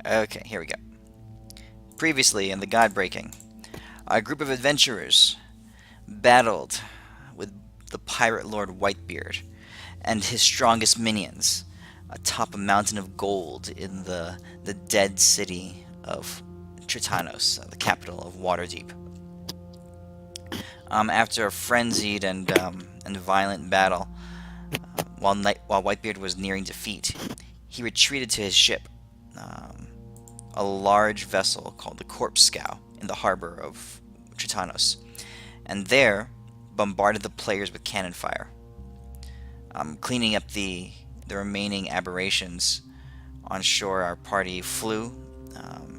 Okay, here we go. Previously in the GodBreaking, a group of adventurers battled with the pirate lord Whitebeard and his strongest minions atop a mountain of gold in the dead city of Tritanos, the capital of Waterdeep. After a frenzied and violent battle, while Whitebeard was nearing defeat, he retreated to his ship, um, a large vessel called the Corpse Scow, in the harbor of Tritanos, and there bombarded the players with cannon fire. Cleaning up the remaining aberrations on shore, our party flew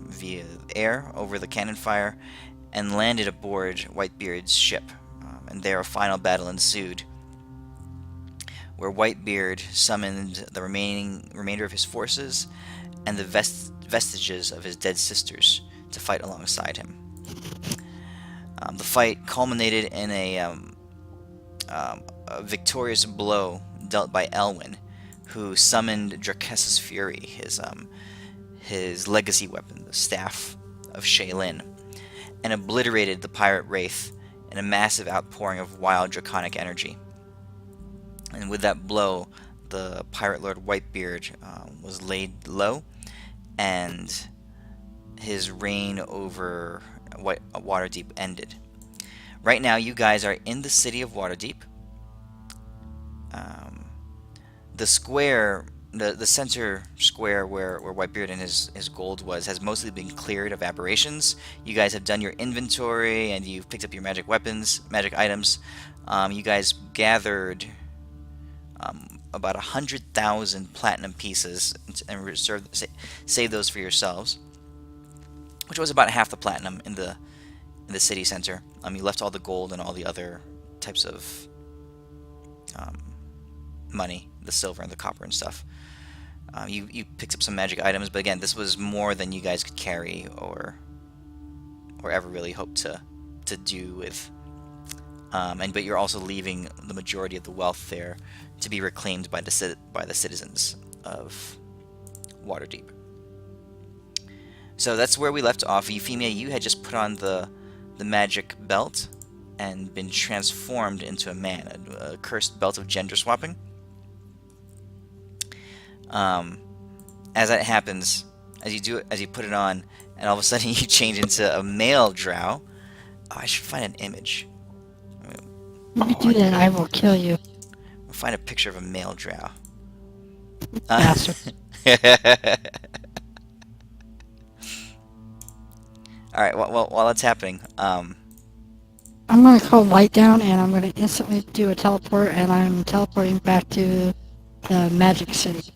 via air over the cannon fire and landed aboard Whitebeard's ship. And there a final battle ensued, where Whitebeard summoned the remainder of his forces and the vestiges of his dead sisters to fight alongside him. The fight culminated in a victorious blow dealt by Elwyn, who summoned Drakessa's Fury, his legacy weapon, the Staff of Shaylin, and obliterated the pirate wraith in a massive outpouring of wild draconic energy. And with that blow, the pirate lord Whitebeard was laid low, and his reign over Waterdeep ended. Right now, you guys are in the city of Waterdeep. The square, the center square where Whitebeard and his gold was, has mostly been cleared of aberrations. You guys have done your inventory and you've picked up your magic weapons, magic items. You guys gathered about 100,000 platinum pieces and save those for yourselves, which was about half the platinum in the city center. You left all the gold and all the other types of money, the silver and the copper and stuff. You picked up some magic items, but again, this was more than you guys could carry or ever really hope to do with. But you're also leaving the majority of the wealth there to be reclaimed by the citizens of Waterdeep. So that's where we left off. Euphemia, you had just put on the magic belt and been transformed into a man, a cursed belt of gender swapping. As that happens, as you put it on, and all of a sudden you change into a male drow. Oh, I should find an image. If you do that, I will kill you. We'll find a picture of a male drow. Bastard. Alright, well, while that's happening, I'm going to call light down, and I'm going to instantly do a teleport, and I'm teleporting back to the Magic City.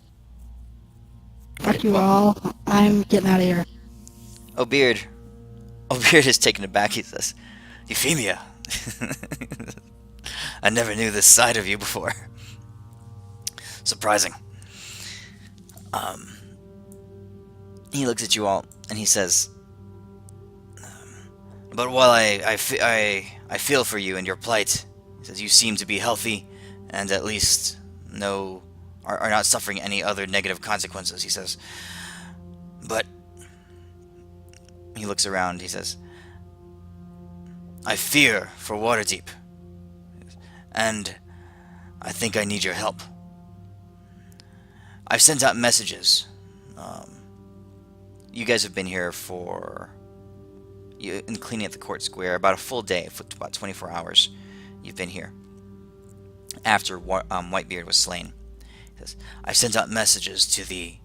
Fuck you all. I'm getting out of here. Obeard is taken aback. He says, Euphemia, I never knew this side of you before. Surprising. He looks at you all, and he says, but while I feel for you and your plight, he says, you seem to be healthy, and at least are not suffering any other negative consequences, he says. But he looks around, he says, I fear for Waterdeep, and I think I need your help. I've sent out messages. You guys have been here in cleaning at the court square about a full day, about 24 hours. You've been here after Whitebeard was slain. He says, I've sent out messages to the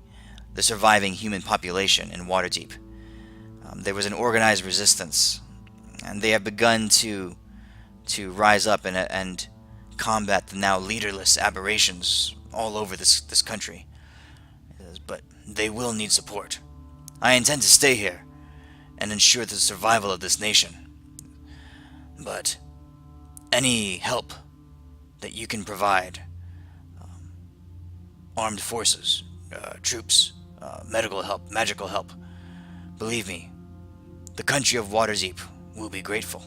surviving human population in Waterdeep. There was an organized resistance, and they have begun to rise up and combat the now leaderless aberrations all over this country. He says, but they will need support. I intend to stay here and ensure the survival of this nation. But any help that you can provide, armed forces, troops, medical help, magical help, believe me, the country of Waterdeep will be grateful.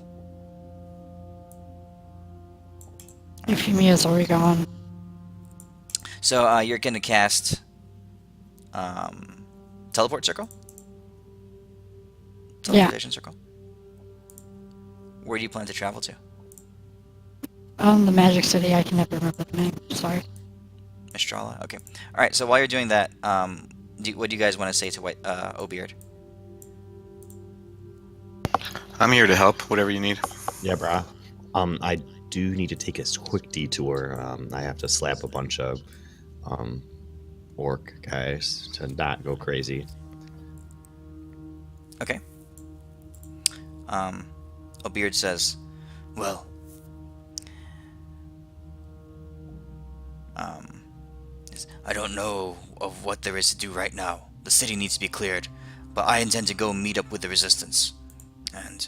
Euphemia's already gone. So you're going to cast Teleport Circle? teleportation circle? Where do you plan to travel to? The Magic City, I can never remember the name. Sorry. Mistrala? Okay. Alright, so while you're doing that, what do you guys want to say to Obeard? I'm here to help, whatever you need. Yeah, brah. I do need to take a quick detour. I have to slap a bunch of orc guys to not go crazy. Okay. Obeard says, well, I don't know of what there is to do right now. The city needs to be cleared, but I intend to go meet up with the resistance. And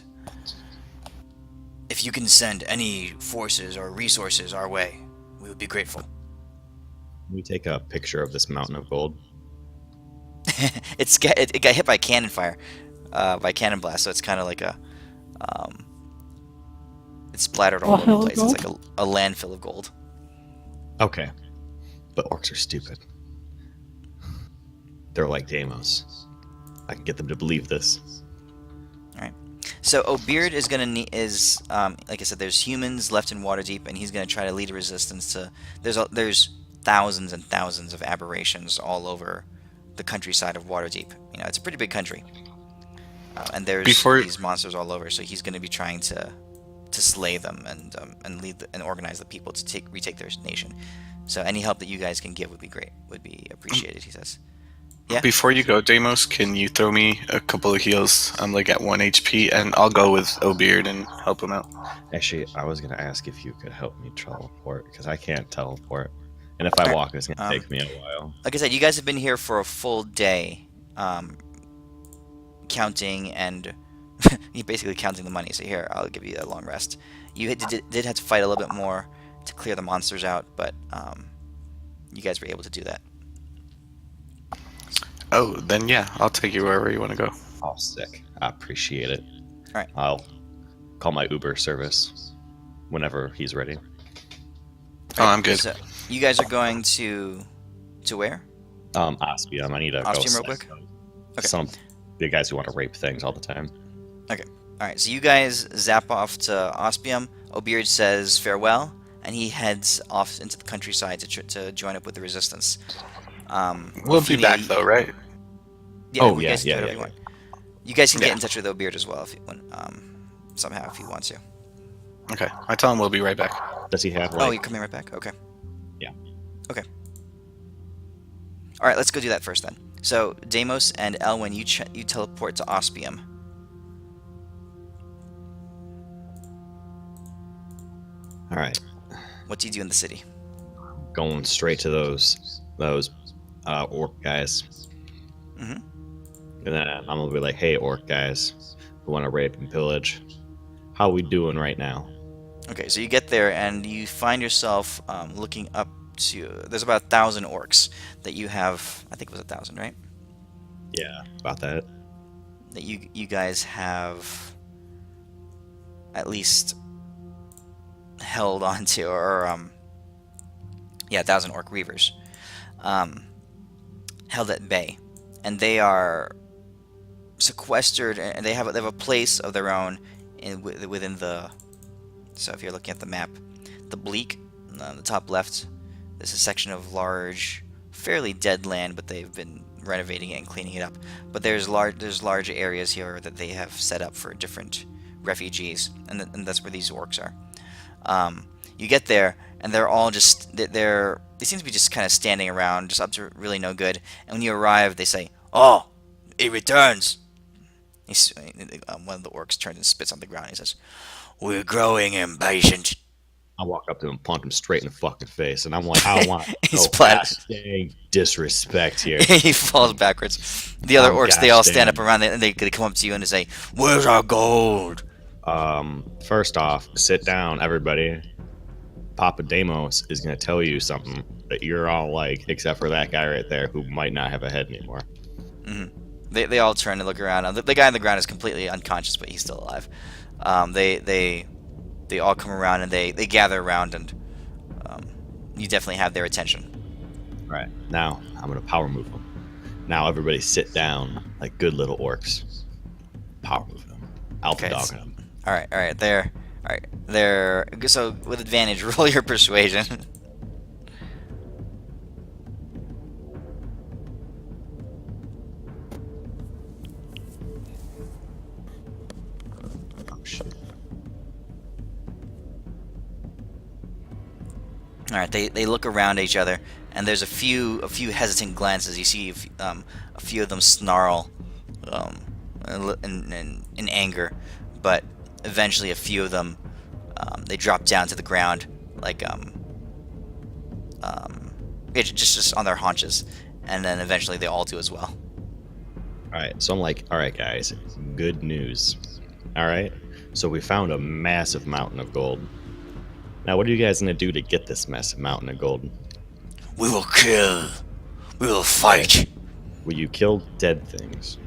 if you can send any forces or resources our way, we would be grateful. Can we take a picture of this mountain of gold? It got hit by cannon fire, by cannon blast, so it's kind of like a, it's splattered all over the place. It's like a landfill of gold. Okay. But orcs are stupid. They're like Deimos. I can get them to believe this. Alright. So Obeard is gonna need like I said, there's humans left in Waterdeep, and he's gonna try to lead a resistance to. There's thousands and thousands of aberrations all over the countryside of Waterdeep. You know, it's a pretty big country, and there's these monsters all over. So he's gonna be trying to slay them and lead and organize the people to retake their nation. So any help that you guys can give would be great, would be appreciated. He says. Yeah. Before you go, Deimos, can you throw me a couple of heals? I'm like at 1 HP, and I'll go with Obeard and help him out. Actually, I was going to ask if you could help me teleport, because I can't teleport. And if I walk, it's going to take me a while. Like I said, you guys have been here for a full day, counting and you're basically counting the money. So here, I'll give you a long rest. You did have to fight a little bit more to clear the monsters out, but you guys were able to do that. Oh, then yeah, I'll take you wherever you want to go. Oh, sick. I appreciate it. All right. I'll call my Uber service whenever he's ready. Oh, I'm good. So you guys are going to where? Ospium. I need to Ospium go real quick? Okay. Some big guys who want to rape things all the time. Okay. All right. So you guys zap off to Ospium. Obeard says farewell, and he heads off into the countryside to join up with the resistance. We'll be back though, right? Yeah, yeah. You guys can get in touch with Obeard as well if you want, somehow if you want to. Okay, I tell him we'll be right back. Does he have Oh, you're coming right back? Okay. Yeah. Okay. Alright, let's go do that first then. So, Deimos and Erelyn, you teleport to Ospium. Alright. What do you do in the city? Going straight to those orc guys. Mm-hmm. And then I'm gonna be like, hey, orc guys who want to rape and pillage, how we doing right now? Okay, so you get there and you find yourself looking up to. There's about 1,000 orcs that you have. I think it was 1,000, right? Yeah, about that. That you guys have at least held onto, or 1,000 orc reavers held at bay, and they are sequestered, and they have a place of their own within the. So if you're looking at the map, the Bleak, on the top left, there's a section of large, fairly dead land, but they've been renovating it and cleaning it up. But there's large areas here that they have set up for different refugees, and that's where these orcs are. You get there, and they're all just they seem to be just kind of standing around, just up to really no good. And when you arrive, they say, "Oh, it returns." One of the orcs turns and spits on the ground. He says, "We're growing impatient." I walk up to him and punch him straight in the fucking face, and I'm like, I don't want He's dang disrespect here. He falls backwards. The other orcs, they all stand up around, and they come up to you and they say, "Where's our gold?" First off, sit down, everybody. Papa Deimos is going to tell you something that you're all like, except for that guy right there who might not have a head anymore. Mm-hmm. They all turn and look around. The guy on the ground is completely unconscious, but he's still alive. They all come around and they gather around, and you definitely have their attention. All right, now I'm going to power move them. Now everybody sit down like good little orcs. power move them. Alpha Okay, dog them. All right. They're so with advantage. Roll your persuasion. Oh shit. All right, they look around each other, and there's a few hesitant glances. You see a few of them snarl in anger, but eventually a few of them they drop down to the ground like just on their haunches, and then eventually they all do as well. All right, so I'm like, all right, guys, good news. All right, so we found a massive mountain of gold. Now, what are you guys gonna do to get this massive mountain of gold? We will kill. We will fight. Will you kill dead things?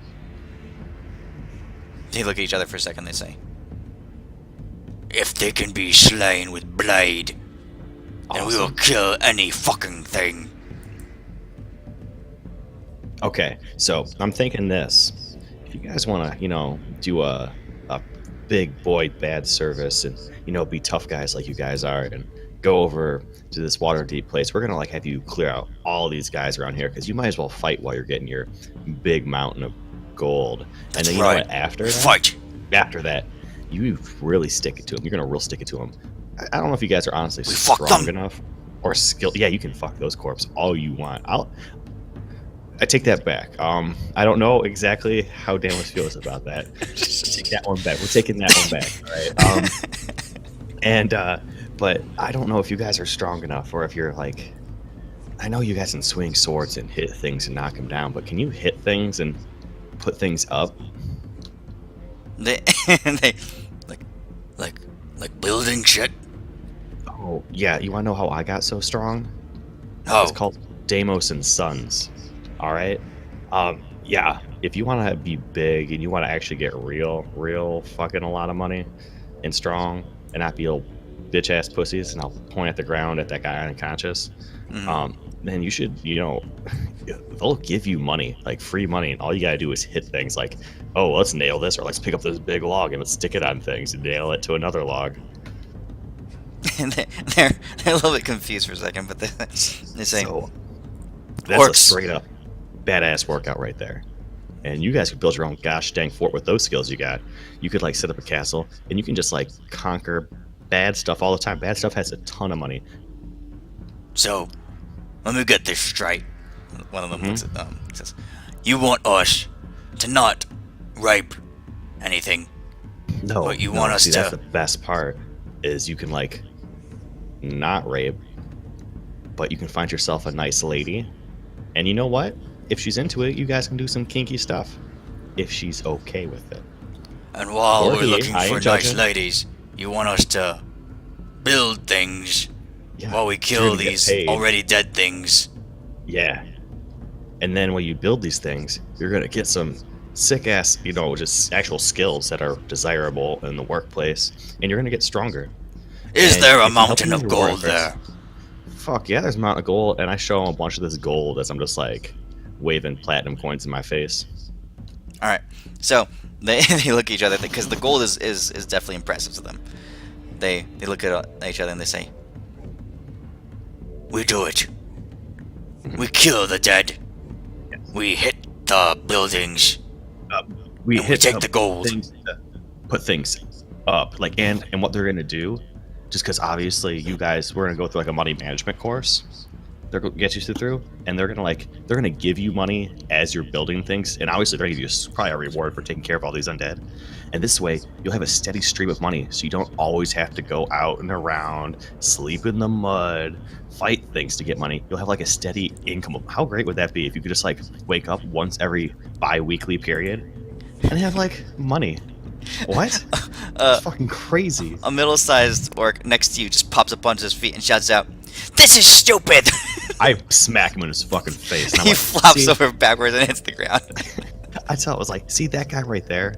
They look at each other for a second. They say, "If they can be slain with blade, then we will Awesome. kill any fucking thing." Okay, so I'm thinking this. If you guys want to, do a big boy bad service and, be tough guys like you guys are and go over to this water deep place, we're going to like have you clear out all these guys around here because you might as well fight while you're getting your big mountain of gold. That's and then you right. know what, after that, you really stick it to them. You're going to real stick it to them. I don't know if you guys are honestly We fuck strong them. enough or skilled. Yeah, you can fuck those corpse all you want. I take that back. I don't know exactly how Deimos feels about that. Take that one back. We're taking that one back. All right. But I don't know if you guys are strong enough, or if you're like, I know you guys can swing swords and hit things and knock them down, but can you hit things and put things up? They like building shit. Oh yeah. You want to know how I got so strong? Oh, It's called Deimos and Sons. All right. Yeah. If you want to be big and you want to actually get real fucking a lot of money and strong and not be old bitch ass pussies, and I'll point at the ground at that guy unconscious. mhm. Then you should, they'll give you money, like free money, and all you gotta do is hit things like, oh, let's nail this, or let's pick up this big log and let's stick it on things and nail it to another log. And they're a little bit confused for a second, but they say, So that's a Orcs. straight up badass workout right there. And you guys could build your own gosh dang fort with those skills you got. You could like set up a castle and you can just like conquer bad stuff all the time. Bad stuff has a ton of money. "So, let me get this straight." One of them Mhm. looks at them. Says, "You want us to not rape anything? No, But you no, want us see, that's to- the best part is you can like not rape, but you can find yourself a nice lady. And you know what? If she's into it, you guys can do some kinky stuff. If she's okay with it. And while Or we're he, looking I for ain't nice judging. ladies, you want us to build things Yeah, while we you're kill gonna get these paid. already dead things." Yeah. And then when you build these things, you're gonna get some sick ass, just actual skills that are desirable in the workplace, and you're gonna get stronger. Is And there if a you help mountain them of in your gold workers- there? Fuck yeah, there's a mountain of gold, and I show them a bunch of this gold as I'm just like waving platinum coins in my face. All right, so they they look at each other because the gold is definitely impressive to them. They look at each other and they say, "We do it. We kill the dead. We hit the buildings. We And we take up the gold." things to put things up, like, and what they're gonna do, just because obviously you guys, we're gonna go through like a money management course. They're gonna get you through, and they're gonna give you money as you're building things, and obviously they're gonna give you probably a reward for taking care of all these undead. And this way, you'll have a steady stream of money, so you don't always have to go out and around, sleep in the mud, fight things to get money. You'll have like a steady income. How great would that be if you could just like wake up once every bi-weekly period and have like money? What? It's fucking crazy. A middle-sized orc next to you just pops up onto his feet and shouts out, "This is stupid!" I smack him in his fucking face. And I'm He like, flops "See?" over backwards and hits the ground. I tell it was like, see that guy right there?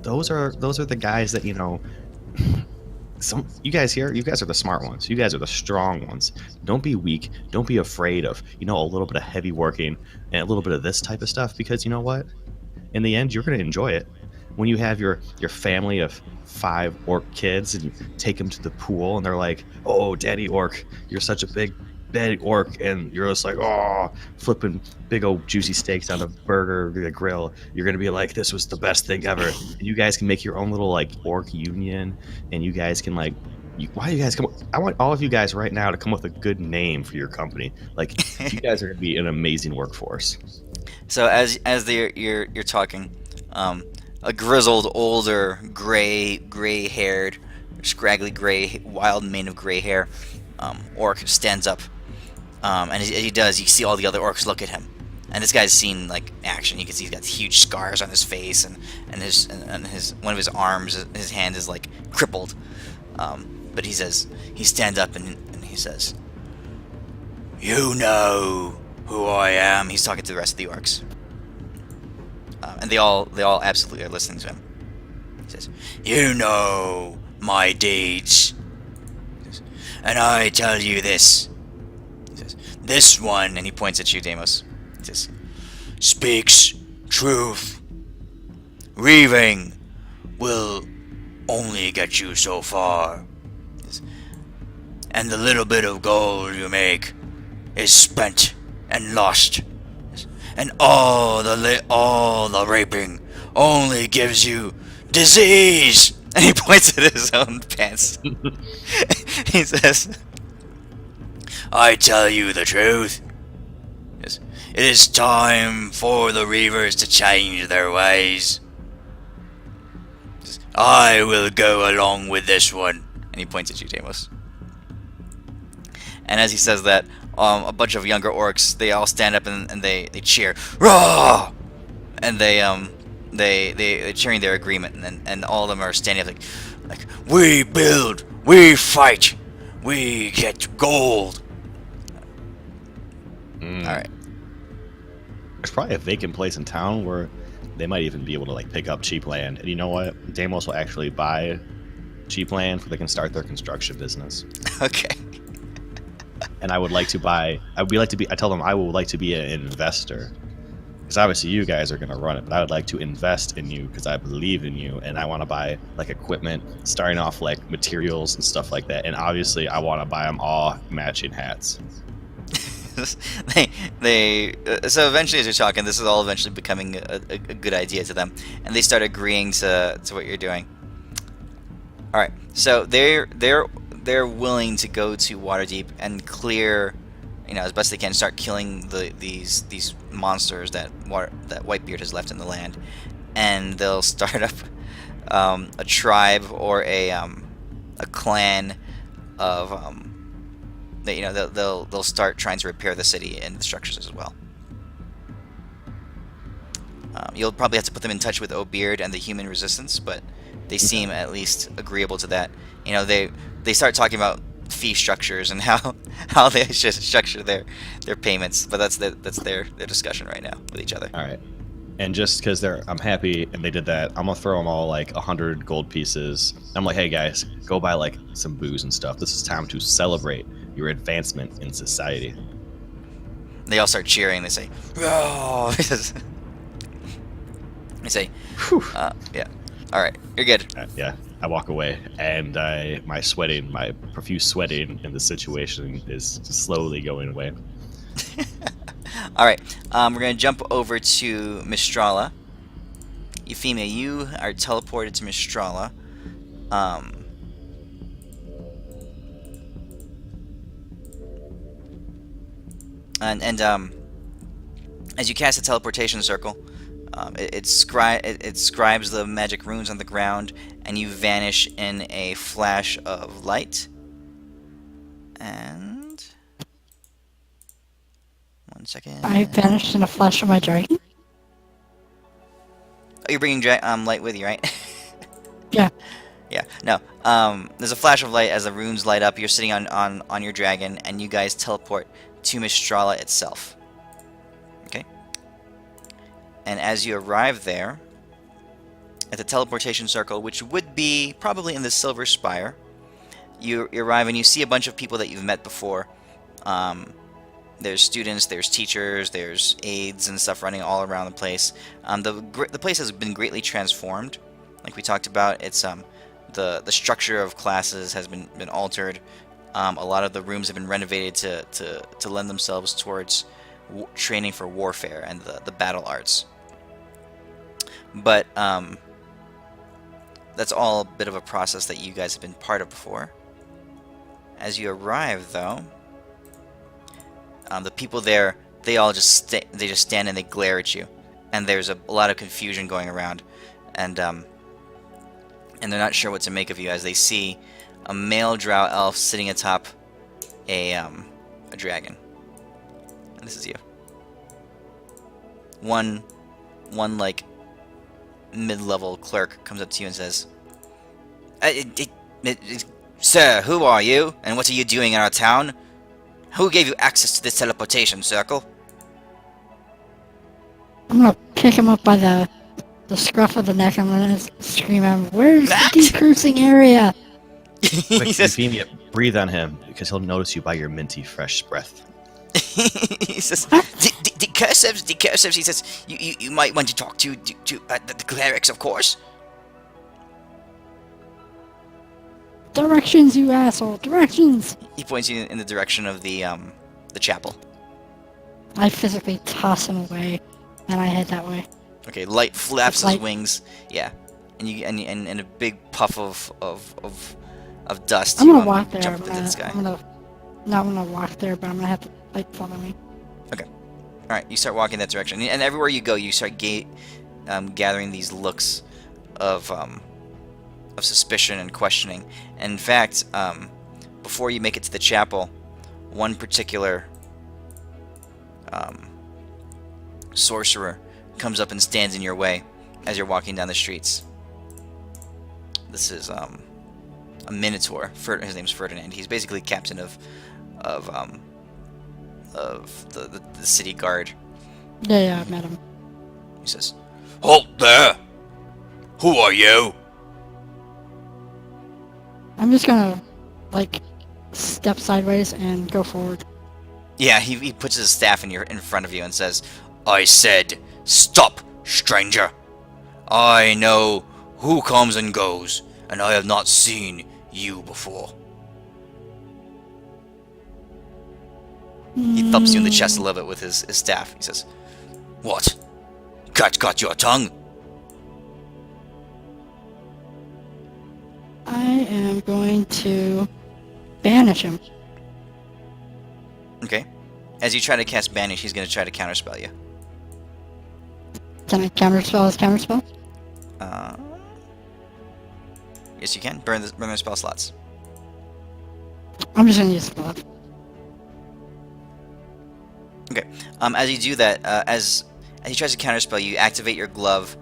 Those are the guys that you guys here. You guys are the smart ones. You guys are the strong ones. Don't be weak. Don't be afraid of a little bit of heavy working and a little bit of this type of stuff, because you know what? In the end, you're gonna enjoy it. when you have your family of 5 orc kids and you take them to the pool and they're like, "Oh, Daddy Orc, you're such a big orc," and you're just like, "Oh," flipping big old juicy steaks on a burger the grill. You're gonna be like, "This was the best thing ever." And you guys can make your own little like orc union, and you guys can like. Why do you guys come? I want all of you guys right now to come up with a good name for your company. Like, you guys are gonna be an amazing workforce. So you're talking, a grizzled, older, gray-haired, scraggly gray, wild mane of gray hair, orc stands up, and as he does, you see all the other orcs look at him, and this guy's seen like action. You can see he's got huge scars on his face, and his one of his arms, his hand is like crippled. But he stands up and he says, "You know who I am." He's talking to the rest of the orcs. And they all absolutely are listening to him. He says, "You know my deeds. He says, and I tell you this." He says, "This one," and he points at you, Deimos. He says, "speaks truth. Reaving will only get you so far. And the little bit of gold you make is spent and lost. And all the raping only gives you disease." And he points at his own pants. He says, "I tell you the truth. Yes, it is time for the Reavers to change their ways. I will go along with this one." And he points at you, Deimos. And as he says that, a bunch of younger orcs, they all stand up and they cheer, "Raw!" And they're cheering their agreement, and all of them are standing up like, "We build, we fight, we get gold." All right. There's probably a vacant place in town where they might even be able to like pick up cheap land. And you know what? Deimos will actually buy cheap land so they can start their construction business. Okay. And I would like to buy. I tell them I would like to be an investor, because obviously you guys are going to run it, but I would like to invest in you because I believe in you, and I want to buy like equipment, starting off like materials and stuff like that. And obviously I want to buy them all matching hats. So eventually, as you're talking, this is all eventually becoming a good idea to them, and they start agreeing to what you're doing. All right, so they're willing to go to Waterdeep and clear, as best they can, start killing these monsters that Whitebeard has left in the land, and they'll start up a tribe or a clan of they'll start trying to repair the city and the structures as well. You'll probably have to put them in touch with O'Beard and the human resistance, but they seem at least agreeable to that. They start talking about fee structures and how they should structure their payments, but that's their discussion right now with each other. All right. And just because I'm happy and they did that, I'm gonna throw them all like 100 gold pieces. I'm like, hey guys, go buy like some booze and stuff. This is time to celebrate your advancement in society. They all start cheering. They say, "Oh!" They say, "Yeah, all right, you're good." Yeah, I walk away, and my profuse sweating in the situation is slowly going away. All right, we're gonna jump over to Mistrala. Euphemia, you are teleported to Mistrala. And as you cast a teleportation circle, it scribes the magic runes on the ground, and you vanish in a flash of light. And 1 second. I vanished in a flash of my dragon. Oh, you're bringing light with you, right? Yeah. Yeah. No. There's a flash of light as the runes light up. You're sitting on your dragon, and you guys teleport to Mistrala itself. Okay. And as you arrive there, at the teleportation circle, which would be probably in the Silver Spire, you arrive and you see a bunch of people that you've met before. There's students, there's teachers, there's aides and stuff running all around the place. The place has been greatly transformed, like we talked about. It's the structure of classes has been altered. A lot of the rooms have been renovated to lend themselves towards training for warfare and the battle arts. But that's all a bit of a process that you guys have been part of before. As you arrive, though, the people there, they all just stand and they glare at you, and there's a lot of confusion going around, and they're not sure what to make of you as they see a male drow elf sitting atop a dragon. And this is you. One like mid-level clerk comes up to you and says, "Sir, who are you, and what are you doing in our town? Who gave you access to this teleportation circle?" I'm gonna pick him up by the scruff of the neck. I'm gonna scream at him, "Where's the decruising area?" Quick, He says, Euphemia, breathe on him because he'll notice you by your minty fresh breath. he says, "The cursives," he says, you might want to talk to the clerics, of course. Directions, you asshole! Directions! He points you in the direction of the chapel. I physically toss him away, and I head that way. Okay, light flaps his Light. wings, yeah, and a big puff of dust. I'm you, gonna walk there. jump into the sky. I'm gonna walk there, but I'm gonna have to follow me. All right, you start walking that direction, and everywhere you go, you start gathering these looks of suspicion and questioning. And in fact, before you make it to the chapel, one particular sorcerer comes up and stands in your way as you're walking down the streets. This is a minotaur. His name's Ferdinand. He's basically captain of the city guard. Yeah, I met him. He says, "Halt there! Who are you?" I'm just gonna step sideways and go forward. Yeah, he puts his staff in front of you and says, "I said, stop, stranger. I know who comes and goes, and I have not seen you before." He thumps you in the chest a little bit with his staff. He says, "What? Cat got your tongue?" I am going to banish him. Okay. As you try to cast Banish, he's going to try to counterspell you. Can I counterspell his counterspell? Yes, you can. Burn their spell slots. I'm just gonna use the glove. Okay. As you do that, as he tries to counterspell you, activate your glove,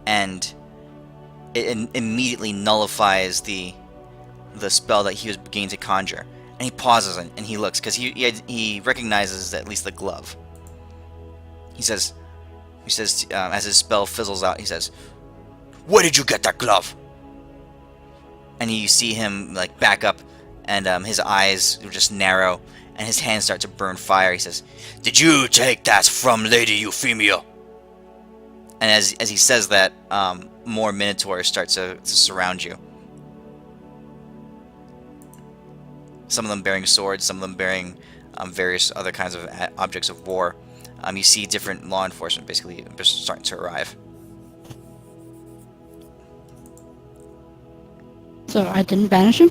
and it immediately nullifies the spell that he was beginning to conjure. And he pauses and he looks, because he recognizes at least the glove. He says, as his spell fizzles out, he says, "Where did you get that glove?" And you see him back up, and his eyes just narrow, and his hands start to burn fire. He says, "Did you take that from Lady Euphemia?" And as he says that, more minotaurs start to surround you. Some of them bearing swords, some of them bearing various other kinds of objects of war. You see different law enforcement basically just starting to arrive. So I didn't banish him?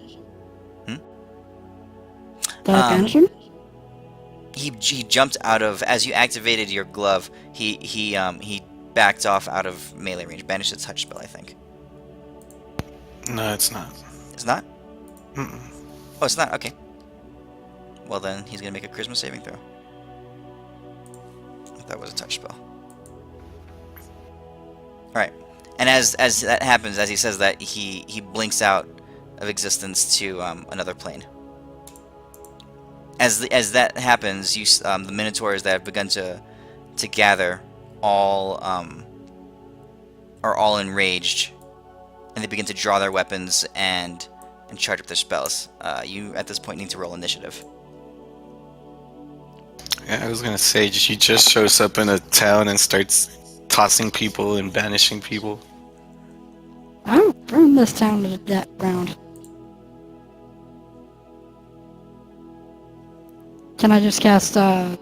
Did I banish him? He jumped out of, as you activated your glove, he backed off out of melee range. Banished a touch spell, I think. No, it's not. It's not? Mm-mm. Oh, it's not? Okay. Well then, he's gonna make a charisma saving throw. That was a touch spell. Alright. And as that happens, as he says that, he blinks out of existence to another plane. As that happens, the minotaurs that have begun to gather are all enraged, and they begin to draw their weapons and charge up their spells. You at this point need to roll initiative. Yeah, I was gonna say, she just shows up in a town and starts tossing people and banishing people. I would burn this town to the ground. Can I just cast, what's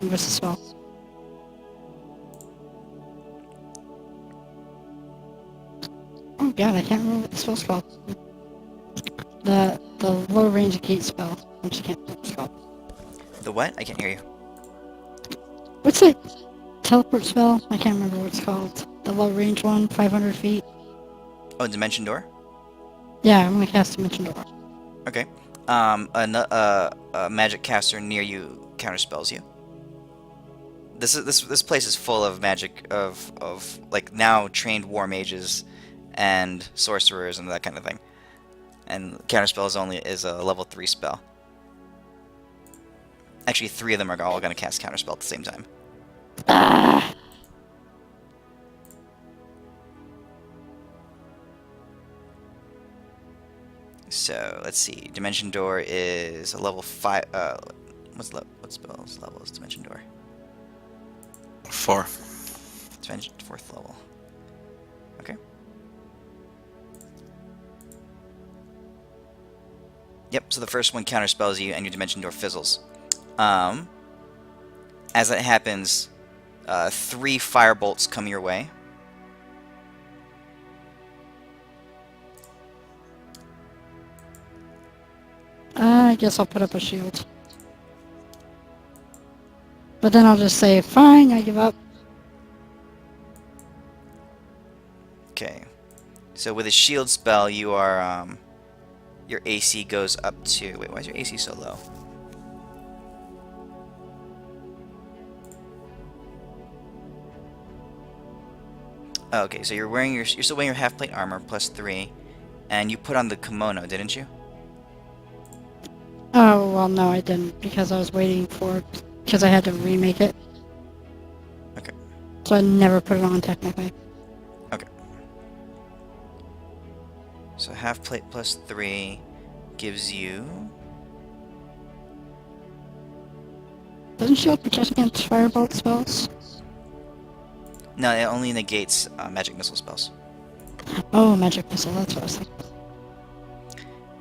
the spell? Oh god, I can't remember what the spell's called. The low range gate spell. I just can't remember what it's called. The what? I can't hear you. What's that teleport spell? I can't remember what it's called. The low range one, 500 feet. Oh, Dimension Door? Yeah, I'm gonna cast Dimension Door. Okay. A magic caster near you counterspells you. This place is full of magic of like now trained war mages and sorcerers and that kind of thing. And counterspell is a level 3 spell. Actually, 3 of them are all going to cast counterspell at the same time. Ah! So let's see. Dimension Door is a level 5. What spell's level is Dimension Door? 4. Dimension 4th level. Okay. Yep. So the first one counterspells you, and your Dimension Door fizzles. As that happens, 3 firebolts come your way. I guess I'll put up a shield. But then I'll just say, fine, I give up. Okay. So with a shield spell, you are your AC goes up to. Wait, why is your AC so low? Oh, okay, so you're still wearing your half plate armor plus 3, and you put on the kimono, didn't you? Oh, well, no, I didn't, because I was waiting for it, because I had to remake it. Okay. So I never put it on, technically. Okay. So half plate plus 3 gives you. Doesn't shield protect against firebolt spells? No, it only negates magic missile spells. Oh, magic missile, that's what I was thinking.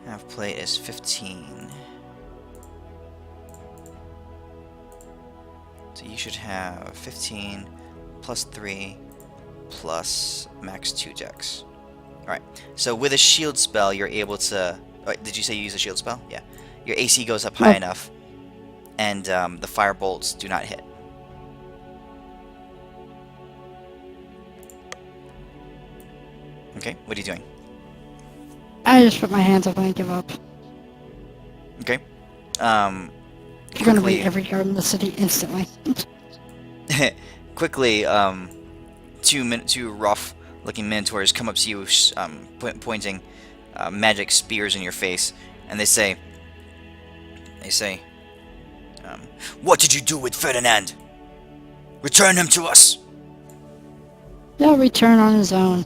Half plate is 15. So you should have 15 plus 3 plus max 2 dex. Alright, so with a shield spell, you're able to. Wait, did you say you use a shield spell? Yeah. Your AC goes up high enough, and the fire bolts do not hit. Okay, what are you doing? I just put my hands up and I give up. Okay. You're gonna be every guard in the city instantly. Quickly, two rough-looking minotaurs come up to you, pointing magic spears in your face, and they say, "What did you do with Ferdinand? Return him to us." He'll return on his own.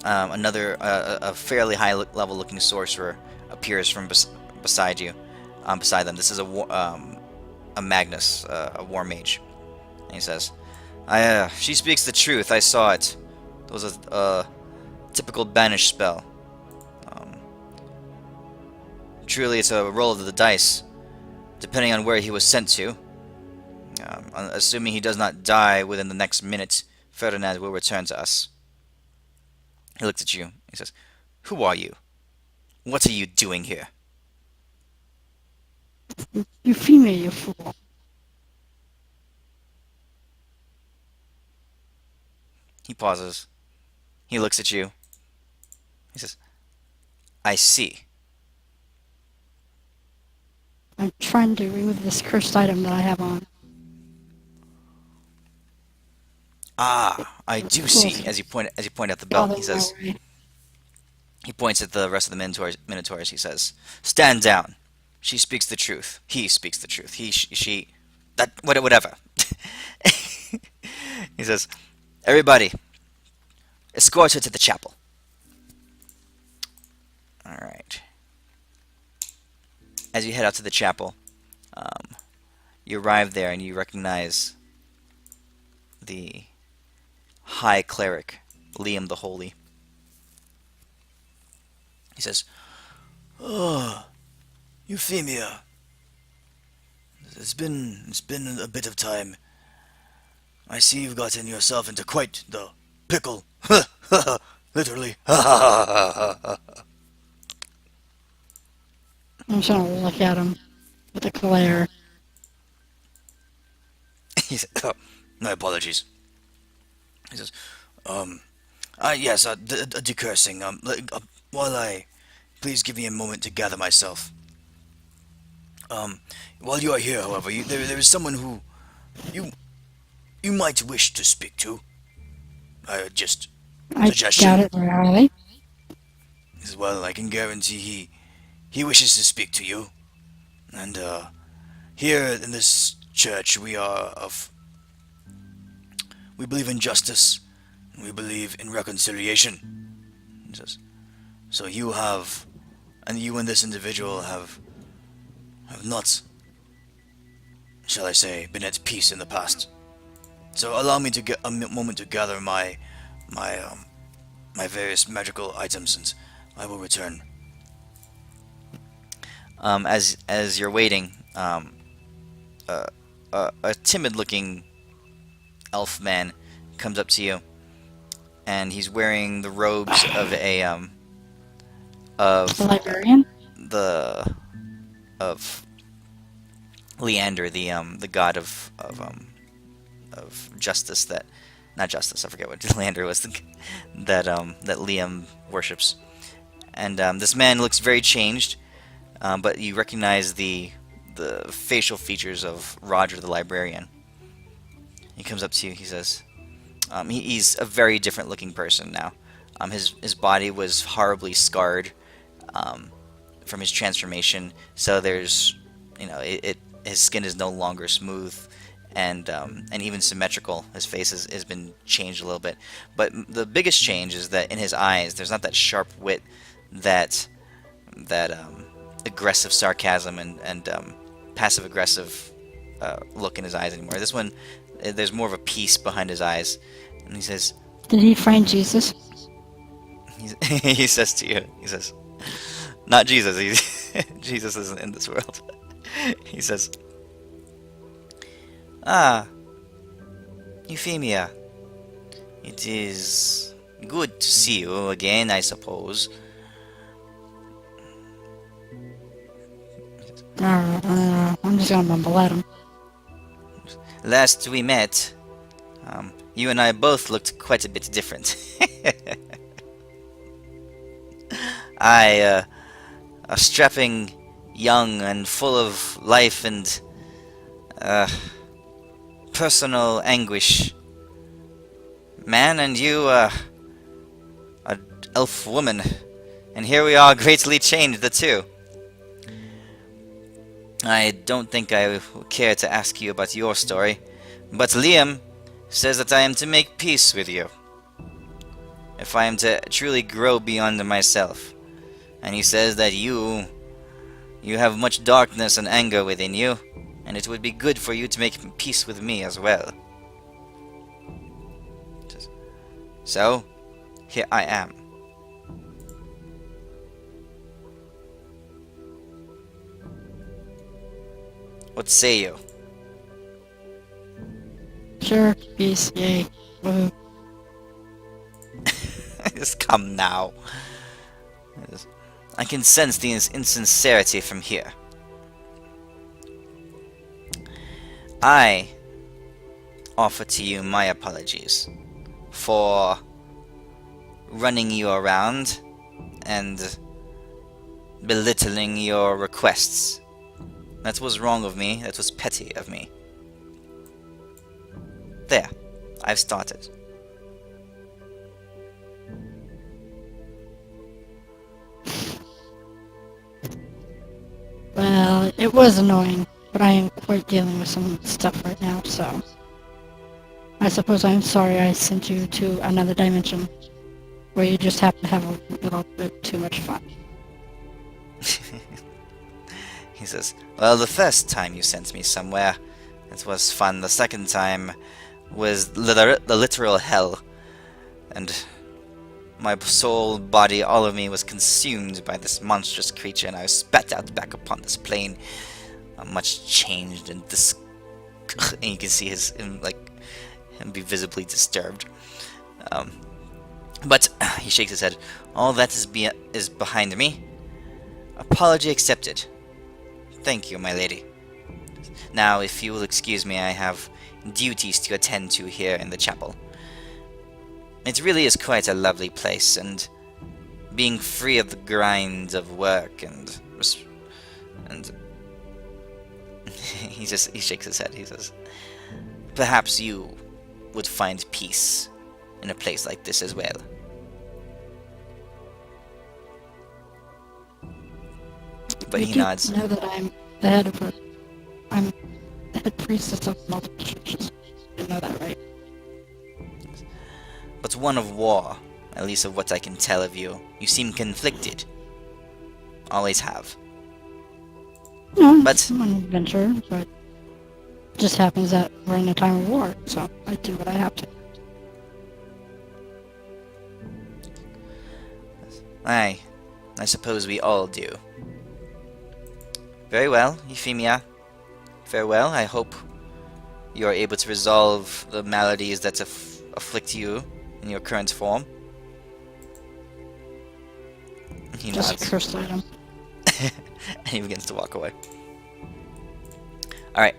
A fairly high-level-looking sorcerer appears from beside you, beside them. This is a Magnus, a war mage, and he says, "She speaks the truth. I saw it. It was a typical banish spell. Truly, it's a roll of the dice, depending on where he was sent to. Assuming he does not die within the next minute, Ferdinand will return to us." He looks at you. He says, "Who are you? What are you doing here?" Euphemia, you fool. He pauses. He looks at you. He says, "I see." I'm trying to remove this cursed item that I have on. "Ah, I do see." As you point at the belt, he says. He points at the rest of the minotaurs. He says, "Stand down. She speaks the truth. He speaks the truth. She, that, whatever." He says, "Everybody, escort her to the chapel." All right. as you head out to the chapel, um, you arrive there and you recognize the High Cleric, Liam the Holy. He says, "Oh, Euphemia, it's been a bit of time. I see you've gotten yourself into quite the pickle. Literally." I'm just gonna look at him with a glare. He said, "Oh, my apologies." He says, yes, decursing. While please give me a moment to gather myself. While you are here, however, there is someone who you you might wish to speak to. Just I suggestion. doubt it really. He says, well, I can guarantee he wishes to speak to you. And here in this church, we believe in justice. And we believe in reconciliation. He says, so you and this individual have not, shall I say, been at peace in the past. So allow me to get a moment to gather my various magical items, and I will return. As you're waiting, a timid-looking elf man comes up to you, and he's wearing the robes of The librarian? of Leander, the god of justice, that not justice, I forget what Leander was, that Liam worships. And this man looks very changed, but you recognize the facial features of Roger the librarian. He comes up to you. He says, he's a very different looking person now. His body was horribly scarred from his transformation, so there's, his skin is no longer smooth and even symmetrical. His face has been changed a little bit, but the biggest change is that in his eyes, there's not that sharp wit, that aggressive sarcasm and passive aggressive look in his eyes anymore. This one, there's more of a peace behind his eyes, and he says, Did he find Jesus? he says to you, he says, not Jesus. Jesus isn't in this world. He says, Euphemia, it is good to see you again, I suppose. I'm just gonna mumble at him. Last we met, you and I both looked quite a bit different. I, a strapping, young, and full of life and personal anguish man, and you, a elf woman, and here we are, greatly changed, the two. I don't think I care to ask you about your story, but Liam says that I am to make peace with you, if I am to truly grow beyond myself. And he says that you have much darkness and anger within you, and it would be good for you to make peace with me as well. So, here I am. What say you? Sure, peace, yay, woohoo. Just come now. I can sense the insincerity from here. I offer to you my apologies for running you around and belittling your requests. That was wrong of me. That was petty of me. There. I've started. Well, it was annoying, but I am quite dealing with some stuff right now, so... I suppose I'm sorry I sent you to another dimension, where you just happen to have a little bit too much fun. He says, well, the first time you sent me somewhere, it was fun. The second time was the literal hell. And my soul, body, all of me was consumed by this monstrous creature, and I was spat out back upon this plane. Much changed and and you can see him be visibly disturbed. But he shakes his head. All that is behind me. Apology accepted. Thank you, my lady. Now, if you will excuse me, I have duties to attend to here in the chapel. It really is quite a lovely place, and being free of the grind of work and he shakes his head. He says, perhaps you would find peace in a place like this as well. But he nods. Know that I'm the head of I'm the head priestess of multiple churches. You know that, right? But one of war, at least of what I can tell of you. You seem conflicted. Always have. No, But I'm an adventurer, but it just happens that we're in a time of war, so I do what I have to. I suppose we all do. Very well, Euphemia. Farewell. I hope you are able to resolve the maladies that afflict you in your current form. He Just nods. cursed at him. And he begins to walk away. Alright.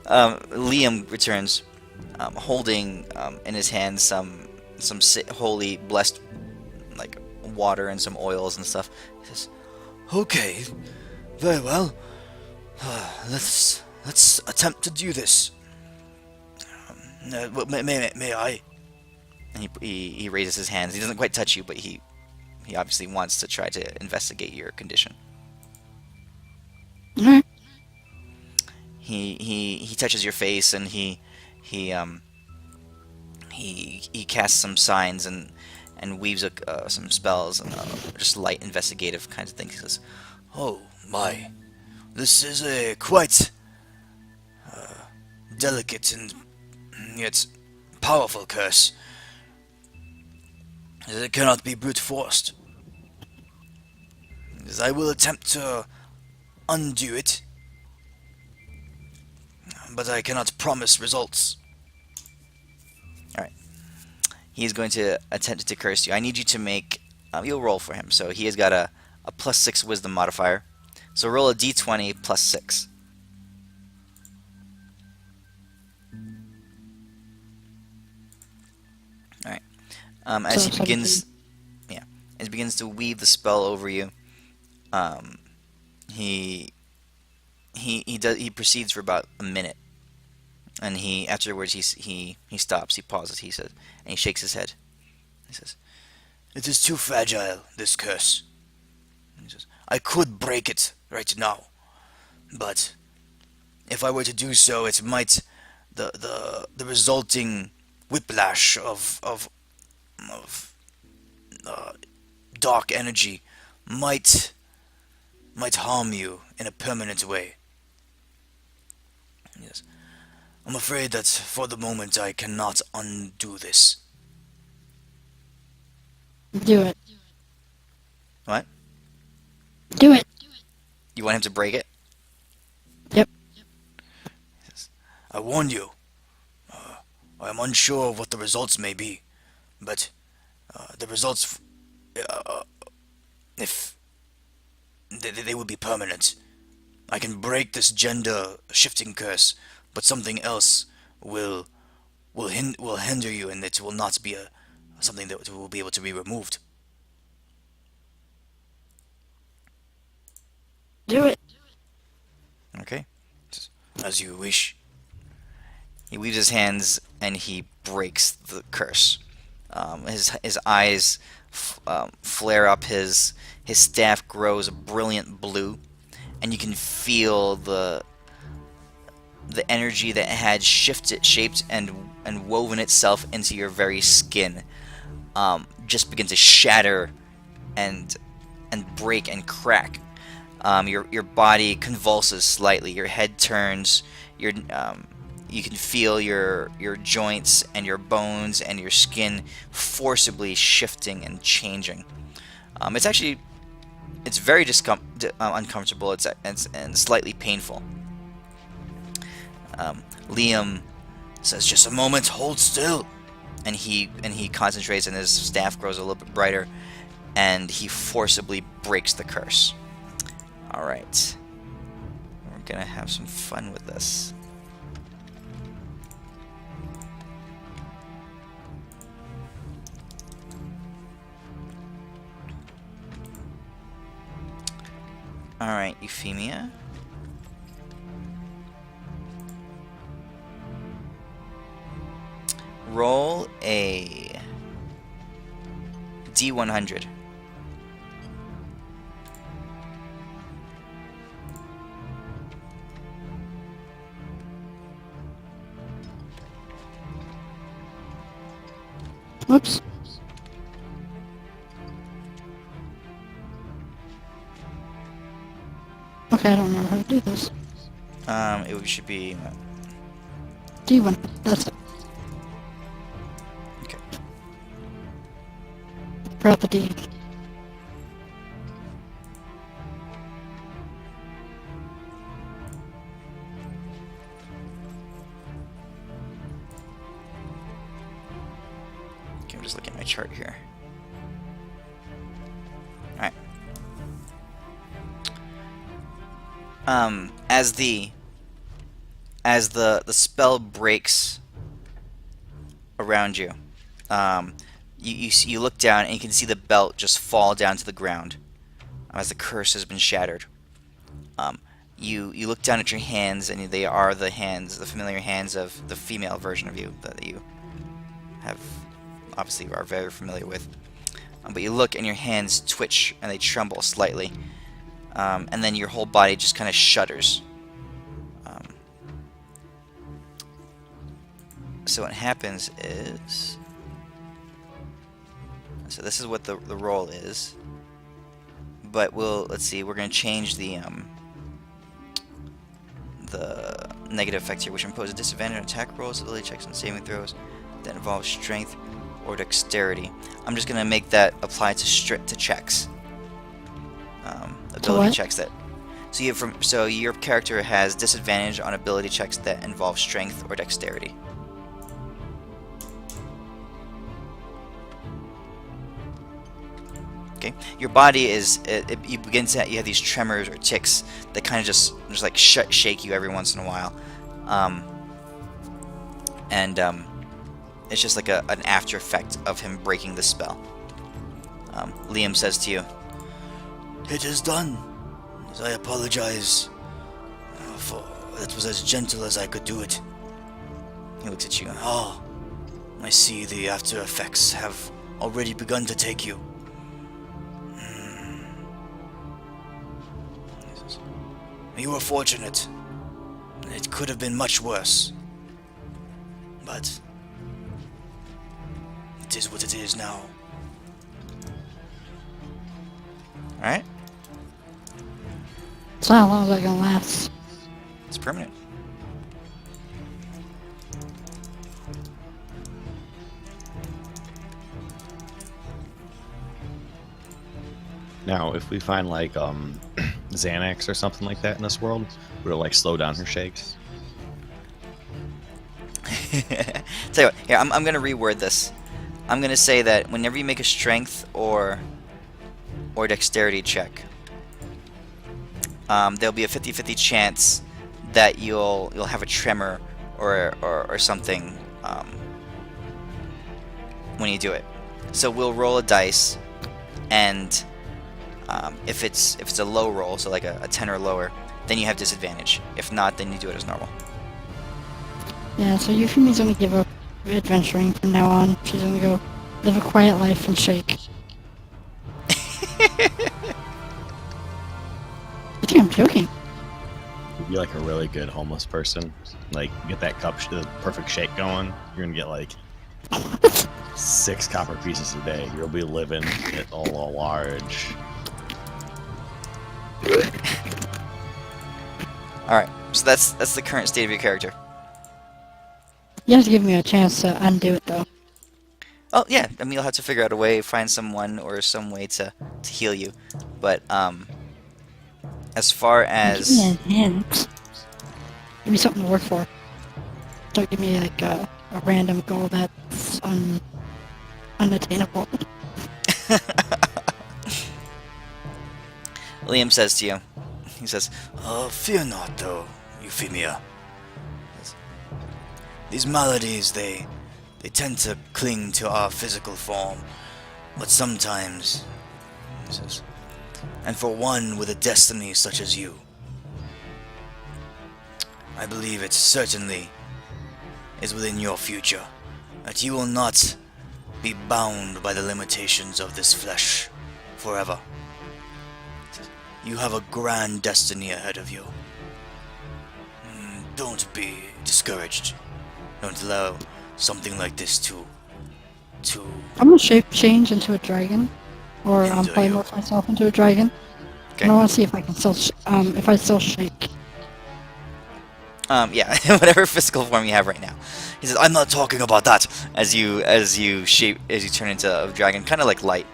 Liam returns, holding in his hand some holy, blessed, like, water and some oils and stuff. He says, okay, very well. Let's attempt to do this. May I? And he raises his hands. He doesn't quite touch you, but he obviously wants to try to investigate your condition. Alright. He touches your face, and he casts some signs and weaves some spells and just light investigative kinds of things. He says, "Oh my, this is a quite delicate and yet powerful curse. It cannot be brute forced. As I will attempt to undo it, but I cannot promise results." Alright. He is going to attempt to curse you. I need you to make... you'll roll for him. So he has got a +6 wisdom modifier. So roll a d20 plus 6. Alright. As he begins... Yeah. As he begins to weave the spell over you, he proceeds for about a minute. And afterwards he stops, he pauses, he says, and he shakes his head. He says, "It is too fragile, this curse." He says, "I could break it right now, but if I were to do so, it might the resulting whiplash of dark energy might harm you in a permanent way." Yes. "I'm afraid that for the moment I cannot undo this." Do it. What? Do it. You want him to break it? Yep. Yes. "I warn you. I am unsure of what the results may be, but the results, if they will be permanent. I can break this gender shifting curse, but something else will hinder you, and it will not be something that will be able to be removed." Do it. Okay. "As you wish." He weaves his hands and he breaks the curse. His eyes flare up. His staff grows a brilliant blue, and you can feel the energy that had shaped and woven itself into your very skin just begin to shatter and break and crack. Your body convulses slightly. Your head turns. You can feel your joints and your bones and your skin forcibly shifting and changing. It's very uncomfortable. It's and slightly painful. Liam says, "Just a moment, hold still," and he concentrates, and his staff grows a little bit brighter, and he forcibly breaks the curse. All right, we're gonna have some fun with this. All right, Euphemia. Roll a D100. Whoops. Okay, I don't remember how to do this. It should be D1. That's it. okay. Forgot the D. Okay, I'm just looking at my chart here. All right. As the spell breaks around you, you look down and you can see the belt just fall down to the ground as the curse has been shattered. You look down at your hands, and they are the familiar hands of the female version of you that you have obviously are very familiar with. But you look and your hands twitch and they tremble slightly, and then your whole body just kind of shudders. So what happens is, so this is what the roll is, but let's see, we're going to change the negative effect here, which imposes a disadvantage on attack rolls, ability checks, and saving throws that involve strength or dexterity. I'm just going to make that apply to checks, ability checks that. So your character has disadvantage on ability checks that involve strength or dexterity. Okay, your body is you have these tremors or tics that kind of just like shake you every once in a while, and it's just like an after effect of him breaking the spell. Liam says to you, "It is done. I apologize for that was as gentle as I could do it." He looks at you. "Oh, I see the after effects have already begun to take you. You were fortunate. It could have been much worse. But it is what it is now." Alright? So how long is that gonna last? It's permanent. Now, if we find like Xanax or something like that in this world, would it like slow down her shakes? Tell you what, here, I'm going to reword this. I'm going to say that whenever you make a strength or dexterity check, there'll be a 50-50 chance that you'll have a tremor or something when you do it. So we'll roll a dice, and if it's a low roll, so like a 10 or lower, then you have disadvantage. If not, then you do it as normal. Yeah, so Euphemia's gonna give up adventuring from now on. She's gonna go live a quiet life and shake. I think I'm joking. You'd be like a really good homeless person. Like, get that cup, the perfect shake going. You're gonna get like 6 copper pieces a day. You'll be living it all large. Alright, so that's the current state of your character. You have to give me a chance to undo it, though. Oh, yeah, I mean, you'll have to figure out a way, find someone or some way to heal you. But, as far Give me as... a hint. Give me something to work for. Don't give me, like, a random goal that's unattainable. Liam says to you, he says, fear not, though, Euphemia. These maladies, they tend to cling to our physical form, but sometimes, he says, and for one with a destiny such as you, I believe it certainly is within your future that you will not be bound by the limitations of this flesh forever. You have a grand destiny ahead of you. Don't be discouraged. Don't allow something like this to I'm gonna shape change into a dragon, or Into polymorph myself into a dragon. Okay. And I want to see if I can still, if I still shake. Yeah, whatever physical form you have right now. He says, I'm not talking about that, as you turn into a dragon, kind of like light.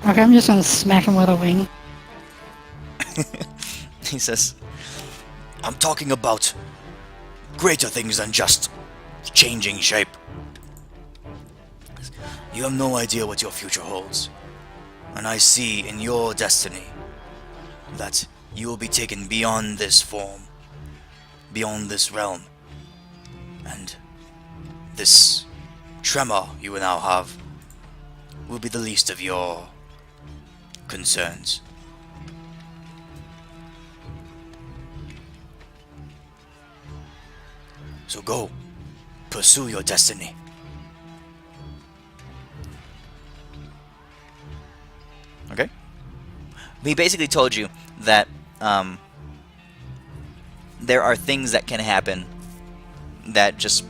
Okay, I'm just gonna smack him with a wing. He says, I'm talking about greater things than just changing shape. You have no idea what your future holds, and I see in your destiny that you will be taken beyond this form, beyond this realm, and this tremor you will now have will be the least of your concerns. So go, pursue your destiny. Okay? He basically told you that there are things that can happen that just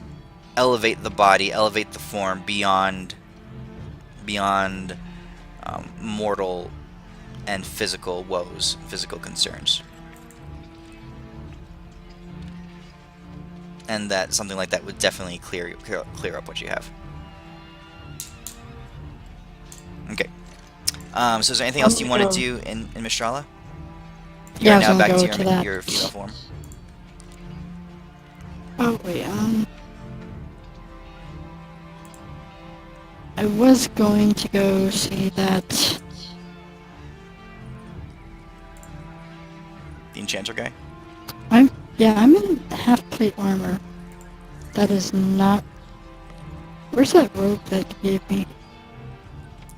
elevate the body, elevate the form beyond mortal and physical woes, physical concerns. And that something like that would definitely clear up what you have. Okay. So is there anything else you want to do in Mistrala? Yeah, I You're was now gonna back go to to that. your female form. Oh wait, I was going to go see that. The enchanter guy? I'm in half plate armor. That is not. Where's that robe that you gave me?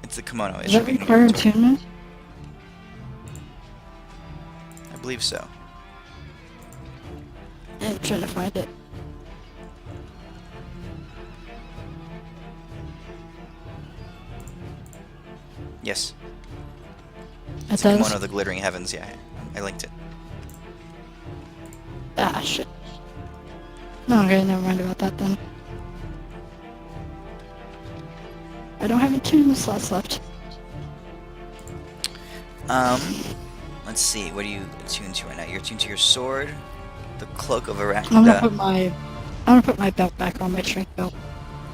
It's the kimono. It Does should that be in your require inventory. attunement? I believe so. Yeah, I'm trying to find it. Yes. It It's the does? kimono of the glittering heavens, yeah. I linked it. Ah, shit. No, okay, never mind about that then. I don't have attunement slots left. Let's see. What are you attuned to right now? You're attuned to your sword, the cloak of I'm gonna Arachne. put my belt back on, my strength belt.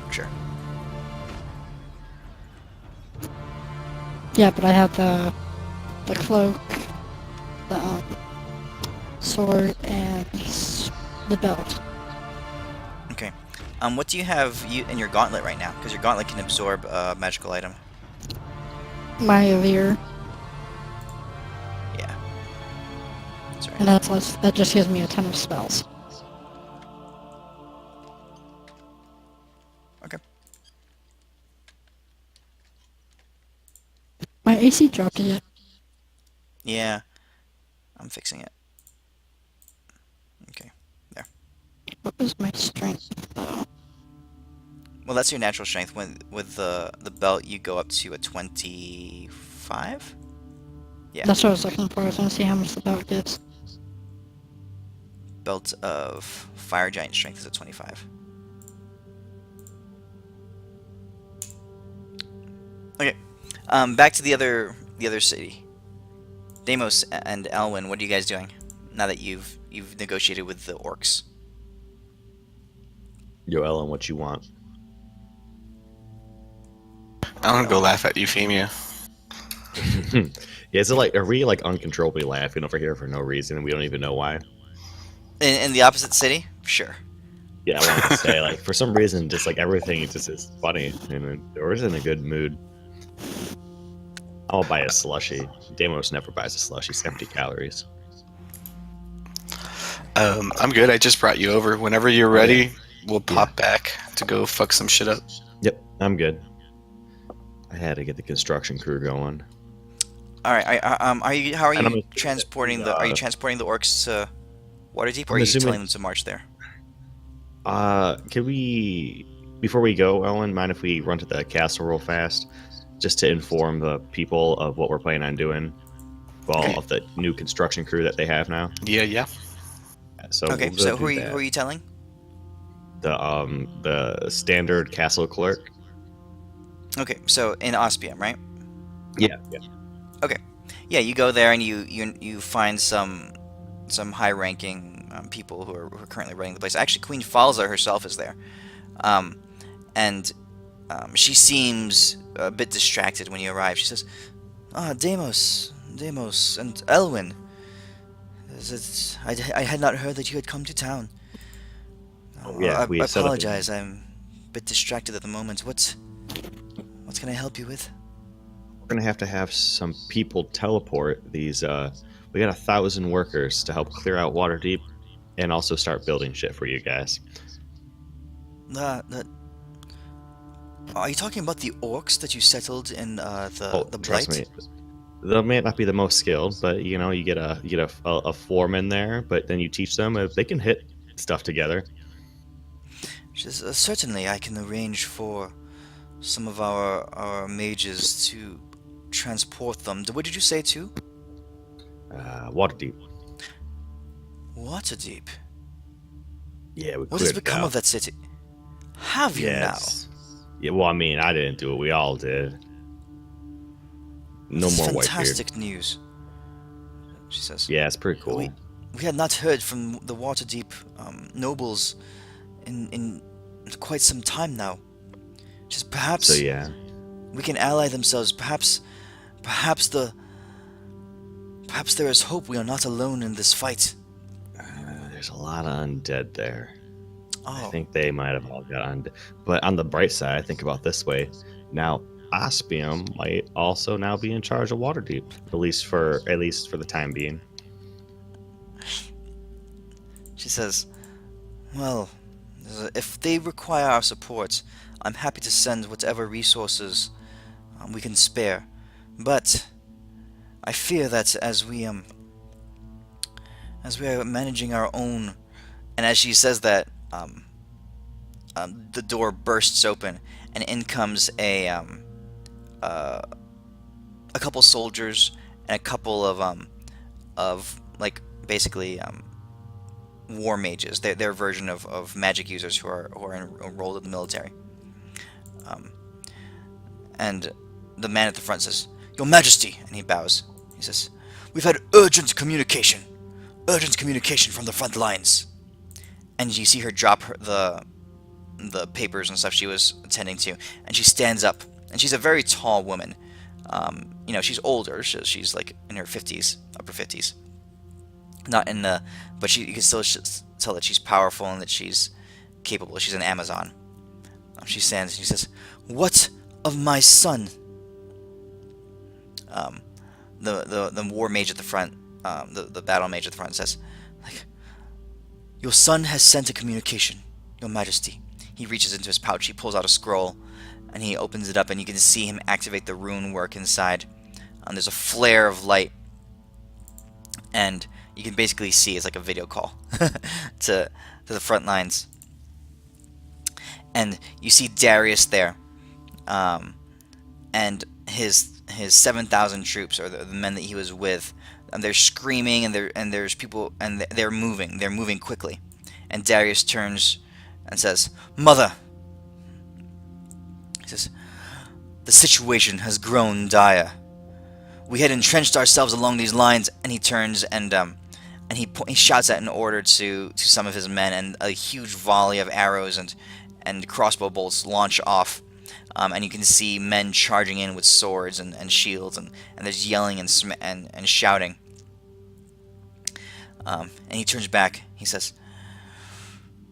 Sure. Yeah, but I have the cloak, the sword, and the belt. Okay. What do you have in your gauntlet right now? Because your gauntlet can absorb a magical item. My leer, Yeah. That's right. and that just gives me a ton of spells. Okay. My AC dropped yet. Yeah. I'm fixing it. Okay. There. What was my strength though? Well, that's your natural strength. With the belt, you go up to a 25? Yeah. That's what I was looking for. I was gonna see how much the belt gives. Belt of Fire Giant strength is a 25. Back to the other city. Deimos and Erelyn, what are you guys doing now that you've negotiated with the orcs? Yo, Ellen, what you want? I want to go laugh at Euphemia. Yeah, is it like, are we like uncontrollably laughing over here for no reason and we don't even know why? In the opposite city? Sure. Yeah, I wanted to say, like, for some reason, just like everything just is funny, and we're just in a good mood. I'll buy a slushy. Deimos never buys a slushy. It's empty calories. I'm good. I just brought you over. Whenever you're ready, we'll Yeah. pop back to go fuck some shit up. Yep, I'm good. I had to get the construction crew going. All right. Are you? How are And I'm you assuming transporting that, Are you transporting the orcs to Waterdeep, or I'm are you assuming- telling them to march there? Can we, before we go, Ellen, mind if we run to the castle real fast, just to inform the people of what we're planning on doing, well, Okay. of the new construction crew that they have now. Yeah. So Okay. we'll go So do that. who are you telling? The standard castle clerk. Okay. So in Ospium, right? Yeah. Yeah. You go there and you find some high-ranking people who are currently running the place. Actually, Queen Falza herself is there, and she seems a bit distracted when you arrive. She says, "Ah, Deimos, and Erelyn. I had not heard that you had come to town. Oh, yeah, I we set up apologize. I'm a bit distracted at the moment. What can I help you with?" We're gonna have to have some people teleport these. We got 1,000 workers to help clear out Waterdeep, and also start building shit for you guys. Are you talking about the orcs that you settled in the Trust Blight? me, they may not be the most skilled, but you know, you get a foreman there, but then you teach them if they can hit stuff together. She says, certainly I can arrange for some of our mages to transport them. What did you say too? Waterdeep. Waterdeep. Yeah, we What has cleared it become out. of that city? Have you now? Yes. Yeah, well, I mean, I didn't do it. We all did. No This is more Whitebeard. fantastic news. She says. Yeah, it's pretty cool. We had not heard from the Waterdeep nobles in quite some time now. Just perhaps So yeah, we can ally themselves. Perhaps there is hope. We are not alone in this fight. there's a lot of undead there. I Oh, think they might have all got undead. But on the bright side, I think about this way. Now, Ospium might also now be in charge of Waterdeep, at least for the time being. she says, well, if they require our support, I'm happy to send whatever resources we can spare. But I fear that as we are managing our own, and as she says that, the door bursts open, and in comes a couple soldiers and a couple of like basically war mages. Their version of magic users who are enrolled in the military. And the man at the front says, "Your Majesty," and he bows. He says, "We've had urgent communication from the front lines." And you see her drop the papers and stuff she was attending to, and she stands up, and she's a very tall woman. She's older. She's like in her 50s, upper 50s. Not in the, but you can still tell that she's powerful and that she's capable. She's an Amazon. She stands and she says, "What of my son?" The war mage at the front, the battle mage at the front says, like, "Your son has sent a communication, Your Majesty." He reaches into his pouch, he pulls out a scroll, and he opens it up, and you can see him activate the rune work inside. There's a flare of light, and you can basically see it's like a video call to the front lines. And you see Darius there, and his 7,000 troops, or the men that he was with, and they're screaming, and there's people, and they're moving quickly. And Darius turns and says, "Mother," he says, The situation has grown dire. We had entrenched ourselves along these lines, and he turns and he shouts out an order to some of his men, and a huge volley of arrows and crossbow bolts launch off. And you can see men charging in with swords and shields, and there's yelling and shouting. And he turns back. He says,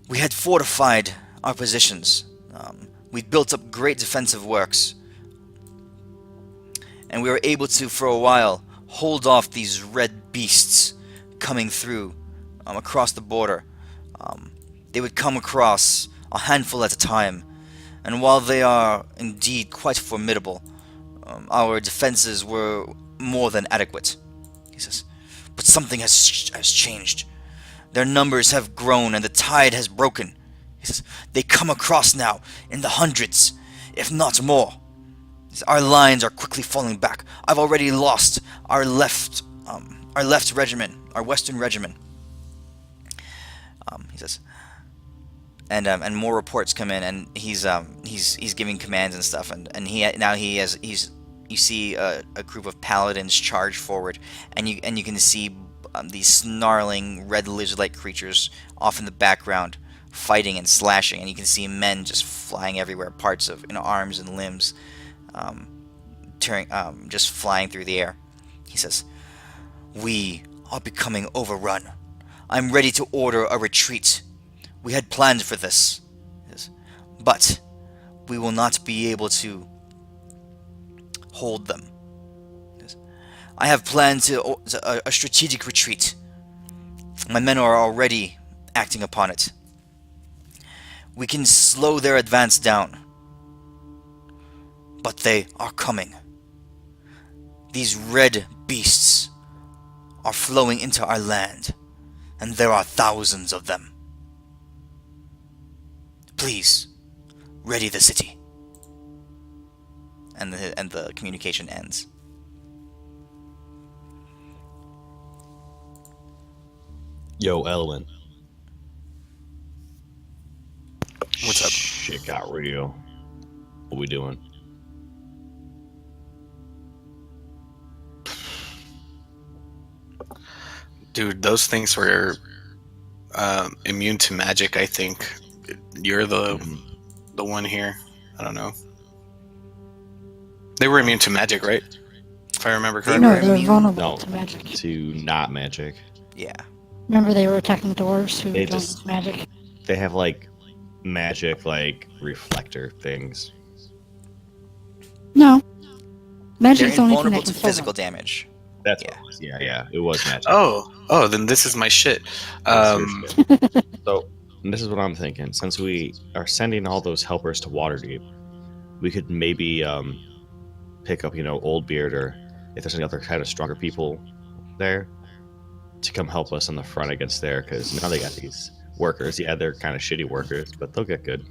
"We had fortified our positions. We'd built up great defensive works. And we were able to, for a while, hold off these red beasts coming through across the border. They would come across a handful at a time, and while they are indeed quite formidable, our defenses were more than adequate." He says, "But something has changed. Their numbers have grown, and the tide has broken." He says, "They come across now in the hundreds, if not more. Our lines are quickly falling back. I've already lost our left regiment, our western regiment." He says, and more reports come in, and he's giving commands and stuff, and you see a group of paladins charge forward, and you can see these snarling red lizard-like creatures off in the background fighting and slashing, and you can see men just flying everywhere, parts of arms and limbs. Just flying through the air. He says, "We are becoming overrun. I'm ready to order a retreat. We had planned for this. Yes. But we will not be able to hold them. Yes. I have planned a strategic retreat. My men are already acting upon it. We can slow their advance down. But they are coming. These red beasts are flowing into our land, and there are thousands of them. Please, ready the city." And the communication ends. Yo, Erelyn. What's up? Shit got real. What we doing? Dude, those things were immune to magic, I think. You're the one here. I don't know. They were immune to magic, right? If I remember correctly. No, they're immune? vulnerable No, to magic. to not magic. Yeah. Remember, they were attacking dwarves who They don't just- use magic. They have like magic, like reflector things. No, They're magic's the only thing invulnerable that to can kill physical them. damage. That's Yeah. what it was. Yeah, it was magic. Oh, then this is my shit. That's your shit. So this is what I'm thinking. Since we are sending all those helpers to Waterdeep, we could maybe pick up, Old Beard, or if there's any other kind of stronger people there to come help us on the front against there, because now they got these workers. Yeah, they're kind of shitty workers, but they'll get good.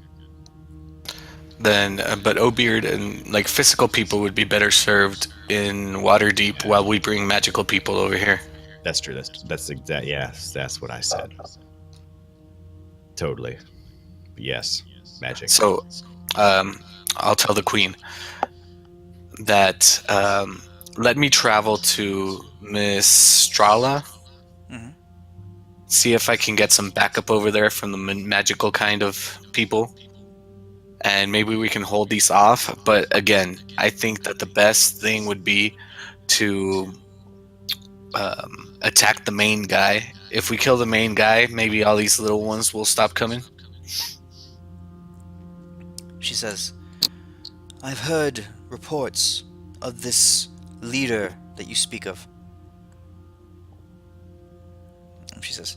Then, but Obeard and like physical people would be better served in Waterdeep while we bring magical people over here. That's true. That's exact. Yes, that's what I said. Totally. Yes, magic. So, I'll tell the queen that let me travel to Miss Strala, Mhm. see if I can get some backup over there from the magical kind of people, and maybe we can hold these off. But again, I think that the best thing would be to attack the main guy. If we kill the main guy, maybe all these little ones will stop coming. She says, "I've heard reports of this leader that you speak of." And she says,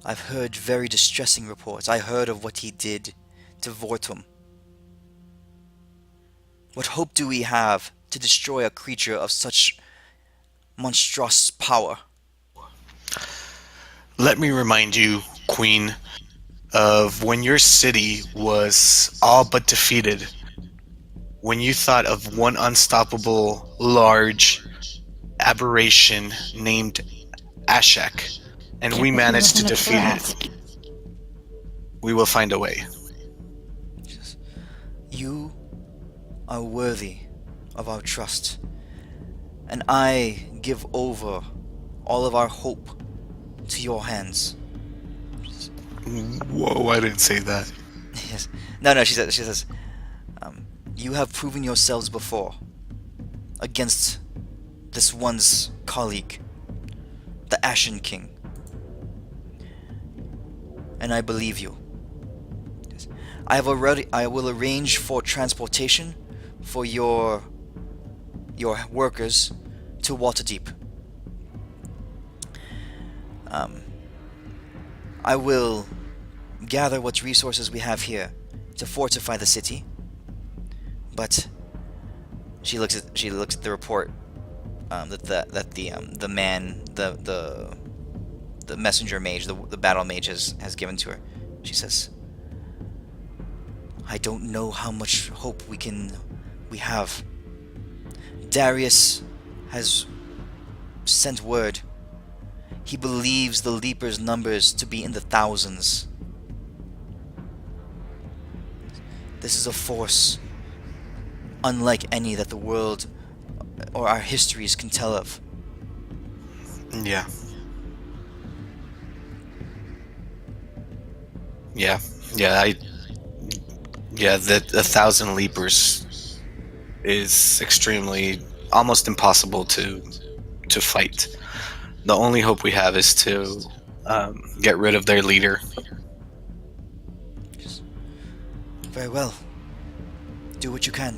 "I've heard very distressing reports. I heard of what he did to Vortum. What hope do we have to destroy a creature of such monstrous power?" Let me remind you, Queen, of when your city was all but defeated. When you thought of one unstoppable, large aberration named Ashek, and we managed to defeat it. We will find a way. She says, "You are worthy of our trust, and I give over all of our hope to your hands. Whoa, I didn't say that. Yes. No, she says, you have proven yourselves before against this one's colleague, the Ashen King. And I believe you. Yes. I will arrange for transportation for your workers to Waterdeep. I will gather what resources we have here to fortify the city. But she looks at the report that the messenger mage, the battle mage has given to her. She says, I don't know how much hope we have. Darius has sent word. He believes the Leapers' numbers to be in the thousands. This is a force unlike any that the world or our histories can tell of. Yeah. Yeah. The 1,000 leapers is extremely, almost impossible to fight. The only hope we have is to get rid of their leader. Very well. Do what you can.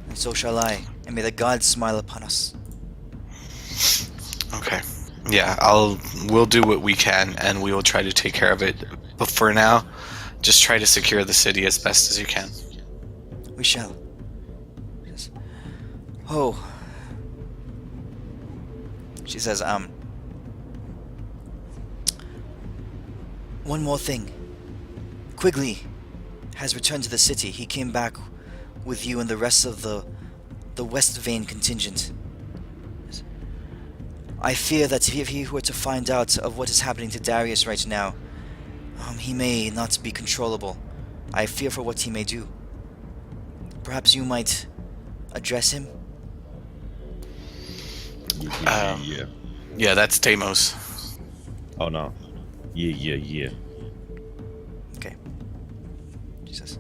And so shall I. And may the gods smile upon us. Okay. Yeah, we'll do what we can, and we will try to take care of it. But for now, just try to secure the city as best as you can. We shall. Yes. Oh. She says, one more thing. Quigley has returned to the city. He came back with you and the rest of the West Vein contingent. I fear that if he were to find out of what is happening to Darius right now, he may not be controllable. I fear for what he may do. Perhaps you might address him? Yeah. Yeah, that's Deimos. Oh no. Yeah. Okay. She says.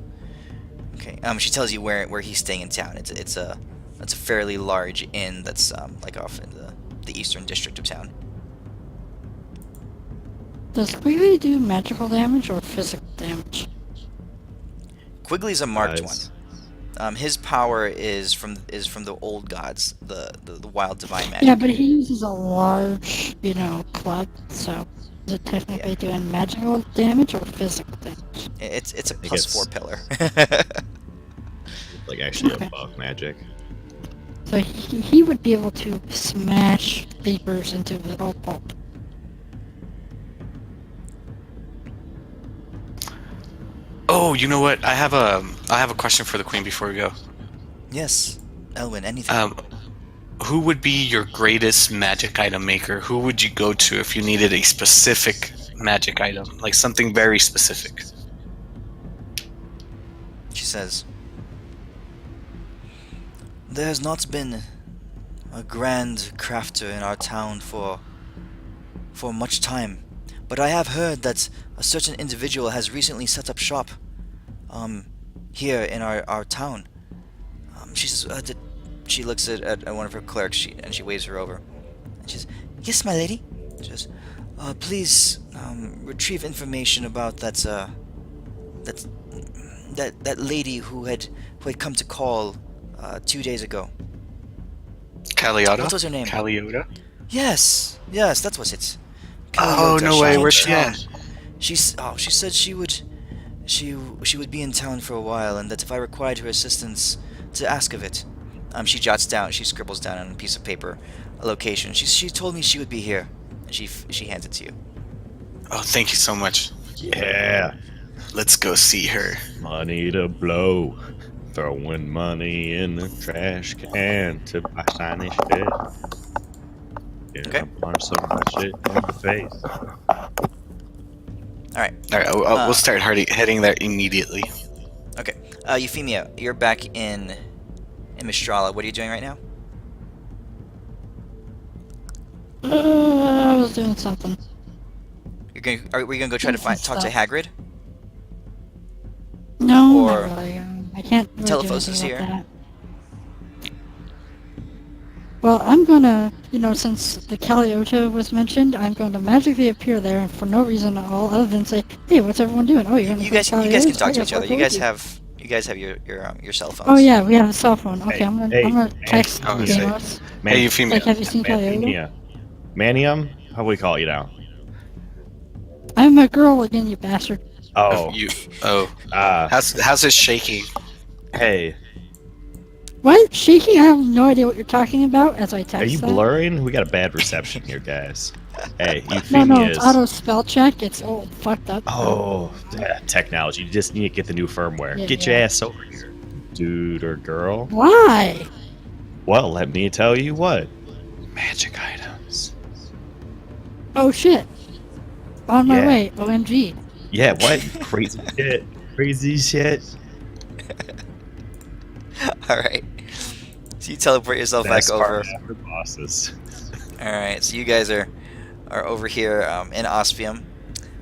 Okay. She tells you where he's staying in town. It's a fairly large inn that's like off in the eastern district of town. Does Quigley do magical damage or physical damage? Quigley's a marked Nice. one. His power is from the old gods, the wild divine magic. Yeah, but he uses a large, club, so is it technically doing magical damage or physical damage? It's a think plus it's- 4 pillar. Like actually Okay. above magic. So he would be able to smash Leapers into little pulp. Oh, you know what? I have a question for the queen before we go. Yes, Elwyn, anything. Who would be your greatest magic item maker? Who would you go to if you needed a specific magic item, like something very specific? She says, there has not been a grand crafter in our town for much time, but I have heard that a certain individual has recently set up shop here in our town. She says, she looks at one of her clerks and she waves her over. And she says, yes, my lady. She says, please retrieve information about that lady who had come to call 2 days ago. Caliota? What was her name? Caliota? Yes, that was it. Oh, Caliota. no She way, came where's to she town. at? She said she would be in town for a while, and that if I required her assistance, to ask of it. She scribbles down on a piece of paper a location. She told me she would be here. And she hands it to you. Oh, thank you so much. Yeah. Let's go see her. Money to blow. Throwing money in the trash can to buy shiny shit. Yeah, Okay. punch some of that shit in the face. All right. All right, we'll start heading there immediately. Okay. Euphemia, you're back in And Mistrala, what are you doing right now? I was doing something. Are we gonna go try to Doing talk to stuff. Hagrid? No, not Or really. I can't really do Telephos is anything here. about that. Well, I'm gonna, since the Caliota was mentioned, I'm going to magically appear there and for no reason at all other than say, hey, what's everyone doing? Oh, you're gonna You go to guys can Caliota's? talk I to guess each I'll other. go with you. You guys have your cell phones. Oh yeah, we have a cell phone. Okay, Hey, I'm gonna hey, text I was gonna say, Deimos. hey, Euphemia. Like, have you seen Caliota? Mania. Manium? How do we call you now? I'm a girl again, you bastard. Oh, Oh, how's this shaking? hey, What? Shaking? I have no idea what you're talking about as I text are you that. blurring? We got a bad reception here, guys. Hey, No, Euphemia it's is. auto spell check. It's old, fucked up. Oh, yeah, technology. You just need to get the new firmware. Yeah, Get your ass over here, dude or girl. Why? Well, let me tell you what. Magic items. Oh shit. On my Yeah. way. OMG. Yeah, what? Crazy shit. Crazy shit. All right. So you teleport yourself That's back over. after bosses. All right. So you guys are over here in Ospium.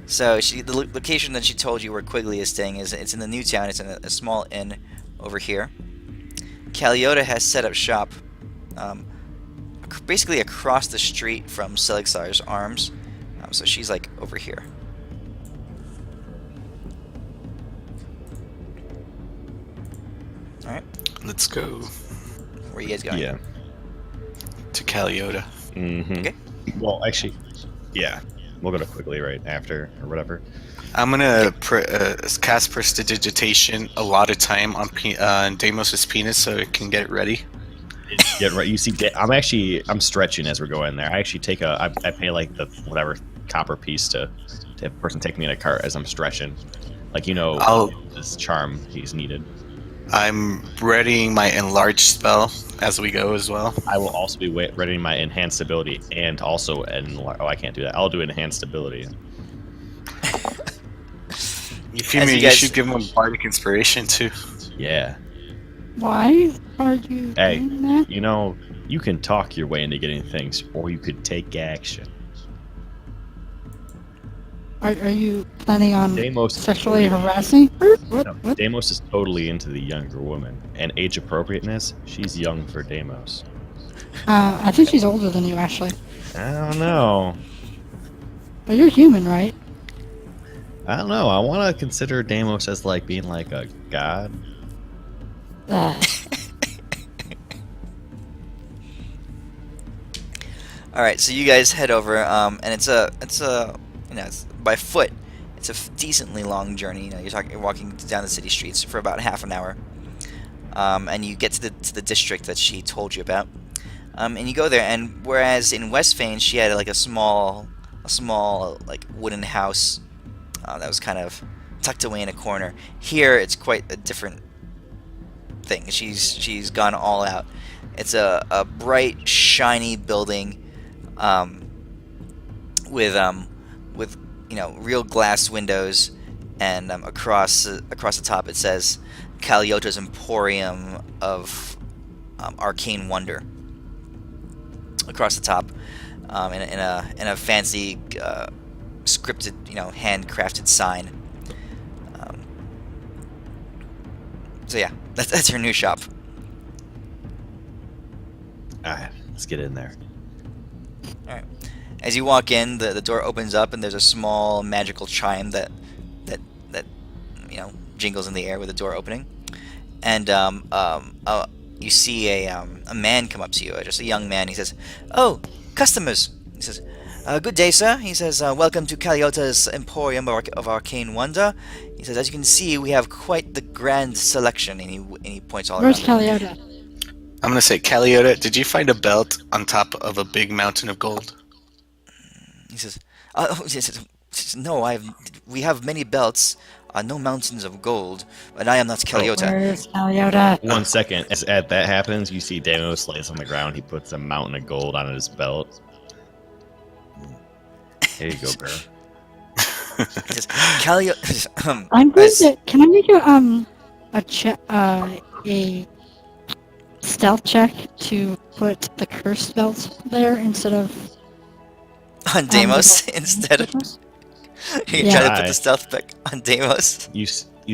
So the location that she told you where Quigley is staying it's in the new town. It's in a small inn over here. Caliota has set up shop, basically across the street from Selixar's Arms. So she's like over here. All right. Let's go Where are you guys going? Yeah. to Caliota. Mm-hmm. Okay. Well, actually, yeah. We'll go to Quigley right after or whatever. I'm gonna cast Prestidigitation a lot of time on Deimos' penis so it can get ready. Get right. You see, I'm stretching as we're going there. I actually I pay like the whatever copper piece to have a person take me in a cart as I'm stretching. Like, this charm he's needed. I'm readying my enlarge spell as we go as well. I will also be readying my enhanced ability and also I can't do that. I'll do enhanced ability. Euphemia, you should give him a bardic inspiration too. Yeah. Why are you Hey, doing that? you can talk your way into getting things, or you could take action. Are you planning on Deimos sexually harassing her? No, What? Deimos is totally into the younger woman, and age appropriateness, she's young for Deimos. I think she's older than you, actually. I don't know. But you're human, right? I don't know. I want to consider Deimos as like being like a god. Ugh. All right, so you guys head over, and it's by foot. It's a decently long journey. You're walking down the city streets for about half an hour, and you get to the district that she told you about, and you go there. And whereas in Westfane she had like a small like wooden house that was kind of tucked away in a corner, here it's quite a different thing. She's gone all out. It's a bright, shiny building. With real glass windows, and across the top it says Caliota's Emporium of Arcane Wonder. Across the top, in a fancy scripted, handcrafted sign. So yeah, that's her new shop. Alright, let's get in there. Alright. As you walk in, the door opens up, and there's a small magical chime that jingles in the air with the door opening. And you see a man come up to you, just a young man. He says, "Oh, customers." He says, "Good day, sir." He says, "Welcome to Caliota's Emporium of Arcane Wonder." He says, "As you can see, we have quite the grand selection." And he points all Where's around. Caliota? I'm gonna say, Caliota, did you find a belt on top of a big mountain of gold? He says, "No, we have many belts, no mountains of gold, but I am not Caliota." Where's Caliota? 1 second. As that happens, you see Deimos lays on the ground. He puts a mountain of gold on his belt. Here you go, girl. He says, "Caliota." I'm going to. Can I make a stealth check to put the curse spells there instead of On Deimos instead of Deimos? you Yeah. try to put the Nice. stealth back on Deimos. You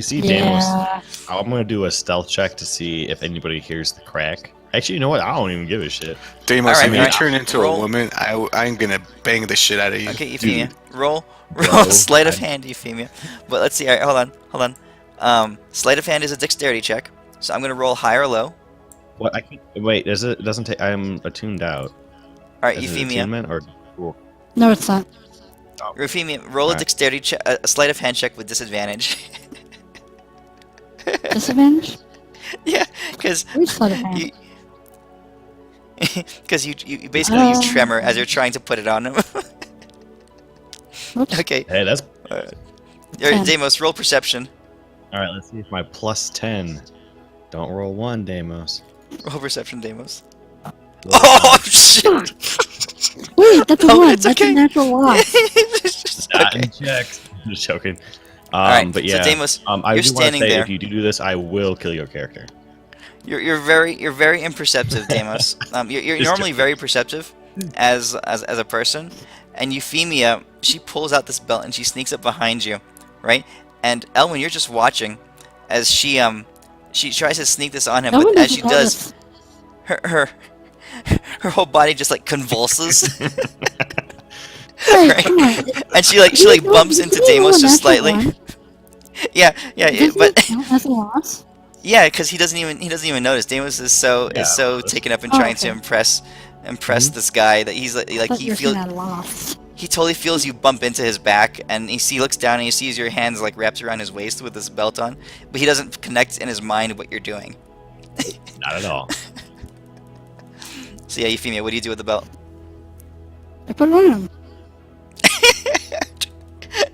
see Deimos. Yeah. I'm gonna do a stealth check to see if anybody hears the crack. Actually, you know what? I don't even give a shit. Deimos, Alright, if you alright. turn into Roll. a woman, I'm gonna bang the shit out of you. Okay, Euphemia, Dude. roll Bro, sleight of I'm- hand, Euphemia. But let's see. All right, hold on. Sleight of hand is a dexterity check, so I'm gonna roll high or low. What? I can't, wait. It doesn't take. I'm attuned out. All right, Is it Euphemia. attunement or? Cool. No, it's not. Euphemia, roll a Alright. dexterity check, a sleight of hand check with disadvantage. Disadvantage? Yeah, because Which sleight of hand? you, because you basically you tremor as you're trying to put it on him. Whoops. Okay, Hey, that's all right, 10. Deimos, roll perception. all right. Let's see if my plus 10. Don't roll 1, Deimos. Roll perception, Deimos. Roll Oh shit! Wait, that's a Oh, one. it's That's okay. a natural loss. Not Okay. in checks. I'm just joking. Alright, But yeah, so Deimos, I you're do want to standing say there. if you do this, I will kill your character. You're very imperceptive, Deimos. You're Just normally joking. very perceptive as a person, and Euphemia, she pulls out this belt and she sneaks up behind you, right? And Elwyn, you're just watching as she tries to sneak this on him, No one but as she doesn't does, her whole body just like convulses, Wait, right? come on. And she bumps into Deimos just slightly. Yeah, but That's a loss. yeah, because he doesn't even notice. Deimos is so Yeah. taken up in Oh, trying to okay. impress Mhm. this guy that he's I like thought he you were feels saying I lost. he totally feels you bump into his back, and he looks down and he sees your hands like wrapped around his waist with this belt on, but he doesn't connect in his mind what you're doing. Not at all. So yeah, Euphemia, what do you do with the belt? I put it on him.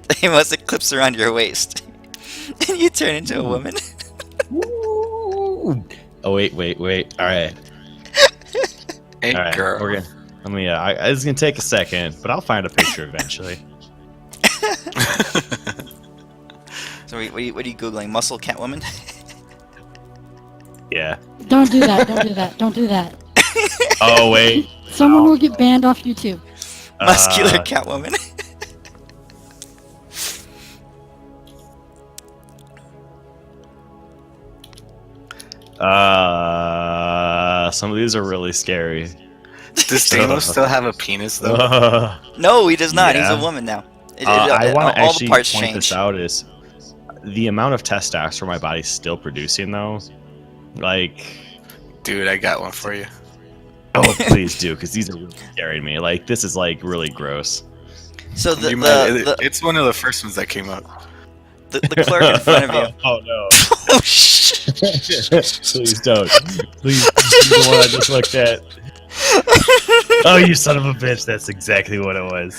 Deimos, it clips around your waist, and you turn into a woman. Ooh. Oh wait. All right. Hey, All right. girl. We're gonna. Let me. It's gonna take a second, but I'll find a picture eventually. So what are you googling? Muscle Catwoman? Yeah. Don't do that. Don't do that. Don't do that. Oh wait. Someone will get banned off YouTube. Muscular Catwoman. Some of these are really scary. Does Deimos still have a penis though? No, he does not. He's Yeah. a woman now. I want to all the actually parts point change. this out is the amount of testosterone my body's still producing though. Like, Dude, I got one for you. oh please do, because these are really scaring me. Like, this is like really gross. So You might- it's one of the first ones that came up. the clerk in front of you. Oh no! Oh shit! Please don't. Please, the one I just looked at. Oh, you son of a bitch! That's exactly what it was.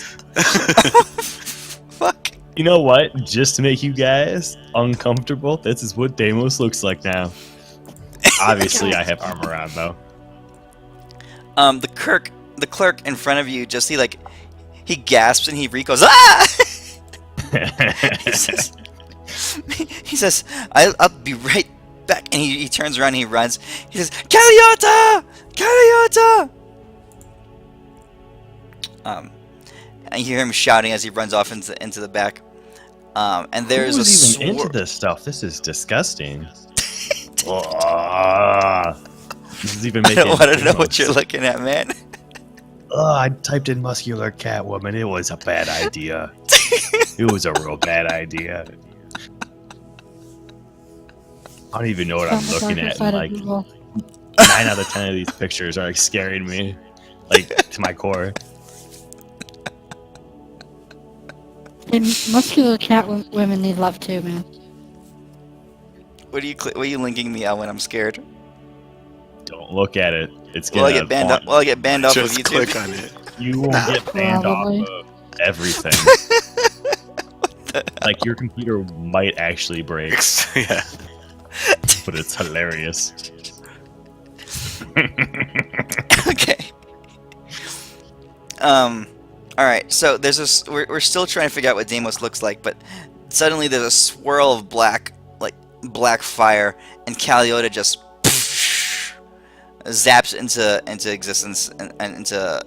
Fuck. You know what? Just to make you guys uncomfortable, this is what Deimos looks like now. Obviously, I have armor on though. The clerk in front of you, just he gasps and he recoils. Ah! He says, I'll be right back. And he turns around and he runs. He says, Caliota! Caliota! And you hear him shouting as he runs off into the back. And there's Who's a even into this stuff? This is disgusting. Ugh. This is even I making. don't want to know what you're looking at, man. I typed in muscular cat woman. It was a bad idea. It was a real bad idea. I don't even know what I'm On the looking darker at. side of Like Google. 9 out of 10 of these pictures are like scaring me, like to my core. And muscular cat women need love too, man. What are you linking me out when I'm scared? Don't look at it. It's Will I gonna. get banned off? Will I get banned off of Just YouTube? click on it. You will get banned off Probably. of everything. Like your computer might actually break, Yeah. but it's hilarious. Okay. All right. So there's this. We're still trying to figure out what Deimos looks like, but suddenly there's a swirl of black fire, and Caliota just zaps into existence and into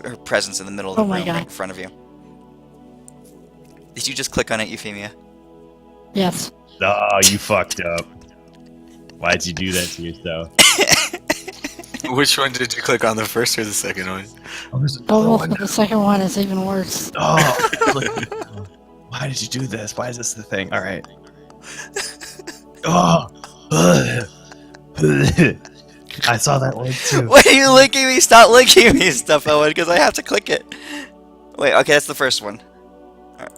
her presence in the middle of the Oh my room, God. right in front of you. Did you just click on it, Euphemia? Yes. Oh, you fucked up. Why'd you do that to yourself? Which one did you click on, the first or the second one? Oh, there's Almost, but the second one is even worse. Oh, why did you do this? Why is this the thing? All right. Oh, I saw that one too. Why are you licking me? Stop licking me, stuff, Owen, because I have to click it. Wait, okay, that's the first one. Alright.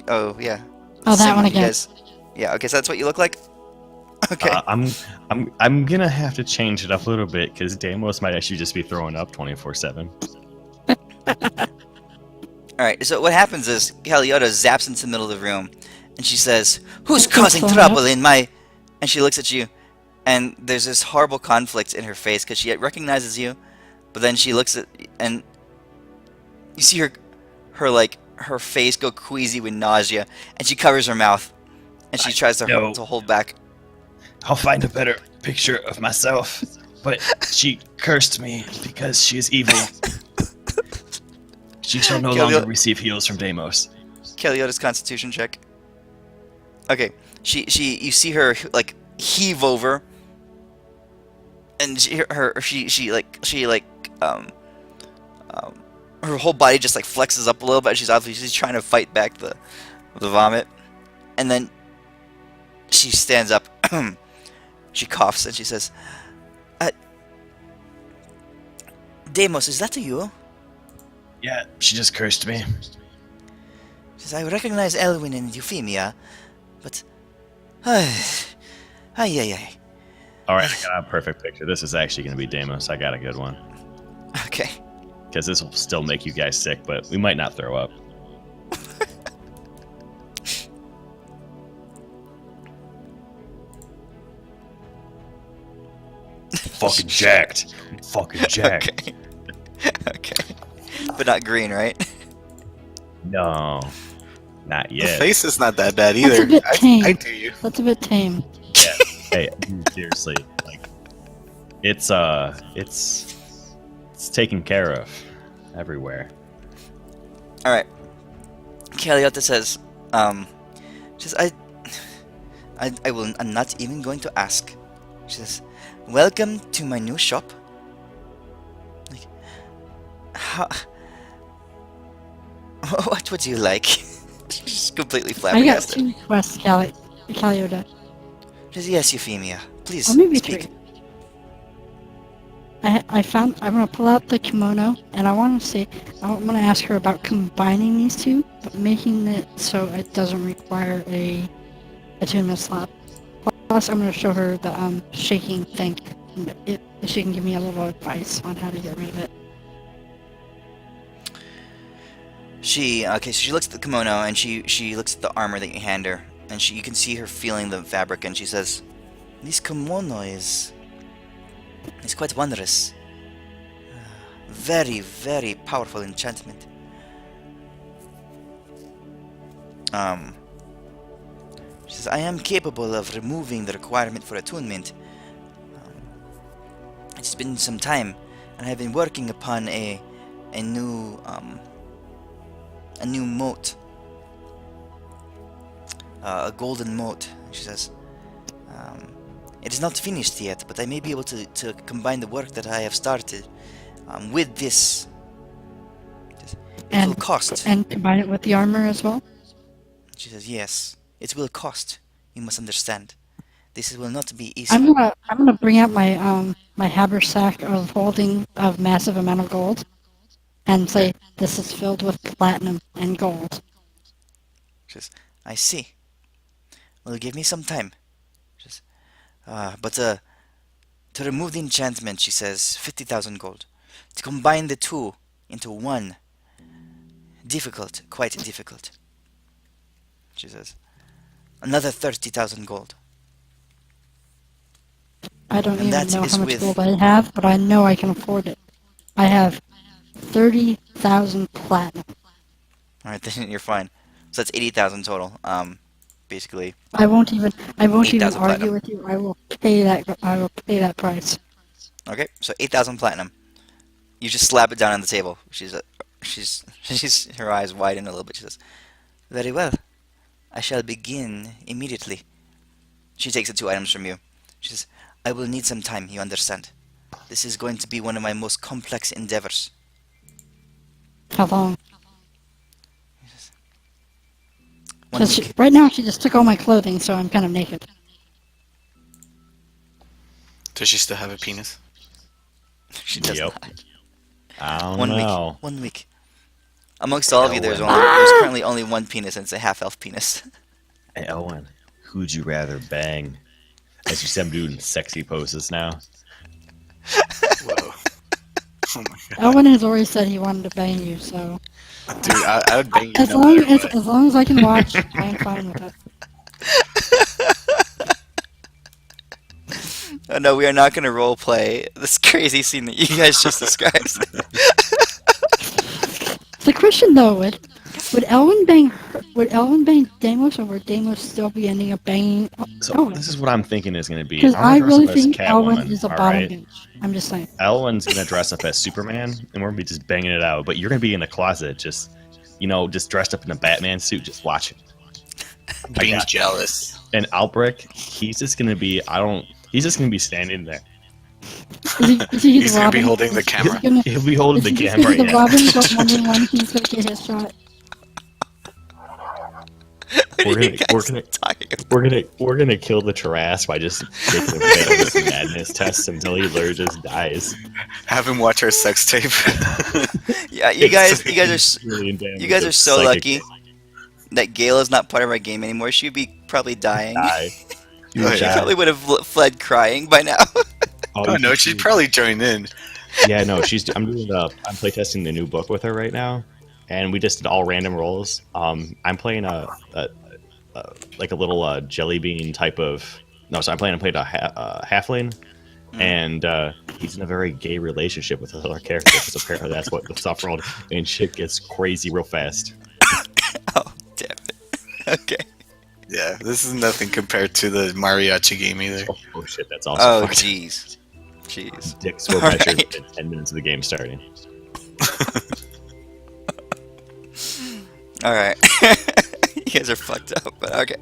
Oh yeah. Oh, that Same one you again. guys- Yeah, okay, so that's what you look like. Okay. I'm gonna have to change it up a little bit because Deimos might actually just be throwing up 24/7. Alright, so what happens is Heliota zaps into the middle of the room and she says, "Who's Who's causing throwing trouble up?" in my..." And she looks at you and there's this horrible conflict in her face because she recognizes you, but then she looks at and you see her face go queasy with nausea and she covers her mouth and she tries to know. hold back. I'll find a better picture of myself, but she cursed me because she is evil. She shall no Kill longer the- receive heals from Deimos. Keliota's constitution check. Okay, you see her like heave over, and her whole body just like flexes up a little bit. She's trying to fight back the vomit, and then she stands up. She coughs and she says, "Deimos, is that you?" Yeah, she just cursed me. She says, "I recognize Erelyn and Euphemia, but ay. All right, I got a perfect picture. This is actually going to be Deimos. I got a good one. Okay." Because this will still make you guys sick, but we might not throw up. Fucking jacked. Fucking jacked. Okay. Okay. But not green, right? No, not The yet. face is not that bad That's a either. bit tame. I do you. That's a bit tame. Hey, dude, seriously, like, it's taken care of everywhere. All right. Kaliota says, she says, I will. I'm not even going to ask. She says, "Welcome to my new shop." Like, how? What would you like? She's completely I got flabbergasted. 2 quests, Caliota. She says, "Yes, Euphemia. Please Or maybe speak." 3. I'm gonna pull out the kimono, and I want to ask her about combining these two, but making it so it doesn't require a attunement slot. Plus, I'm gonna show her the shaking thing, if she can give me a little advice on how to get rid of it. So she looks at the kimono and she looks at the armor that you hand her, and you can see her feeling the fabric, and she says, "This kimono is quite wondrous. Very, very powerful enchantment." She says, "I am capable of removing the requirement for attunement. It's been some time, and I've been working upon a new moat, a golden moat." She says, "It is not finished yet, but I may be able to combine the work that I have started with this. It will cost." And combine it with the armor as well. She says, "Yes, it will cost. You must understand. This will not be easy." I'm gonna bring out my haversack of holding of massive amount of gold, and say this is filled with platinum and gold. She says, "I see. Well, give me some time." She says, but to remove the enchantment," she says, 50,000 gold. "To combine the two into one, difficult, quite difficult." She says, "Another 30,000 gold." I don't And even that know is how much with- gold I have, but I know I can afford it. I have 30,000 platinum. Alright, then you're fine. So that's 80,000 total. Basically. I won't even 8,000 argue platinum. with you. I will pay that. I will pay that price. Okay, so 8,000 platinum. You just slap it down on the table. She's her eyes widen a little bit. She says, "Very well. I shall begin immediately." She takes the 2 items from you. She says, "I will need some time, you understand. This is going to be one of my most complex endeavors." How long? 1 Because week. right now she just took all my clothing, so I'm kind of naked. Does she still have a penis? She does Yep. not. I don't 1 know. week. 1 week. Amongst all of you, there's currently only 1 penis, and it's a half-elf penis. Hey, Owen, who'd you rather bang? As you see, I'm doing sexy poses now. Whoa. Oh my god. Elwin has already said he wanted to bang you, so Dude, I would bang you as no long matter what. as long as I can watch, I'm fine with it. Oh, no, we are not going to role play this crazy scene that you guys just described. The question though, would Elwin bang Deimos, or would Deimos still be ending up banging So Elwin? this is what I'm thinking is going to be. Because I'm gonna I dress really up as think Elwin Catwoman, is a all bottom right? bitch. I'm just saying. Elwin's going to dress up as Superman, and we're going to be just banging it out. But you're going to be in the closet, just dressed up in a Batman suit, just watching. Being jealous. And Albrecht, he's just going to be. He's just going to be standing there. Is he He's the gonna be Robin? holding the Is he camera. gonna- He'll be holding the is he camera. the Yeah. Robin, but wondering when he's gonna get his shot? What are We're you gonna- guys we're gonna- talking about? We're gonna kill the Tarrasque by just making him fail this madness test until he literally just dies. Have him watch our sex tape. Yeah, you guys are so Psychic lucky that Gale is not part of our game anymore. She'd be probably dying. die. Oh, yeah. She probably would have fled crying by now. Oh no, she'd probably join in. Yeah, no, I'm playtesting the new book with her right now, and we just did all random rolls. I'm playing a little jelly bean type of. No, so I'm playing a halfling, and he's in a very gay relationship with another character. Because apparently that's what the stuff rolled, and shit gets crazy real fast. Oh, damn it. Okay. Yeah, this is nothing compared to the mariachi game either. Oh shit, that's also. Oh, fucked. jeez. Jeez. Dicks were All measured right. in 10 minutes of the game starting. Alright. You guys are fucked up, but okay.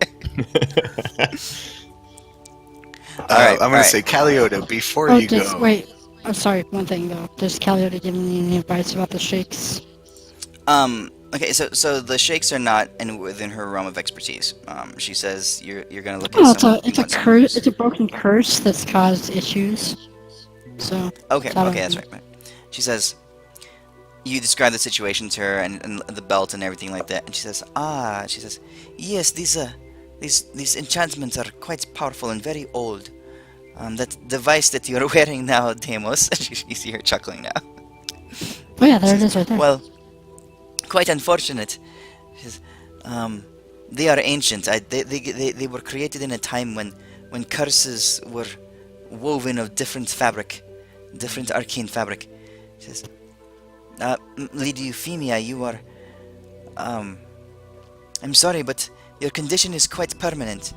Alright, I'm gonna say, Caliota, before Oh, you go. wait. I'm sorry. One thing though. Does Caliota give me any advice about the shakes? Okay, so the shakes are not within her realm of expertise. She says you're gonna look at Oh, someone. it's a curse. It's a broken curse that's caused issues. So Okay, I don't okay, that's know. right. She says, you describe the situation to her and the belt and everything like that, and she says, yes, these enchantments are quite powerful and very old. That device that you're wearing now, Deimos, you see her chuckling now. Oh yeah, there it is right there. Well, quite unfortunate. She says, they are ancient. They were created in a time when curses were woven of different arcane fabric. She says, Lady Euphemia, you are... I'm sorry, but your condition is quite permanent.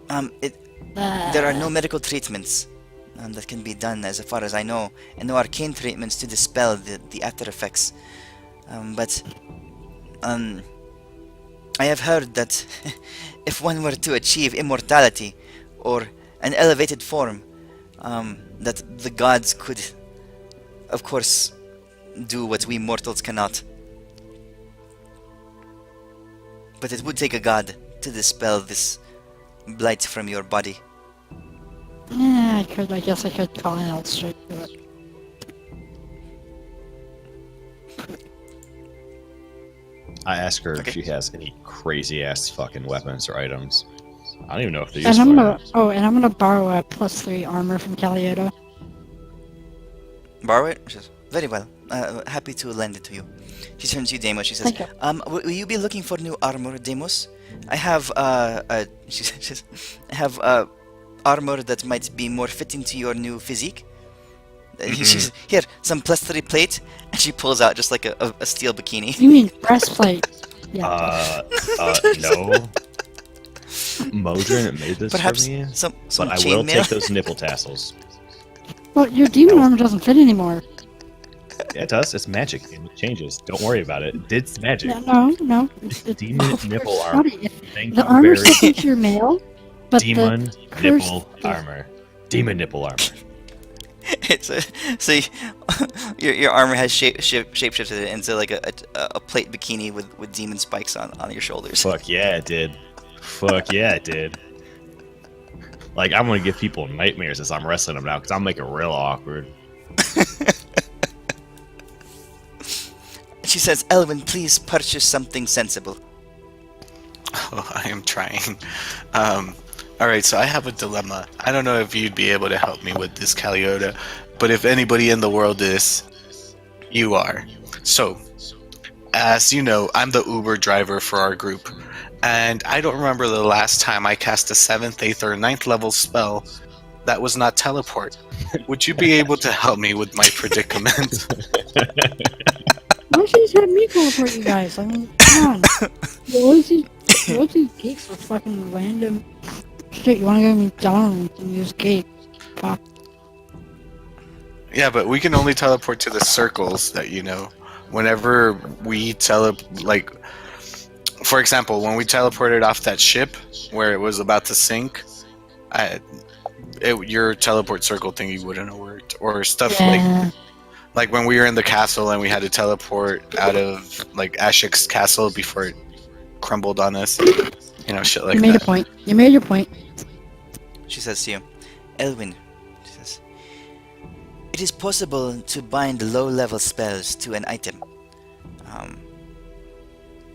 There are no medical treatments that can be done, as far as I know, and no arcane treatments to dispel the after effects. But I have heard that if one were to achieve immortality or an elevated form, that the gods could, of course, do what we mortals cannot. But it would take a god to dispel this blight from your body. Yeah, I guess I could call it out straight to it. I ask her Okay. if she has any crazy ass fucking weapons or items. I don't even know if they're And useful. I'm gonna borrow a +3 armor from Caliota. Borrow it? She says, very well. Happy to lend it to you. She turns to you, Deimos. She says, Thank you. will you be looking for new armor, Deimos? I have, she says, I have, armor that might be more fitting to your new physique. She says, here, some +3 plate. And she pulls out just like a steel bikini. You mean breastplate? Yeah. No. Modrin made this Perhaps for me, some but I will chainmail. take those nipple tassels. Well, your demon No. armor doesn't fit anymore. Yeah, it does. It's magic. It changes. Don't worry about it. It's magic. No. It's Demon nipple armor. Scotty, Thank the you armor very still fits your male, but Demon the curse nipple is- armor. Demon nipple armor. It's a, so your armor has shapeshifted it into like a plate bikini with demon spikes on your shoulders. Fuck yeah, it did. Fuck yeah, it did. Like, I'm gonna give people nightmares as I'm wrestling them now, because I'm making it real awkward. She says, "Elwyn, please purchase something sensible." Oh, I am trying. Alright, so I have a dilemma. I don't know if you'd be able to help me with this, Caliota, but if anybody in the world is, you are. So, as you know, I'm the Uber driver for our group, and I don't remember the last time I cast a 7th, 8th, or 9th level spell that was not teleport. Would you be able to help me with my predicament? Why don't you just have me teleport you guys? I mean, come on. What's these geeks for fucking random shit? You wanna go McDonald's and use gate? Fuck. Yeah, but we can only teleport to the circles that you know. Whenever we like, for example, when we teleported off that ship where it was about to sink, your teleport circle thingy wouldn't have worked, or stuff Yeah. like when we were in the castle and we had to teleport out of like Ashik's castle before it crumbled on us. You know, shit like You made your that. point. You made your point. She says to you, "Elwyn," she says, "it is possible to bind low-level spells to an item.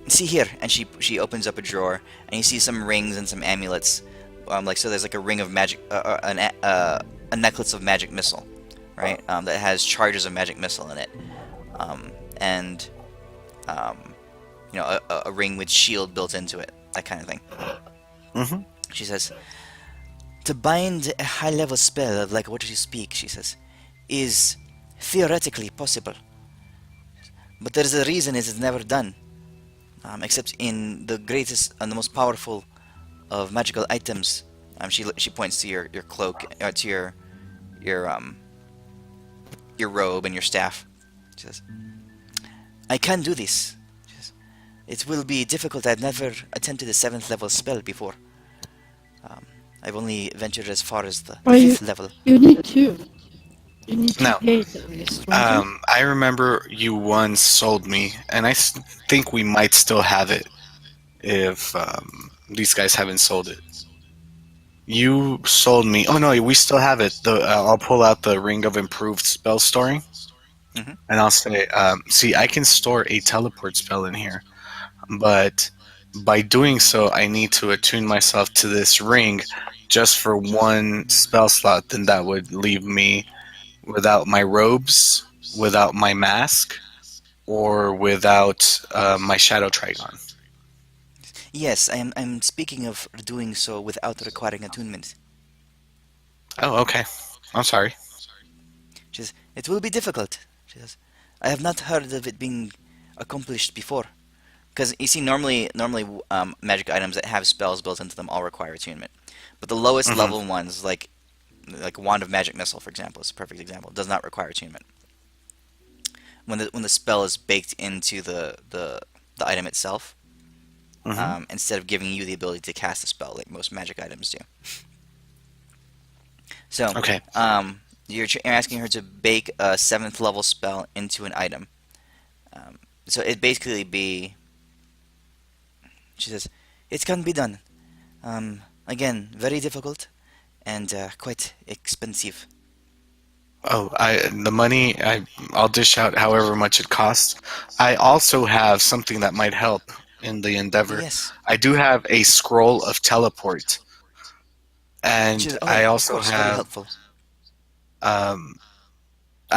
See here," and she opens up a drawer, and you see some rings and some amulets. Like, so there's like a ring of magic, a necklace of magic missile, right? That has charges of magic missile in it, and you know, a ring with shield built into it, that kind of thing. Mm-hmm. She says, "To bind a high-level spell of like what you speak," she says, "is theoretically possible. But there's a reason it is never done. Except in the greatest and the most powerful of magical items." She points to your cloak, to your robe and your staff. She says, "I can do this. She says, it will be difficult. I've never attempted a 7th level spell before. I've only ventured as far as the Well, 5th level." You need two. You need two No. gates at least. don't you? I remember you once sold me, and I think we might still have it if these guys haven't sold it. You sold me. Oh no, we still have it. I'll pull out the Ring of Improved Spell Storing, Mhm. and I'll say, "See, I can store a teleport spell in here, but by doing so, I need to attune myself to this ring just for one spell slot. Then that would leave me without my robes, without my mask, or without my Shadow Trigon." Yes, I'm speaking of doing so without requiring attunement. Oh, okay. I'm sorry. She says, "It will be difficult." She says, "I have not heard of it being accomplished before." Because you see, normally, magic items that have spells built into them all require attunement. But the lowest Mhm. level ones, like Wand of Magic Missile, for example, is a perfect example. Does not require attunement. When the spell is baked into the item itself, Mhm. instead of giving you the ability to cast a spell like most magic items do. So, Okay. you're asking her to bake a 7th level spell into an item. So it basically be. She says, "It can be done. Again, very difficult and quite expensive." Oh, the money I'll dish out however much it costs. I also have something that might help in the endeavor. Yes. I do have a scroll of teleport, She and says, "Oh, I of also course, very have. helpful."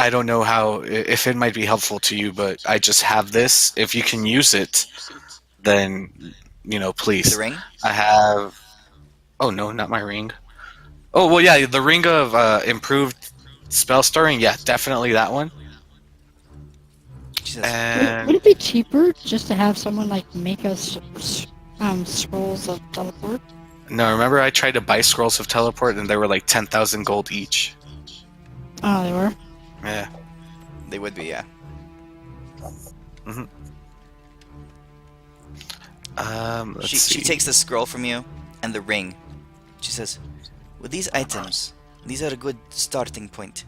I don't know how if it might be helpful to you, but I just have this. If you can use it, then The please. ring? I have. Oh no, not my ring. Oh well, yeah, the ring of improved spell storing. Yeah, definitely that one. She says, Would And it be cheaper just to have someone like make us scrolls of teleport? No, remember I tried to buy scrolls of teleport and they were like 10,000 gold each. Oh, they were? Yeah. They would be, yeah. Let's see. She takes the scroll from you and the ring. She says, with these items, these are a good starting point.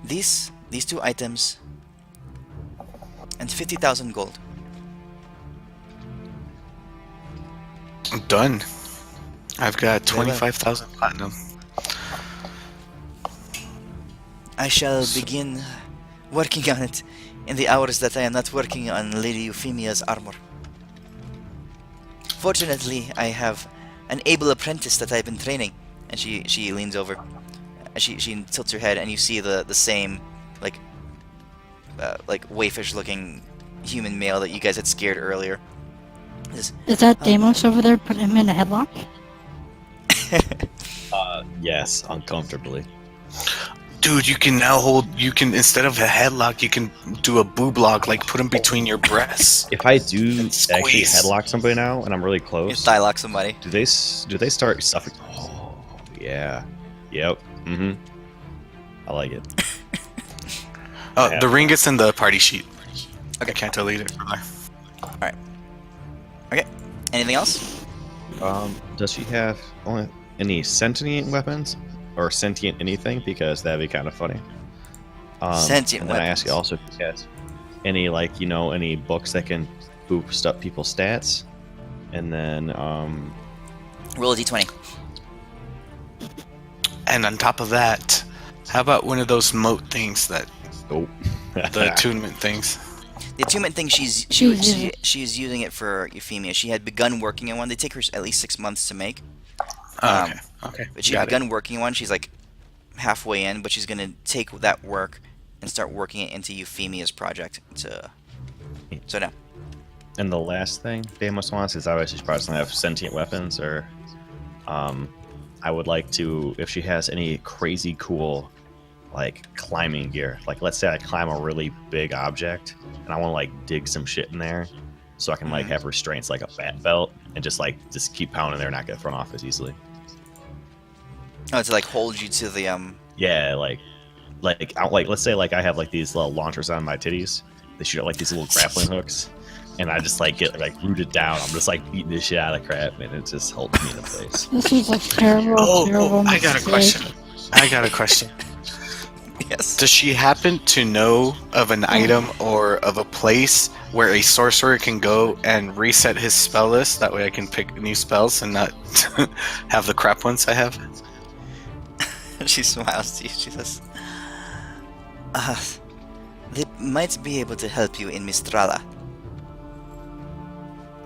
These 2 items and 50,000 gold. I'm done. I've got Very well. 25,000 platinum. I shall begin working on it in the hours that I am not working on Lady Euphemia's armor. Fortunately, I have an able apprentice that I've been training. And she leans over. She tilts her head, and you see the same, like wayfish-looking human male that you guys had scared earlier. Is that Deimos over there putting him in a headlock? Yes, uncomfortably. Dude, you can instead of a headlock, you can do a boob lock, like put him between your breasts. If I do actually Squeeze. headlock somebody now, and I'm really You close, thigh lock somebody. do they start suffocating? Oh, yeah. Yep. Mm-hmm. I like it. Oh, the ring is in the party sheet. Okay. I can't delete it from there. Okay. Anything else? Does she have any sentient weapons or sentient anything? Because that'd be kind of funny. Sentient and then I weapons. ask you also if she has any any books that can boost up people's stats, and then Roll a d20. And on top of that, how about one of those moat things that oh, the attunement things? The attunement thing, she's using it for Euphemia. She had begun working on one. They take her at least 6 months to make. Oh, okay. But she Got had it. begun working on one. She's like halfway in, but she's gonna take that work and start working it into Euphemia's project. So no. And the last thing Deimos wants is obviously she probably doesn't have sentient weapons, or I would like to, if she has any crazy cool like climbing gear. Like let's say I climb a really big object and I want to like dig some shit in there, so I can like have restraints like a fat belt and just keep pounding there and not get thrown off as easily. Oh, to like hold you to the Yeah, like let's say like I have like these little launchers on my titties. They shoot out like these little grappling hooks, and I just like get like rooted down. I'm just like beating the shit out of crap, and it just holds me in place. This is a terrible, terrible I got a mistake. question. yes. Does she happen to know of an item or of a place where a sorcerer can go and reset his spell list? That way I can pick new spells and not have the crap ones I have. She smiles to you. She says, they might be able to help you in Mistrala.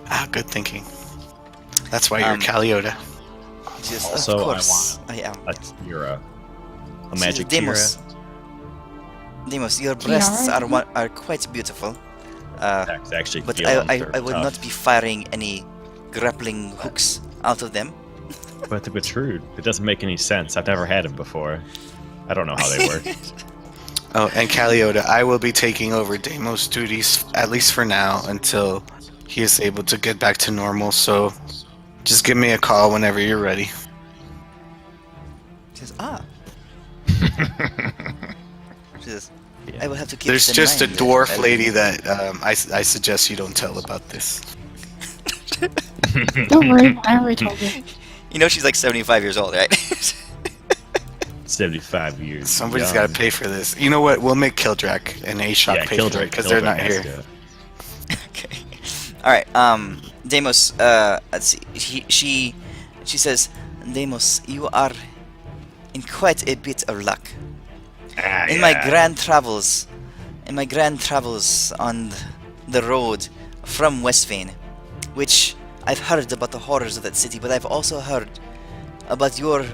Ah, good thinking. That's why you're Caliota. She says, Also, of I course, I am. A tiara, a She says, magic tiara. Deimos, your Tiara? breasts are quite beautiful. That's actually But feeling I they're would tough. not be firing any grappling hooks out of them. But to be true, it doesn't make any sense. I've never had them before. I don't know how they work. Oh, and Caliota, I will be taking over Deimos' duties, at least for now, until he is able to get back to normal, so just give me a call whenever you're ready. She says, She says, Yeah. I will have to keep There's this in just a mind, dwarf Erelyn." lady that I suggest you don't tell about this. Don't worry, I already told you. You know she's like 75 years old, right? 75 years. Somebody's young. got to pay for this. You know what? We'll make Kildrak and A-Shock pay for it, because they're not has here. to. Okay. Alright, Deimos, let's see. She says, Deimos, you are in quite a bit of luck. In my grand travels on the road from Westvane, which I've heard about the horrors of that city, but I've also heard about you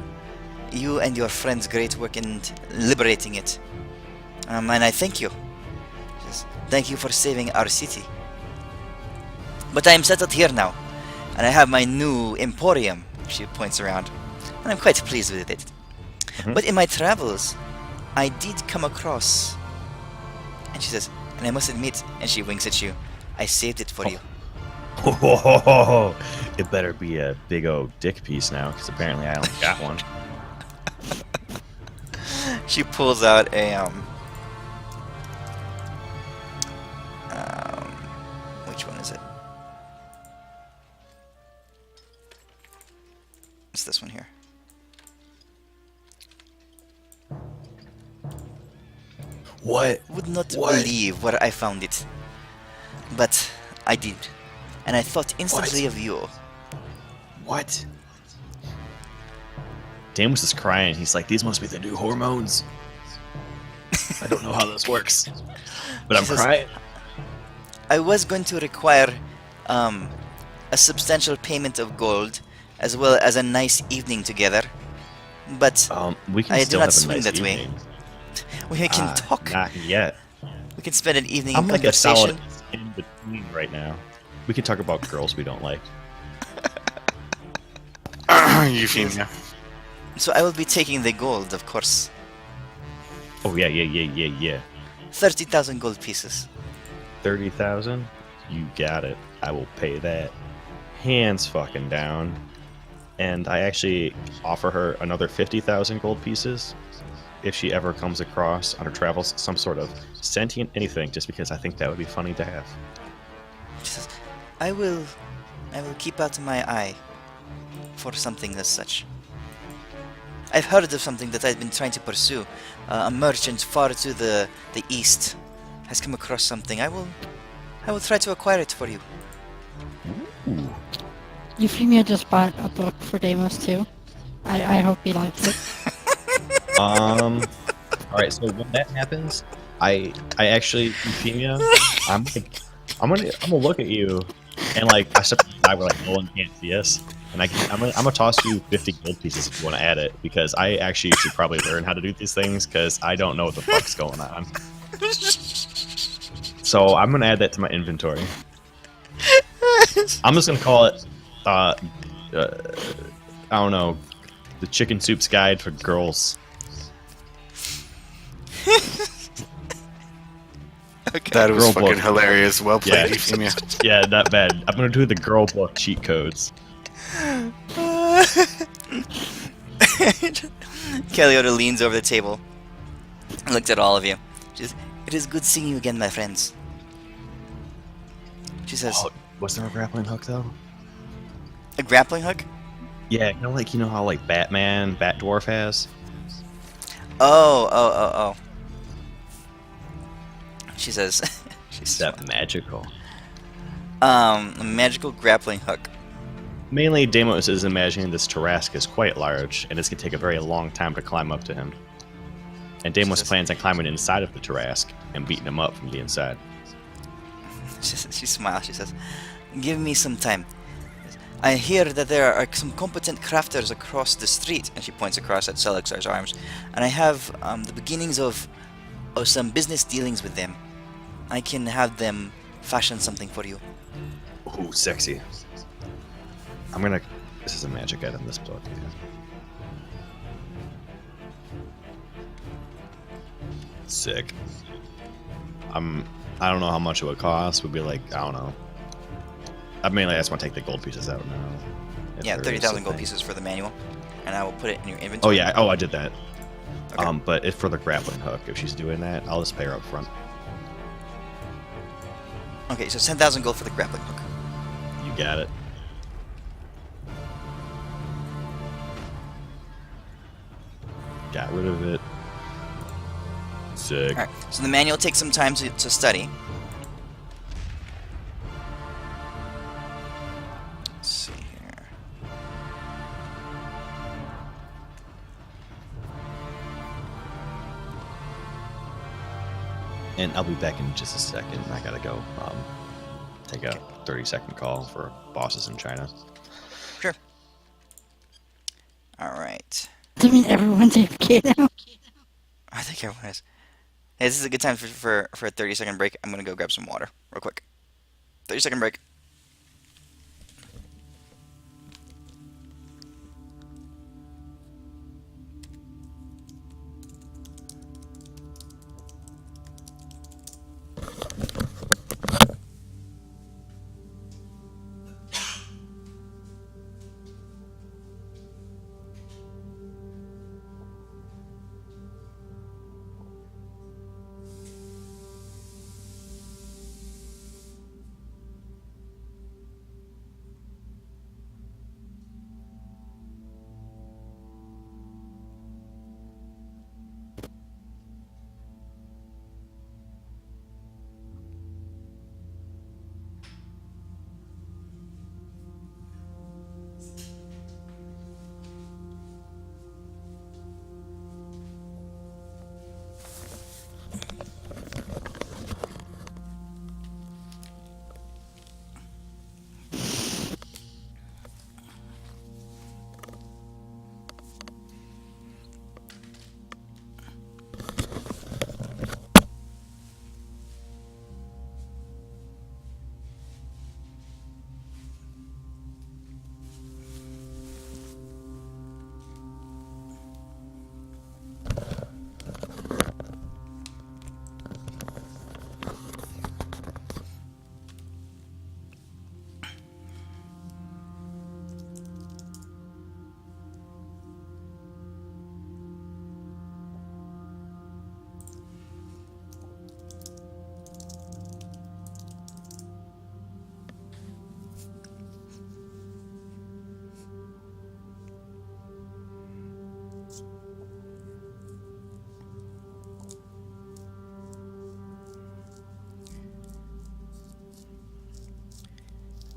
and your friends' great work in liberating it. And I thank you. Just thank you for saving our city. But I am settled here now, and I have my new emporium. She points around, and I'm quite pleased with it. But in my travels, I did come across, and she says, and I must admit, and she winks at you, I saved it for you. It better be a big old dick piece now, because apparently I only got one. She pulls out a which one is it? It's this one here. What? Would not What? believe where I found it, but I did, and I thought instantly of you. What? Deimos is crying. He's like, these must be the new hormones. I don't know how this works, but I'm She says, crying. I was going to require a substantial payment of gold, as well as a nice evening together, but We can I do still not have a swing nice that way. evening. we can talk. Not yet. We can spend an evening I'm in like a conversation. solid in between right now. We can talk about girls we don't like. Euphemia. So I will be taking the gold, of course. Oh yeah. 30,000 gold pieces. 30,000? You got it. I will pay that. Hands fucking down. And I actually offer her another 50,000 gold pieces if she ever comes across on her travels some sort of sentient anything, just because I think that would be funny to have. She says, I will keep out my eye for something as such. I've heard of something that I've been trying to pursue. A merchant far to the east has come across something. I will try to acquire it for you. Ooh. Euphemia just bought a book for Deimos too. I hope he likes it. All right, so when that happens, I actually, Euphemia, I'm gonna look at you, and like I step aside where like no one can't see us, and I'm gonna toss you 50 gold pieces if you want to add it, because I actually should probably learn how to do these things, because I don't know what the fuck's going on. So I'm gonna add that to my inventory. I'm just gonna call it, I don't know, the Chicken Soup's Guide for Girls. Okay. That was Girl fucking book. hilarious. Well Yeah. played, Euphemia. Yeah, not bad. I'm gonna do the girl book cheat codes. Caliota leans over the table and looks at all of you. She says, it is good seeing you again, my friends. She says, Oh, was there a grappling hook though? a grappling hook? Yeah, kind of like, you know how like Batman, Bat Dwarf has. Oh. She says, Is that magical? a magical grappling hook. Mainly, Deimos is imagining this Tarrasque is quite large, and it's gonna take a very long time to climb up to him. And Deimos Jesus. plans on climbing inside of the Tarrasque and beating him up from the inside. She smiles. She says, give me some time. I hear that there are some competent crafters across the street, and she points across at Selexar's arms, and I have the beginnings of some business dealings with them. I can have them fashion something for you. Ooh, sexy. I'm gonna. This is a magic item. This book. Sick. I don't know how much it would cost. Would be like, I don't know. I mainly just want to take the gold pieces out now. if Yeah, there is 30,000 gold something. pieces for the manual, and I will put it in your Oh inventory. yeah. Oh, I did that. Okay. But if for the grappling hook, if she's doing that, I'll just pay her up front. Okay, so 10,000 gold for the grappling hook. You got it. Got rid of it. Sick. Alright, so the manual takes some time to study. Let's see here. And I'll be back in just a second. I gotta go take a 30-second call for bosses in China. Sure. Alright. Does it mean everyone's AFK now? I think everyone is. Hey, this is a good time for a 30-second break. I'm gonna go grab some water real quick. 30-second break.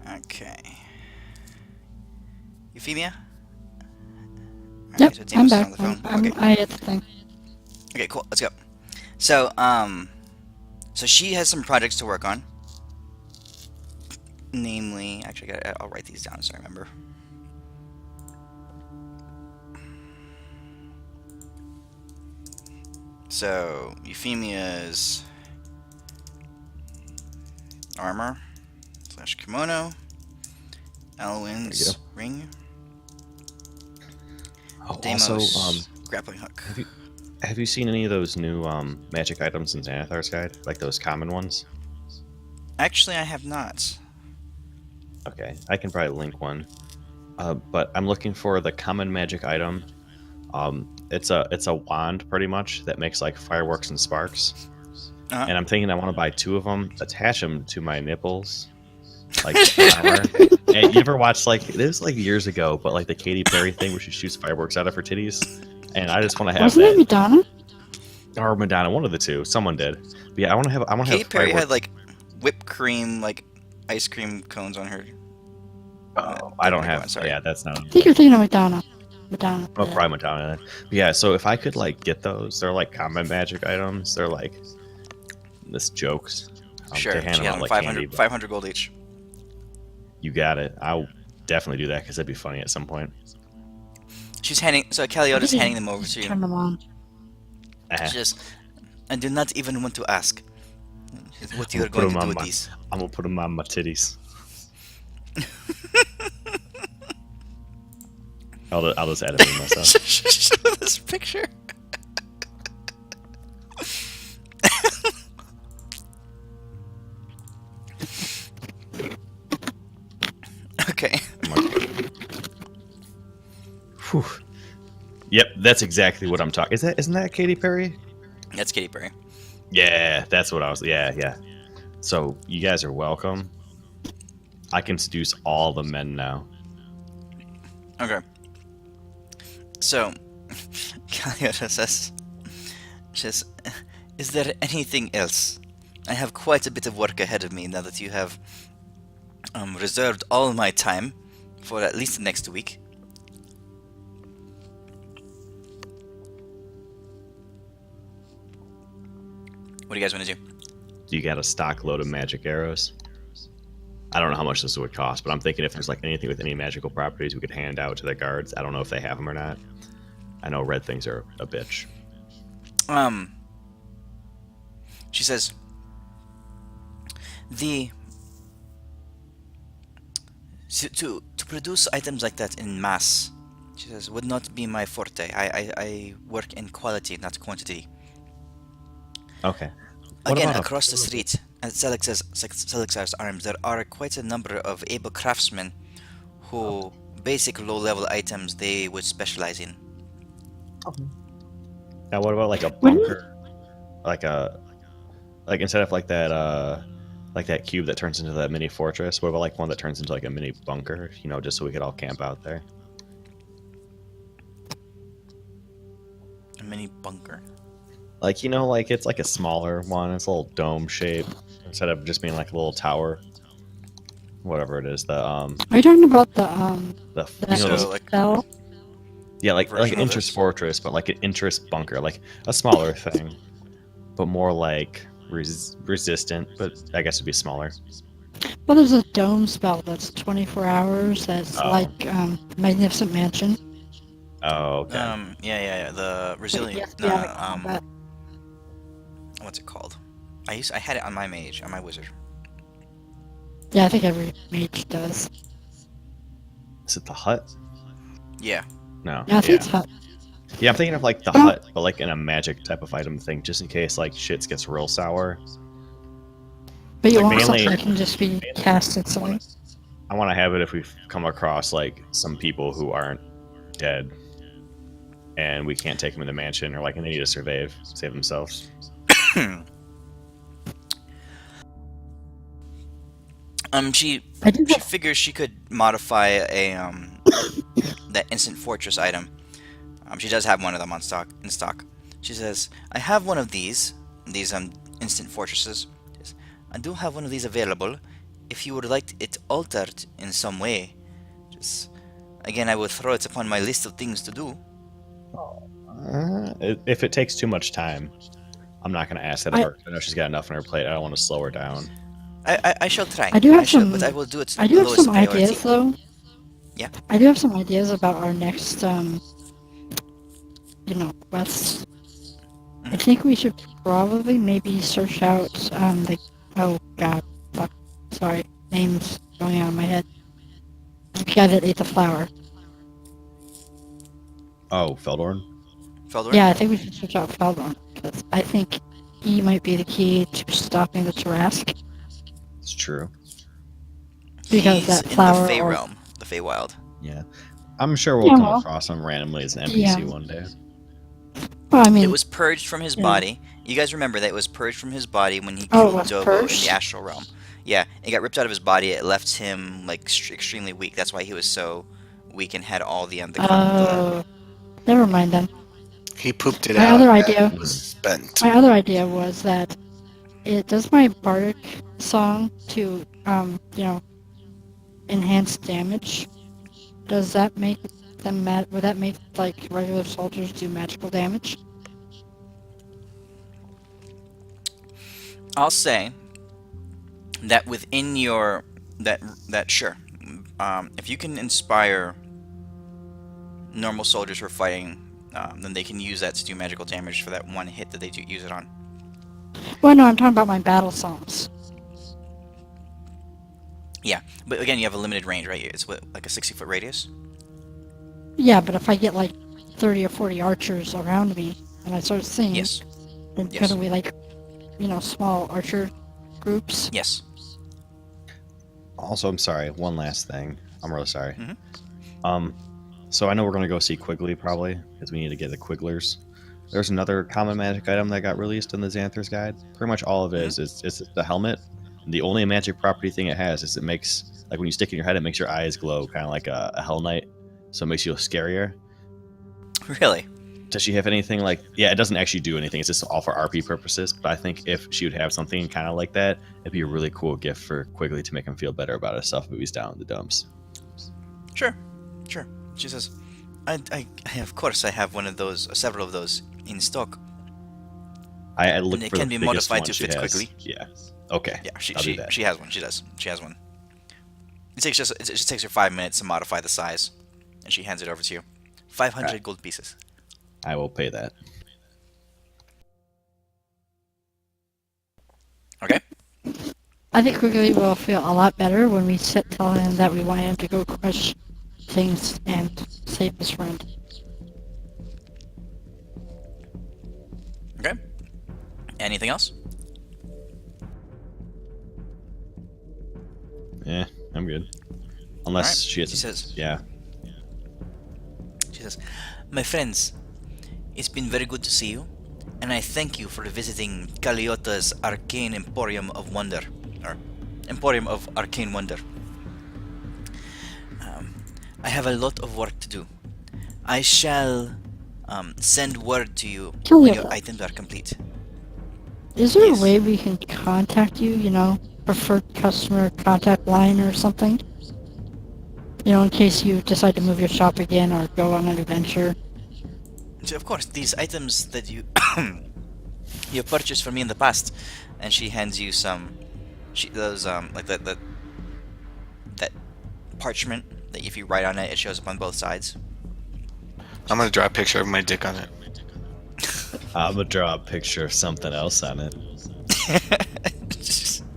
Okay. Euphemia? Yep, Okay, so I'm Deimos is back. on the phone. I'm, Okay. I hit the thing. Okay, cool. Let's go. So, so she has some projects to work on. Namely, actually, I'll write these down so I remember. So, Euphemia's armor / kimono, Erelyn's ring, Oh, Deimos also, grappling hook. have you seen any of those new magic items in Xanathar's Guide? Like those common ones? Actually, I have not. Okay, I can probably link one. But I'm looking for the common magic item. It's a wand pretty much that makes like fireworks and sparks. Uh-huh. And I'm thinking I want to buy 2 of them, attach them to my nipples, like armor. And you ever watched like this like years ago, but like the Katy Perry thing where she shoots fireworks out of her titties? And I just want to have Wasn't it that. Madonna? Or Madonna, one of the two. Someone did. But yeah, I want to have. Katy Perry fireworks. had like whipped cream, like ice cream cones on her. Oh, I don't Never have. mind, sorry. Yeah, that's not. I think you're thinking of Madonna. Madonna. Oh, yeah. probably Madonna. But yeah, so if I could like get those, they're like common magic items. They're like this jokes. Sure, They hand she them had out them like 500, candy. But 500 gold each. you got it. I'll definitely do that because that'd be funny at some point. She's handing, so Caliota's handing them over to you. Turn them on. Eh, She just, I do not even want to ask what you are I'm gonna put going to 'em do on with my- these. I'm gonna put them on my titties. I'll just edit them myself. Show this picture. Okay. Whew. Yep, that's exactly what I'm talking. Isn't that Katy Perry? That's Katy Perry. Yeah, that's what I was. Yeah. So you guys are welcome. I can seduce all the men now. Okay. So, Caliota says, is there anything else? I have quite a bit of work ahead of me now that you have reserved all my time for at least the next week. What do you guys want to do? You got a stock load of magic arrows. I don't know how much this would cost, but I'm thinking if there's like anything with any magical properties we could hand out to the guards. I don't know if they have them or not. I know red things are a bitch. She says, to produce items like that in mass, she says, would not be my forte. I work in quality, not quantity. Okay. What Again, about across the street at Selixar's Arms, there are quite a number of able craftsmen who basic low-level items they would specialize in. Now, what about like a bunker? Like instead of like that cube that turns into that mini fortress, what about like one that turns into like a mini bunker? You know, just so we could all camp out there. A mini bunker. Like, you know, like it's like a smaller one. It's a little dome shape instead of just being like a little tower. Whatever it is, Are you talking about the you know, So, those- like, spell? yeah, like version an of interest this? fortress, but like an interest bunker, like a smaller thing, but more like resistant. But I guess it'd be smaller. Well, there's a dome spell that's 24 hours. That's Oh. like Magnificent Mansion. Oh, okay. yeah. The resilient. Yes, No, yeah, combat. what's it called? I had it on my mage, on my wizard. Yeah, I think every mage does. Is it the hut? Yeah. No. Yeah, I think it's hot. Yeah, I'm thinking of like the Oh. hut, but like in a magic type of item thing, just in case like shit gets real sour. But you Like, want mainly- something that can just be cast instantly. I want to have it if we come across like some people who aren't dead, and we can't take them in the mansion, or like and they need to save themselves. She I do she have, figures she could modify a that instant fortress item. She does have one of them in stock. She says, "I have one of these instant fortresses. I do have one of these available. if you would like it altered in some way, just again, I will throw it upon my list of things to do. If it takes too much time, I'm not going to ask that of her. I know she's got enough on her plate. I don't want to slow her down. I shall try. I do have shall, some. but I will do it I do have lowest some priority. ideas though. Yeah. I do have some ideas about our next quests. I think we should probably maybe search out oh god, fuck, sorry, names going out of my head. The guy that ate the flower. Oh, Feldorn? Feldor? Yeah, I think we should search out Feldorn, because I think he might be the key to stopping the Tarask. It's true. Because He's that in the flower Fey or- realm, the Feywild. Yeah. I'm sure we'll Yeah, come well. across him randomly as an NPC Yeah. one day. Well, I mean, It was purged from his yeah. body. You guys remember that it was purged from his body when he Oh, it killed was Dobo in purged? the astral realm. Yeah, it got ripped out of his body. It left him like extremely weak. That's why he was so weak and had all the Oh, never mind then. He pooped it My out. other and idea- it was spent. My other idea was that it does my bardic song to enhance damage. Does that make them mad? Would that make like regular soldiers do magical damage? I'll say that within your that sure, if you can inspire normal soldiers who are fighting, then they can use that to do magical damage for that one hit that they do use it on. Well, no, I'm talking about my battle songs. Yeah, but again, you have a limited range, right? It's what, like a 60-foot radius. Yeah, but if I get like 30 or 40 archers around me and I start singing, Yes. then Yes. couldn't we like, small archer groups? Yes. Also, I'm sorry. One last thing. I'm really sorry. Mhm. So I know we're going to go see Quigley probably because we need to get the Quigglers. There's another common magic item that got released in the Xanthor's Guide. Pretty much all of it is it's the helmet. The only magic property thing it has is it makes, like when you stick it in your head, it makes your eyes glow, kind of like a Hell Knight. So it makes you scarier. Really? Does she have anything like? Yeah, it doesn't actually do anything. It's just all for RP purposes. But I think if she would have something kind of like that, it'd be a really cool gift for Quigley to make him feel better about himself if he's down in the dumps. Sure. She says, I of course I have one of those, several of those in stock. I looked it for can the be biggest modified one to she fit has. Quigley. Yeah. Okay. Yeah, I'll do that. she has one. She does. She has one. It just takes her 5 minutes to modify the size, and she hands it over to you. 500 Alright. gold pieces. I will pay that. Okay. I think Quigley will feel a lot better when we tell him that we want him to go crush things and save his friend. Okay. Anything else? Yeah, I'm good. Unless Alright, she has. she says. Yeah. She says, "My friends, it's been very good to see you, and I thank you for visiting Caliota's Arcane Emporium of Wonder, or Emporium of Arcane Wonder. I have a lot of work to do. I shall send word to you when your Caliota, items are complete." is there Yes. a way we can contact you, preferred customer contact line or something? In case you decide to move your shop again or go on an adventure. So of course, these items that you you purchased from me in the past, and she hands you some, those like that parchment that if you write on it, it shows up on both sides. I'm gonna draw a picture of my dick on it. I'm gonna draw a picture of something else on it.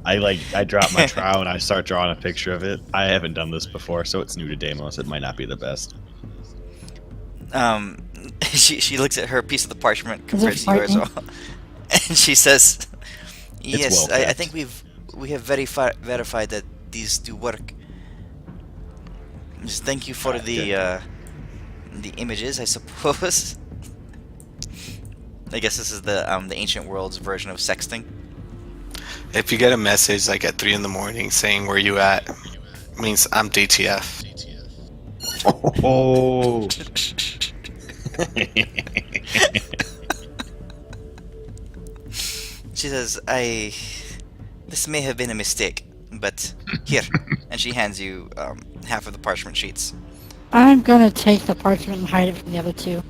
I drop my trowel and I start drawing a picture of it. I haven't done this before, so it's new to Deimos. It might not be the best. She looks at her piece of the parchment Is compared it to yours, frightening? and she says, It's "Yes, well I kept. think we have verified that these do work. Just thank you for Alright, the images, I suppose." I guess this is the ancient world's version of sexting. If you get a message like at 3 in the morning saying where you at, it means I'm DTF. Oh. She says, This may have been a mistake, but here. And she hands you half of the parchment sheets. I'm gonna take the parchment and hide it from the other two.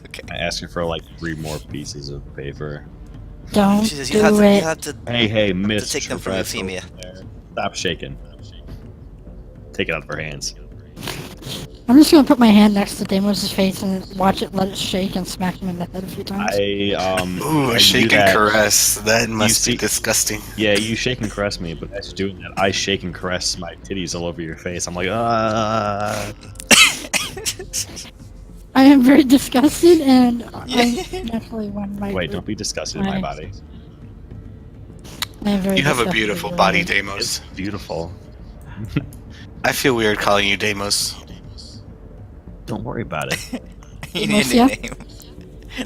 Okay. I ask her for like 3 more pieces of paper. Don't She says do you it. have to. Hey, Miss. take them from Tress Euphemia. over there. Stop shaking. Take it out of her hands. I'm just gonna put my hand next to Deimos' face and watch it, let it shake, and smack him in the head a few times. Ooh, I a do shake and that- caress. That must be see- disgusting. Yeah, you shake and caress me, but as you're doing that, I shake and caress my titties all over your face. I'm like, I am very disgusted, and I naturally one might. Wait, don't be disgusted in my body. I am very You have a disgusted beautiful with body, it. Deimos. It's beautiful. I feel weird calling you Deimos. Don't worry about it. You need a Deimosia? name.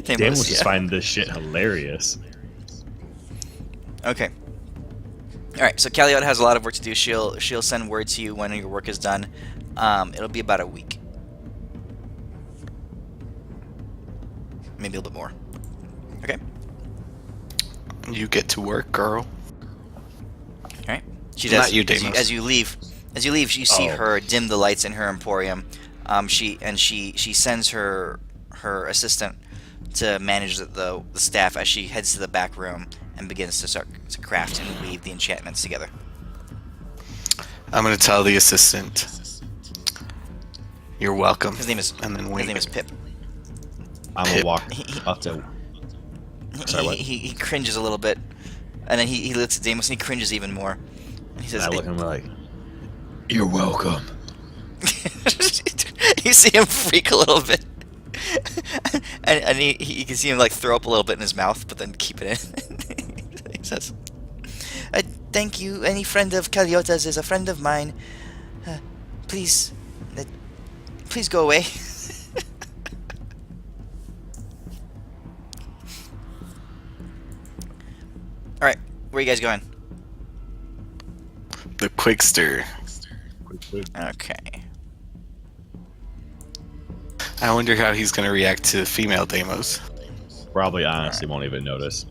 Dan was just Deimosia. finding this shit hilarious. Okay. All right. So Caliot has a lot of work to do. She'll send word to you when your work is done. It'll be about a week, maybe a little bit more. Okay. You get to work, girl. All right. She Not does. you, as Deimos. As you leave, you see Oh. her dim the lights in her emporium. She sends her assistant to manage the staff as she heads to the back room and begins to start to craft and weave the enchantments together. I'm gonna tell the assistant. You're welcome. His name is And then his wink. name is Pip. I'm gonna Pip. walk up to. Sorry, what? He cringes a little bit, and then he looks at Deimos and he cringes even more. And he says, I look at him like, "You're welcome." you see him freak a little bit, and he can see him like throw up a little bit in his mouth, but then keep it in. He says, "Thank you. Any friend of Caliota's is a friend of mine. Please, please go away." All right, where are you guys going? The Quickster. Okay. I wonder how he's gonna react to female Deimos. Probably honestly won't even notice.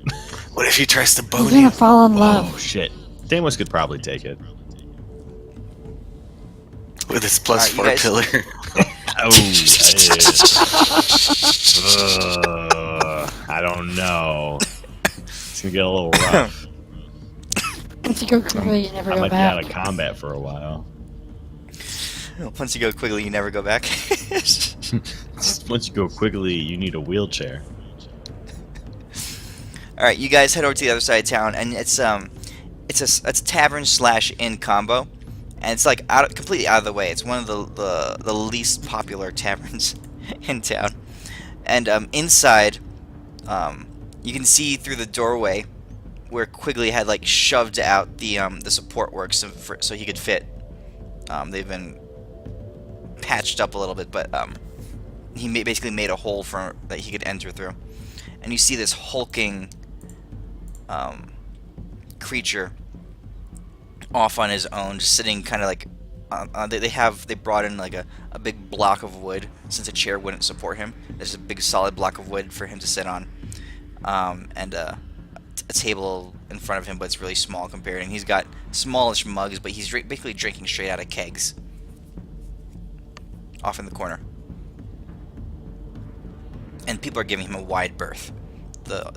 What if he tries to He's bone gonna you? fall in love. Oh shit. Deimos could probably take it. With his plus Alright, 4 you guys- pillar? Oh, I don't know. It's gonna get a little rough. Once you go quickly, you never I go might be out back. of combat for a while. Once you go quickly, you never go back. Once you go quickly, you need a wheelchair. All right, you guys head over to the other side of town, and it's a tavern / inn combo, and it's like completely out of the way. It's one of the least popular taverns in town, and inside, you can see through the doorway where Quigley had like shoved out the support works so he could fit. They've been patched up a little bit, but he basically made a hole that he could enter through. And you see this hulking creature off on his own, just sitting kind of like they brought in like a big block of wood since a chair wouldn't support him. There's a big solid block of wood for him to sit on, and a table in front of him, but it's really small compared. And he's got smallish mugs, but he's basically drinking straight out of kegs off in the corner. And people are giving him a wide berth. The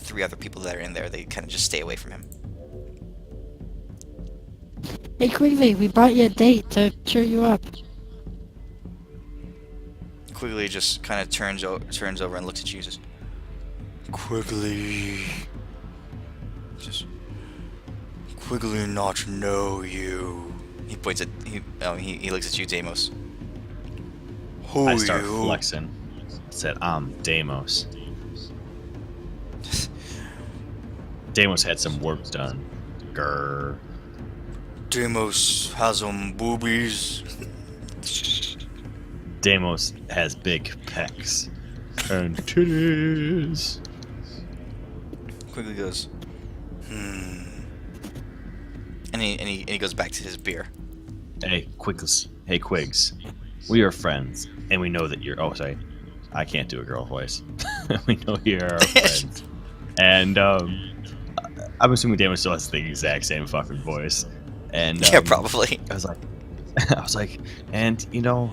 3 other people that are in there, they kind of just stay away from him. Hey, Quigley, we brought you a date to cheer you up. Quigley just kind of turns over and looks at you and says, "Quigley, Quigley not know you." He points at he looks at you, Deimos. Who I start you? flexing. I said, I'm Deimos. Deimos had some work done. Grr. Deimos has boobies. Deimos has big pecs. And titties. Quigley goes, and he goes back to his beer. Hey, Quigs. Hey, Quigs. We are friends, and we know that you're... Oh, sorry. I can't do a girl voice. We know you're our friends. And, I'm assuming Damon still has the exact same fucking voice. And Yeah, probably. I was like, I was like, and you know,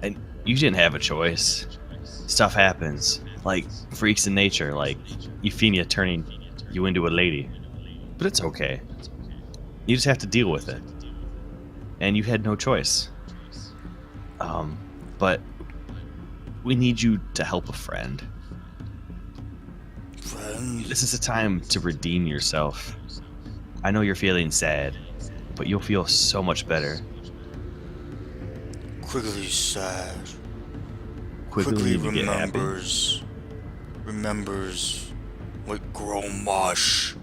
and you didn't have a choice. Stuff happens, like freaks in nature, like Euphemia turning you into a lady. But it's okay. You just have to deal with it. And you had no choice. But we need you to help a friend. Friend. This is a time to redeem yourself. I know you're feeling sad, but you'll feel so much better. Quigley sad. Quigley to get happy. remembers what Gromash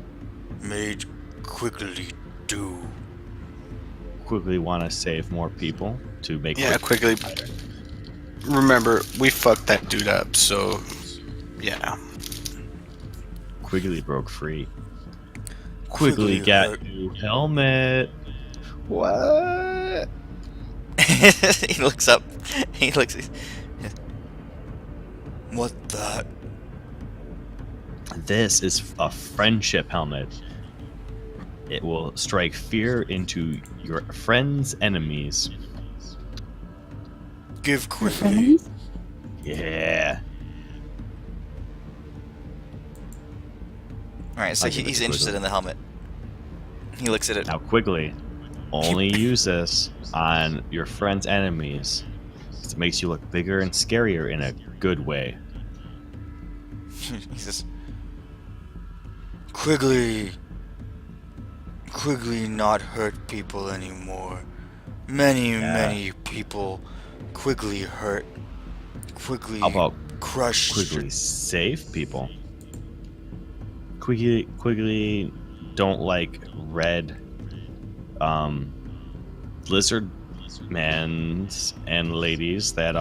made Quigley do. Quigley want to save more people to make. Yeah, Quigley. Remember, we fucked that dude up, so yeah. Quigley broke free. Quigley got a new helmet. What? He looks up. He looks. What that? This is a friendship helmet. It will strike fear into your friends' enemies. Give Quigley. Yeah. Alright, so I'll give it he's to interested Quigley. in the helmet. He looks at it. Now, Quigley, only use this on your friends' enemies. It makes you look bigger and scarier in a good way. He says, Quigley not hurt people anymore. Many people Quigley hurt. Quigley How about crushed. Quigley save people? Quigley don't like red lizard mans and ladies that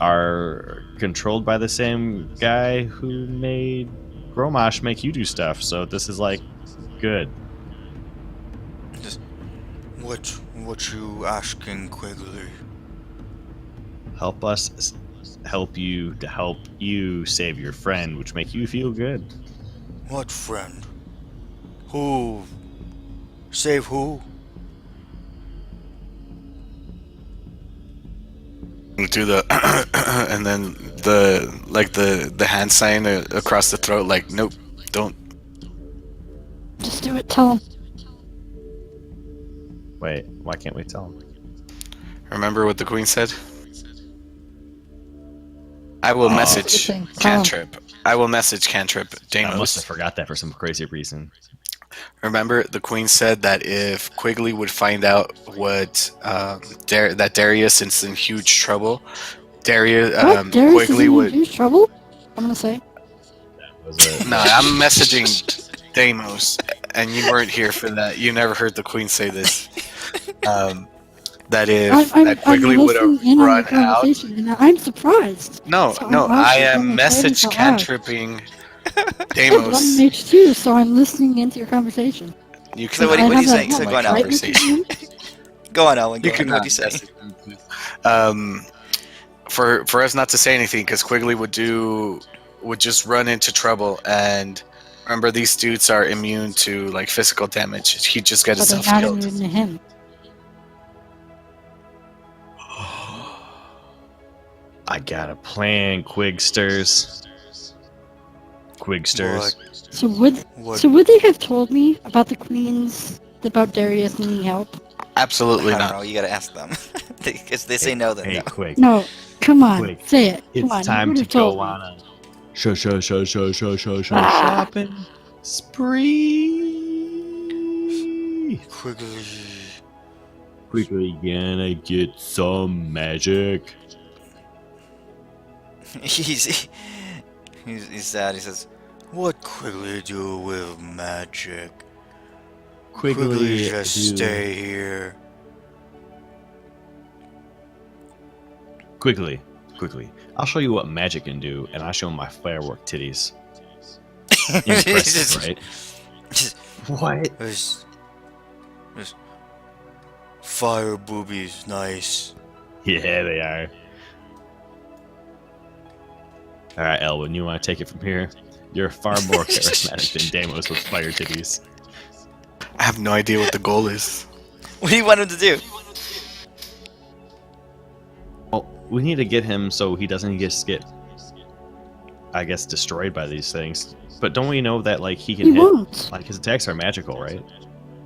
are controlled by the same guy who made Gromash make you do stuff. So this is like good. Just, what you asking, Quigley? Help us help you to help you save your friend, which make you feel good. What friend? Who? Save who? Do the and then the hand sign across the throat, like nope, don't. Just do it. Tell him. Wait, why can't we tell him? Remember what the queen said? I will message Good thing. Tell him. Cantrip. I will message Cantrip. I must have Deimos. forgot that for some crazy reason. Remember, the queen said that if Quigley would find out what that Darius is in huge trouble, Darius What? Darius is Quigley in would. huge trouble? I'm gonna say. Was it? No, I'm messaging Deimos, and you weren't here for that. You never heard the queen say this. That if that Quigley would have listening in on run the out. conversation, and I'm surprised. No, So no, I'm I actually am gonna message play this out. cantripping Yeah, but I'm Deimos. in H2, so I'm listening into your conversation. You So cannot what are you I have saying? that So like, go on, Alan. conversation. Go on, Owen. Go You on. cannot What do you say? message them. For us not to say anything, because Quigley would just run into trouble, and remember these dudes are immune to like physical damage. He just got But they're himself not killed. immune to him. I got a plan, Quigsters. Quigsters. What? So would they have told me about the queens, about Darius needing help? Absolutely I don't not. know. You gotta ask them. Because they say no, then Hey, no. Quig. No, come on, Quick. say it. Come It's on, time you to would have told go me. on a shopping spree. Quigley. Quickly gonna get some magic. He's sad. He says, "What Quigley do with magic? Quigley just stay here." Quickly. I'll show you what magic can do, and I'll show him my firework titties. Impressive, right? What? There's fire boobies, nice. Yeah, they are. Alright, Elwin, you want to take it from here? You're far more charismatic than Deimos with fire titties. I have no idea what the goal is. What do you want him to do? Well, we need to get him so he doesn't just get, I guess, destroyed by these things. But don't we know that like he He can hit? won't. Like his attacks are magical, right?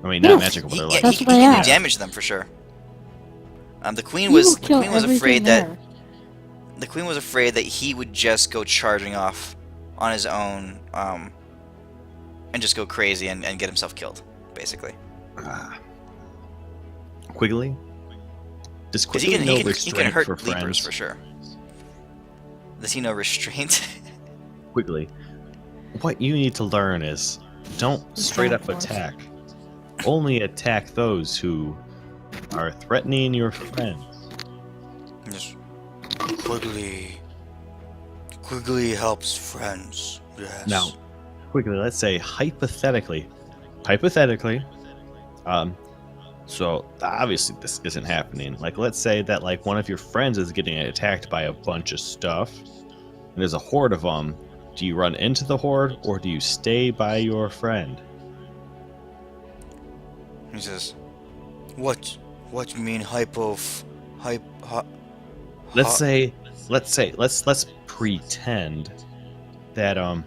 I mean, not Yes. magical, but He, they're yeah, like he, That's he what I can asked. damage them for sure. The queen He was will the kill queen was everything afraid there. that he would just go charging off on his own, and just go crazy and get himself killed, basically. Quigley. Does Because Quigley know he restraint can hurt for leapers friends? for sure. Does he know restraint? Quigley. What you need to learn is don't straight up Don't force. attack. Only attack those who are threatening your friends. Just Quigley helps friends. Yes. Now, Quigley, let's say hypothetically, so obviously this isn't happening. Like, let's say that like one of your friends is getting attacked by a bunch of stuff, and there's a horde of them. Do you run into the horde or do you stay by your friend? He says, "What you mean Let's pretend that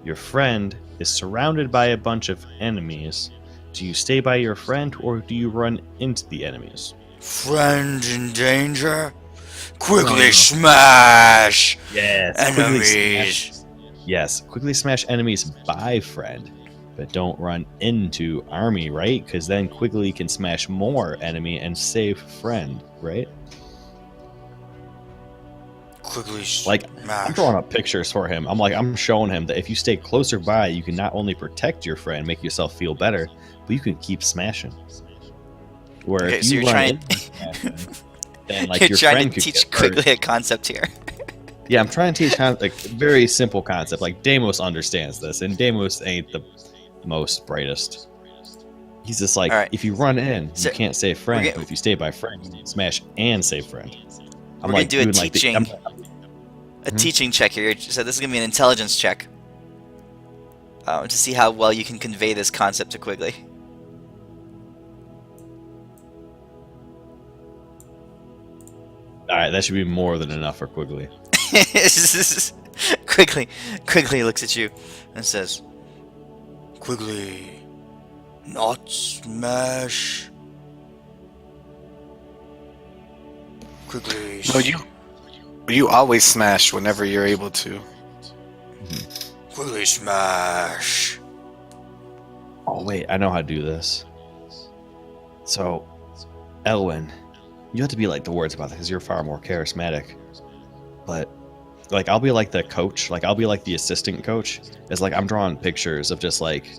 your friend is surrounded by a bunch of enemies. Do you stay by your friend or do you run into the enemies? friend in danger? Quickly No. smash Yes. enemies." Yes, quickly smash enemies by friend, but don't run into army, right? Because then quickly can smash more enemy and save friend, right? Quickly Like, smash. I'm drawing up pictures for him. I'm showing him that if you stay closer by, you can not only protect your friend, make yourself feel better, but you can keep smashing. Where Okay, if so you you're run trying. into smashing, then like You're your trying friend to could teach get hurt. Quigley a concept here. Yeah, I'm trying to teach kind of like very simple concept. Like Deimos understands this, and Deimos ain't the most brightest. He's just like, All right. if you run in, So, you can't save friend. getting- But if you stay by friend, you can smash and save friend. We're gonna do a doing, like, teaching- A Mhm. teaching check here. So this is gonna be an intelligence check to see how well you can convey this concept to Quigley. All right, that should be more than enough for Quigley. Quigley looks at you and says, "Quigley, not smash. Quigley." No, you always smash whenever you're able to. Quigley smash. Oh wait, I know how to do this. So, Erelyn, you have to be like the words about this because you're far more charismatic. But like, I'll be like the coach. Like, I'll be like the assistant coach. It's like I'm drawing pictures of just like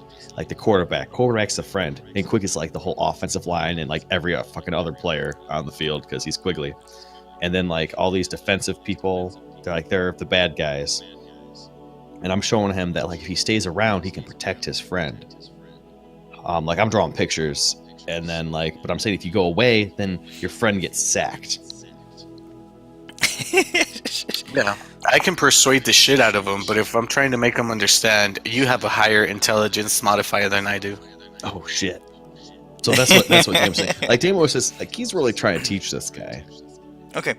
the quarterback. Quarterback's the friend, and Quigley's like the whole offensive line and like every fucking other player on the field because he's Quigley. And then like all these defensive people, they're the bad guys. And I'm showing him that like if he stays around, he can protect his friend. Like I'm drawing pictures, and then but I'm saying if you go away, then your friend gets sacked. Yeah, I can persuade the shit out of him, but if I'm trying to make him understand, you have a higher intelligence modifier than I do. Oh shit! So that's what Deimos saying. Like Deimos is like he's really trying to teach this guy. Okay.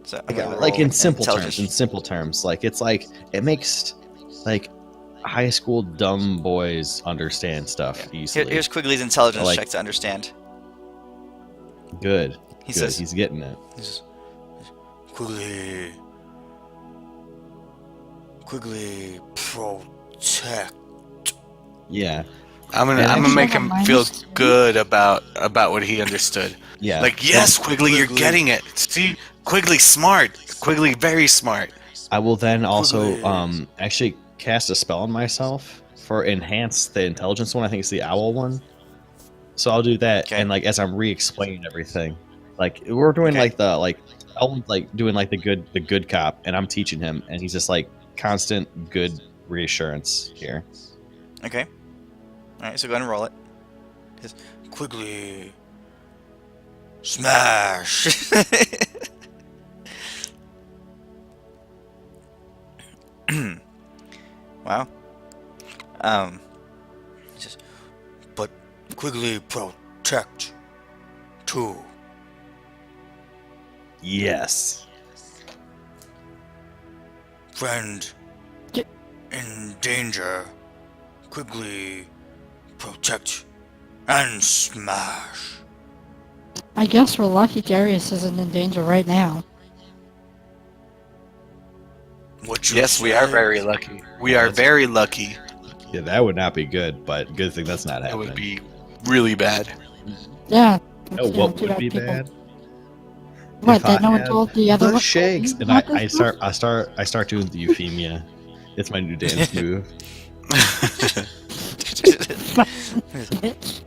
So I'm gonna Like roll in simple intelligence. terms. In simple terms, like it's like it makes like high school dumb boys understand stuff easily. Here's Quigley's intelligence Like- check to understand. Good. He Good. says, He's getting it. Quigley, protect. Yeah. I'm gonna Yeah. I'm gonna make Have a him minus feel two? good about what he understood. Yeah. Like, yes, Quigley, you're Quigley. getting it. See, Quigley smart. Quigley very smart. I will then also Quigley. actually cast a spell on myself for enhance the intelligence one. I think it's the owl one. So I'll do that, Okay. and like as I'm re-explaining everything, like we're doing Okay. like the Ellen's like doing like the good cop, and I'm teaching him, and he's just like constant good reassurance here. Okay. All right. So go ahead and roll it. He says, Quigley, smash. Wow. Um, he says, but quickly protect too. Yes. Friend Ge- in danger, quickly protect and smash. I guess we're lucky Darius isn't in danger right now. What you Yes, we are say? very lucky. We are That's- very lucky. Yeah, that would not be good, but good thing that's not It happening. would be really bad. Yeah. Oh, you know, what too would be people- bad? What, If that I no one had told the other the one? shakes, and about I this start doing the Euphemia. It's my new dance move. bitch?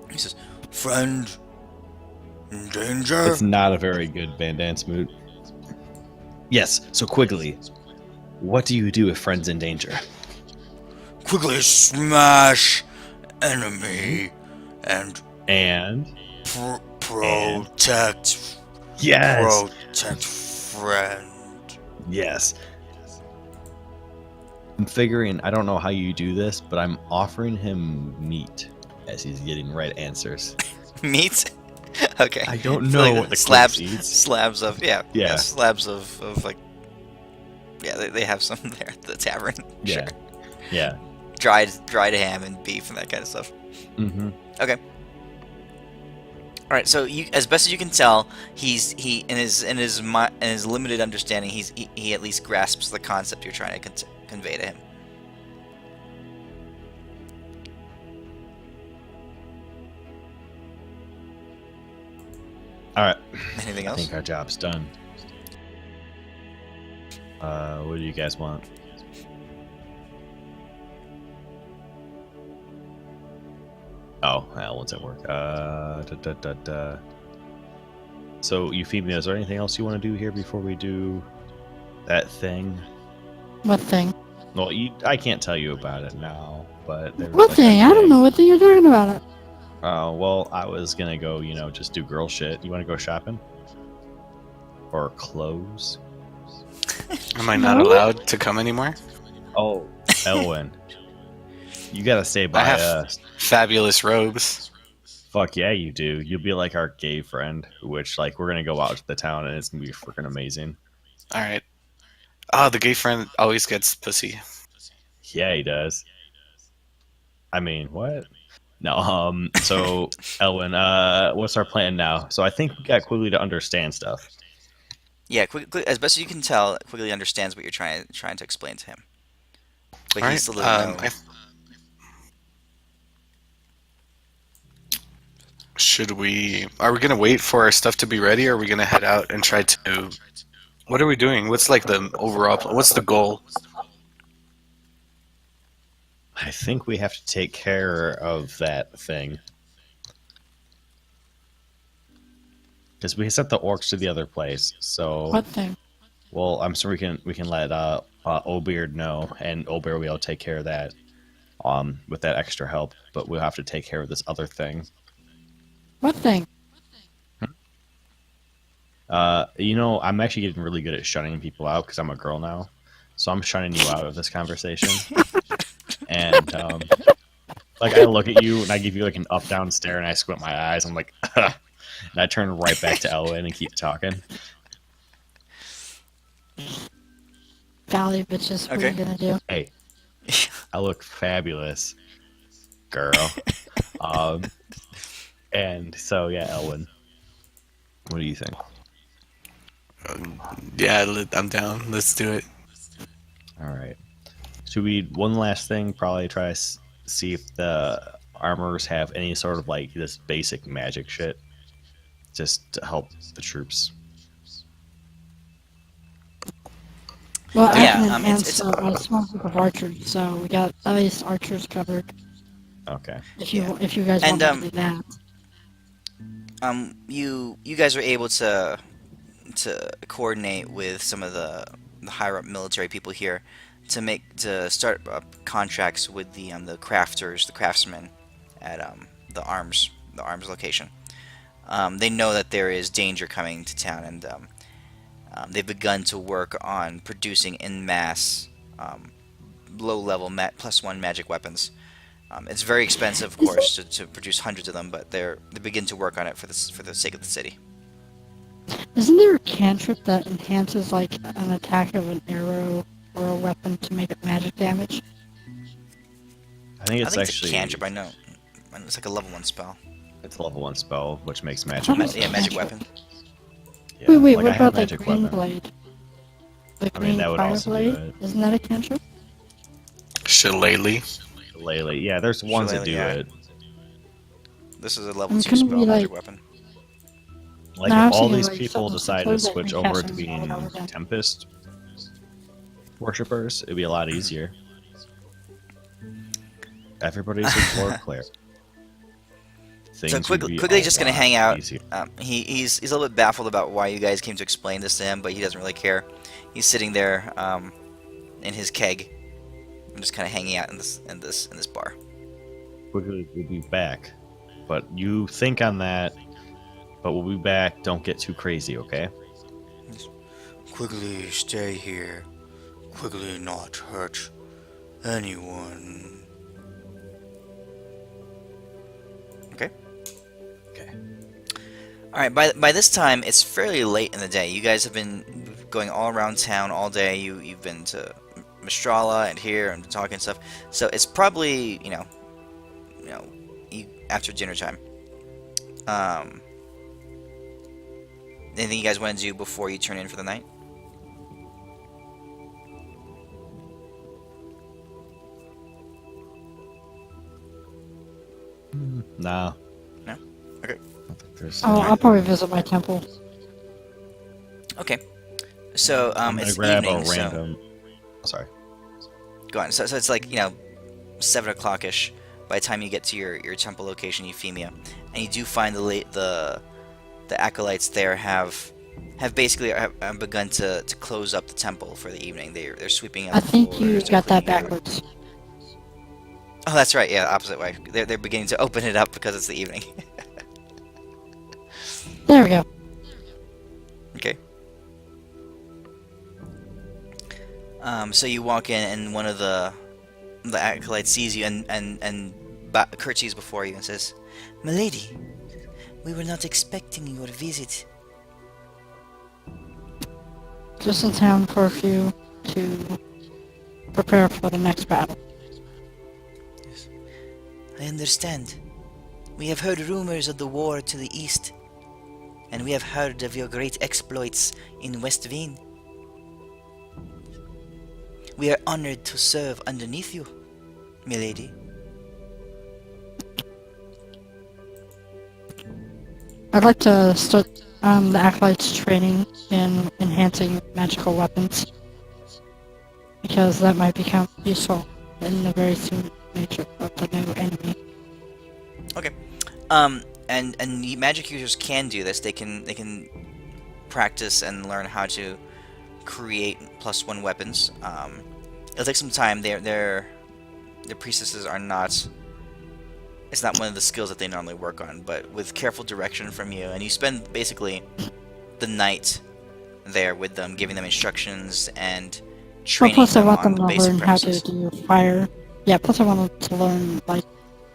He says, friend in danger. It's not a very good band dance move. Yes, so Quigley, what do you do if friends in danger? Quickly smash enemy and And protect yes, protect friend. yes. I'm figuring I don't know how you do this, but I'm offering him meat as he's getting right answers. Meat. Okay. I don't So, know like, what the slabs corpse eats. slabs of Yeah. slabs of like they have some there at the tavern. Yeah, Sure. yeah. Dried ham and beef and that kind of stuff. Mm-hmm. Okay. All right. So you, as best as you can tell, he in his limited understanding, he at least grasps the concept you're trying to convey to him. All right. Anything I else? think our job's done. What do you guys want? Oh, well, one's at work. So, Euphemia, is there anything else you want to do here before we do that thing? What thing? Well, I can't tell you about it now, but there was What like a thing? I don't know what thing you're talking about. Oh, well, I was gonna go, just do girl shit. You want to go shopping? Or clothes? Am I not No? allowed to come anymore? Oh, Elwyn. You gotta stay by I have- us. Fabulous robes. Fuck yeah, you do. You'll be like our gay friend, which, like, we're gonna go out to the town and it's gonna be freaking amazing. All right. Oh, the gay friend always gets pussy. Yeah, he does. I mean, what? No, so, Elwyn, what's our plan now? So I think we got Quigley to understand stuff. Yeah, as best as you can tell, Quigley understands what you're trying to explain to him. But All he right. still doesn't know. Should we? Are we gonna wait for our stuff to be ready, or are we gonna head out and try to? What are we doing? What's like the overall plan? What's the goal? I think we have to take care of that thing. Because we sent the orcs to the other place, so What thing? well, I'm sure we can let Obeard know, and Obeard will take care of that with that extra help. But we'll have to take care of this other thing. What thing? I'm actually getting really good at shutting people out because I'm a girl now, so I'm shutting you out of this conversation. And like I look at you and I give you like an up down stare and I squint my eyes. I'm like, and I turn right back to Elwyn and keep talking. Golly, bitches, what are Okay. you gonna do? Hey, I look fabulous, girl. And so yeah, Elwyn, what do you think? Yeah, I'm down. Let's do it. All right. Should we one last thing? Probably try to see if the armors have any sort of like this basic magic shit, just to help the troops. Well, I Yeah, can it's- answer a small group of archers, so we got at least archers covered. Okay. If Yeah. you guys And, want to do that. You guys were able to coordinate with some of the higher up military people here to start up contracts with the crafters, the craftsmen at the arms location. They know that there is danger coming to town, and they've begun to work on producing en masse low-level +1 magic weapons. It's very expensive, of course, to produce hundreds of them, but they begin to work on it for the sake of the city. Isn't there a cantrip that enhances like an attack of an arrow or a weapon to make it magic damage? I think I it's think actually it's a cantrip. I know. It's like a level 1 spell. it's a level 1 spell, which makes magic. thought it weapons. was Yeah, magic cantrip. weapon. Yeah, Wait, like, I what have about the magic green weapon. blade? The I mean, green that would fire also do blade? it. Isn't that a cantrip? Shillelagh. Lately, yeah, there's ones that do Shillelagh, yeah. it. This is a level I'm 2 gonna spell be magic like- weapon. Like No, I if was all thinking, these like, people something decided to simpler that switch we over cast to on being all of them. Tempest worshippers, it'd be a lot easier. Everybody's a Lord Claire. So Things would be quickly a just gonna lot hang out. easier. He's a little bit baffled about why you guys came to explain this to him, but he doesn't really care. He's sitting there in his keg, and just kind of hanging out in this bar. Quickly, we'll be back. But you think on that, but we'll be back. Don't get too crazy, okay? Quickly stay here. Quickly not hurt anyone. Okay. Okay. All right. By this time, it's fairly late in the day. You guys have been going all around town all day. You've been to Mistrala and here and talking stuff. So it's probably after dinner time. Anything you guys want to do before you turn in for the night? Nah. No? Okay. I don't think there's Oh, I'll probably visit my temple. Okay. So I'm gonna it's grab evening. a So random. Oh, sorry. go on. So it's like 7 o'clock ish by the time you get to your temple location, Euphemia, and you do find the acolytes there have basically begun to close up the temple for the evening. They're sweeping up. I the think you floors, they're got that cleaning it. backwards. Oh, that's right. Yeah, opposite way. They're beginning to open it up because it's the evening. There we go. Okay. So you walk in, and one of the acolytes sees you and curtsies before you and says, "Milady, we were not expecting your visit." Just in town for a few to prepare for the next battle. I understand. We have heard rumors of the war to the east, and we have heard of your great exploits in West Veen. We are honored to serve underneath you, milady. I'd like to start the acolytes training in enhancing magical weapons, because that might become useful in the very soon nature of the new enemy. Okay. And the magic users can do this. They can practice and learn how to create +1 weapons. It'll take some time. Their priestesses are not. It's not one of the skills that they normally work on, but with careful direction from you, and you spend basically the night there with them, giving them instructions and Well, training plus I them want on them the to basic learn how to premises. do fire. Yeah, plus I want them to learn, like,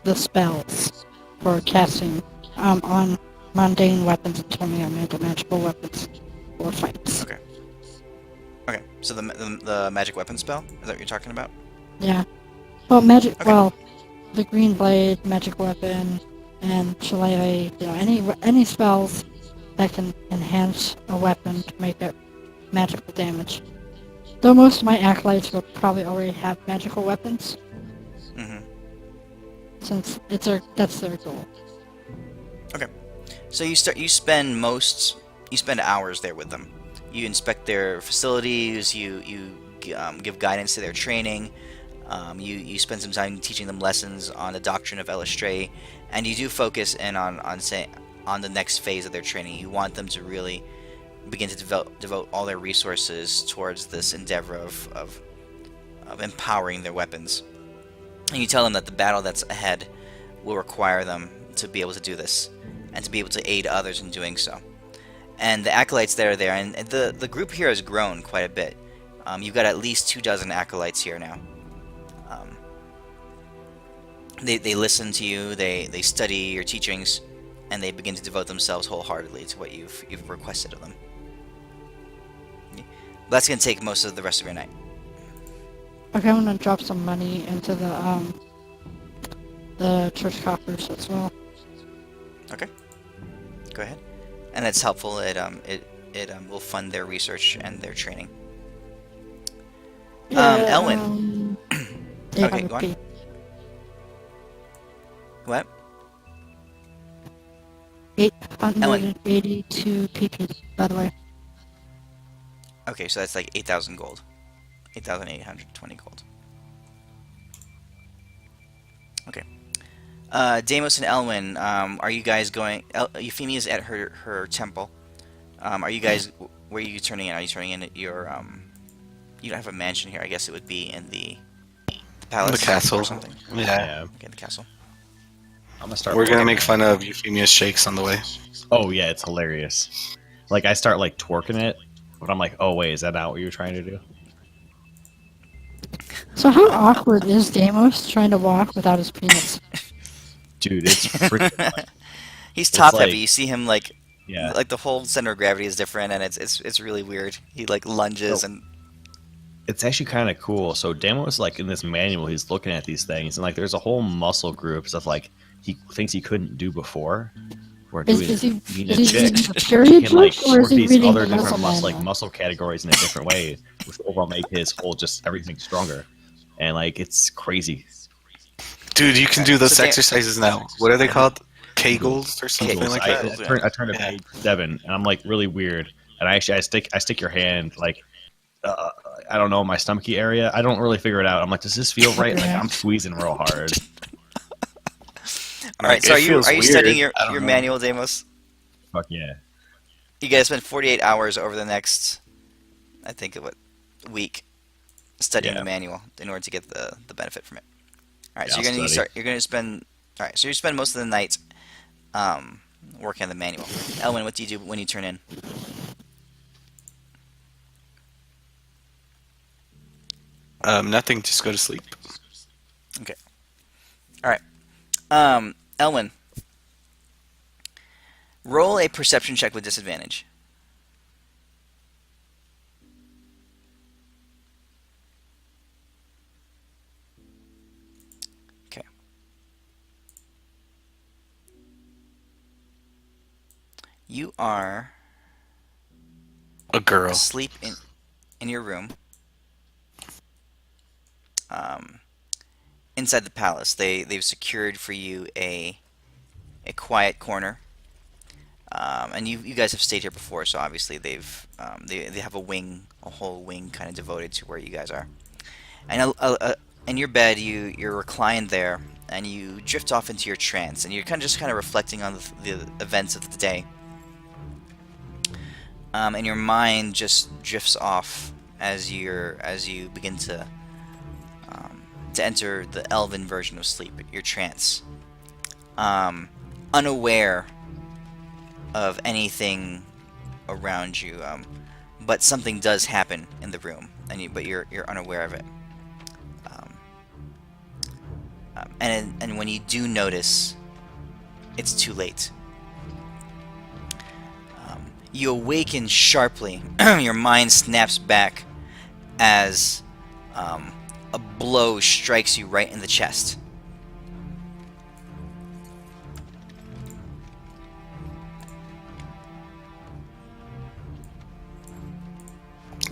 the spells for casting on mundane weapons and turning them into magical weapons or fights. Okay. Okay. So the magic weapon spell, is that what you're talking about? Yeah. Well, magic. Okay. Well, the green blade, magic weapon, and shillelagh. Any spells that can enhance a weapon to make it magical damage. Though most of my acolytes will probably already have magical weapons, Mm-hmm. since that's their goal. So you spend hours there with them. You inspect their facilities. You give guidance to their training. You spend some time teaching them lessons on the doctrine of Elistray, and you do focus in on the next phase of their training. You want them to really begin to devote all their resources towards this endeavor of empowering their weapons. And you tell them that the battle that's ahead will require them to be able to do this, and to be able to aid others in doing so. And the acolytes that are there, and the group here has grown quite a bit. You've got at least 24 acolytes here now. They listen to you, they study your teachings, and they begin to devote themselves wholeheartedly to what you've requested of them. That's going to take most of the rest of your night. Okay, I'm gonna drop some money into the church coffers as well. Okay, go ahead. And that's helpful. It will fund their research and their training. Elwyn. Okay, go on. 800p. What? 882 pp, by the way. Okay, so that's like 8,000 gold. 8,820 gold. Okay. Deimos and Elwyn, are you guys going... Euphemia is at her temple. Are you guys... Where are you turning in? Are you turning in at your... You don't have a mansion here. I guess it would be in the palace? The castle. Or something. Yeah. Okay, the castle. I'm gonna start. We're gonna make fun of Euphemia's shakes on the way. Oh yeah, it's hilarious. Like I start like twerking it, but I'm like, oh wait, is that not what you were trying to do? So how awkward is Deimos trying to walk without his penis? Dude, it's freaking funny. He's top like- heavy. You see him like... Yeah. Like the whole center of gravity is different, and it's really weird. He like lunges and... It's actually kind of cool. So Deimos, like in this manual, he's looking at these things, and like there's a whole muscle group of stuff like he things he couldn't do before. Or doing Is he being a reading chick. the period He can like book, or is work he these reading other the different muscle like manual? muscle categories in a different way, which will overall make his whole just everything stronger. And like it's crazy. Dude, you can do those So Dan- exercises now. What are they called? Kegels or something Kegels. like I, that? I turned to Yeah. page 7, and I'm like really weird. And I stick your hand like I don't know, my stomachy area. I don't really figure it out. I'm like, does this feel right? Like I'm squeezing real hard. All right, so It feels are you weird. studying your I don't know. manual, Deimos? Fuck yeah. You guys spend 48 hours over the next, I think, week studying Yeah. the manual in order to get the benefit from it. All right, Yeah, so I'll study. You're gonna spend. All right, so you spend most of the night working on the manual. Elwyn, what do you do when you turn in? Nothing, just go to sleep. Okay. All right. Elwyn, roll a perception check with disadvantage. Okay. You are A girl. asleep in your room. Inside the palace, they've secured for you a quiet corner, and you guys have stayed here before, so obviously they have a whole wing kind of devoted to where you guys are. And in your bed, you're reclined there, and you drift off into your trance, and you're kind of reflecting on the events of the day. And your mind just drifts off as you begin to enter the elven version of sleep, your trance, unaware of anything around you, but something does happen in the room, but you're unaware of it. And when you do notice, it's too late. You awaken sharply. Your mind snaps back as a blow strikes you right in the chest.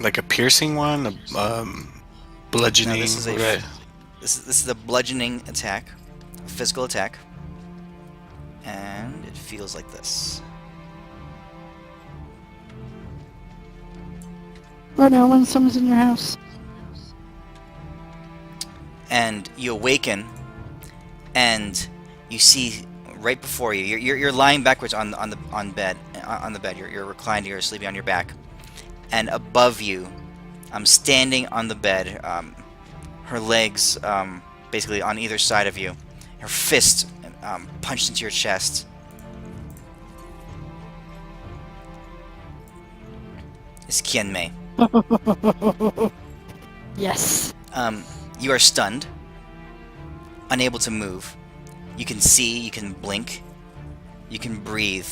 Like a piercing one? Bludgeoning? No, this is right. This is a bludgeoning attack, a physical attack, and it feels like this. Or no, when someone's in your house. And you awaken, and you see right before you. You're lying backwards on the bed. You're reclined. You're sleeping on your back, and above you, standing on the bed. Her legs basically on either side of you. Her fist punched into your chest. Is Kian Mei. Yes. You are stunned, unable to move. You can see, you can blink, you can breathe,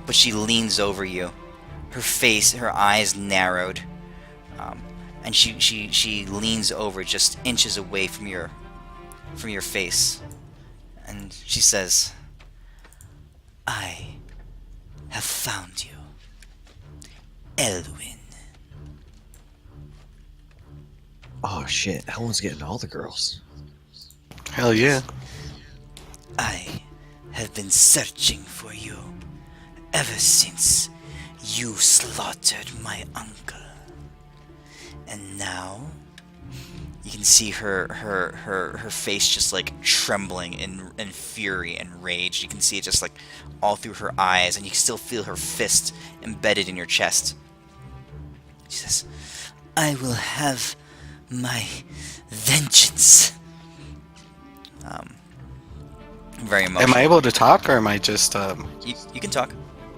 but she leans over you. Her face, her eyes narrowed, and she leans over just inches away from your face, and she says, "I have found you, Elwyn." Oh shit! Helen's getting all the girls. Hell yeah. I have been searching for you ever since you slaughtered my uncle. And now you can see her face just like trembling in fury and rage. You can see it just like all through her eyes, and you can still feel her fist embedded in your chest. She says, "I will have my vengeance." Very emotional. Am I able to talk, or am I just You can talk.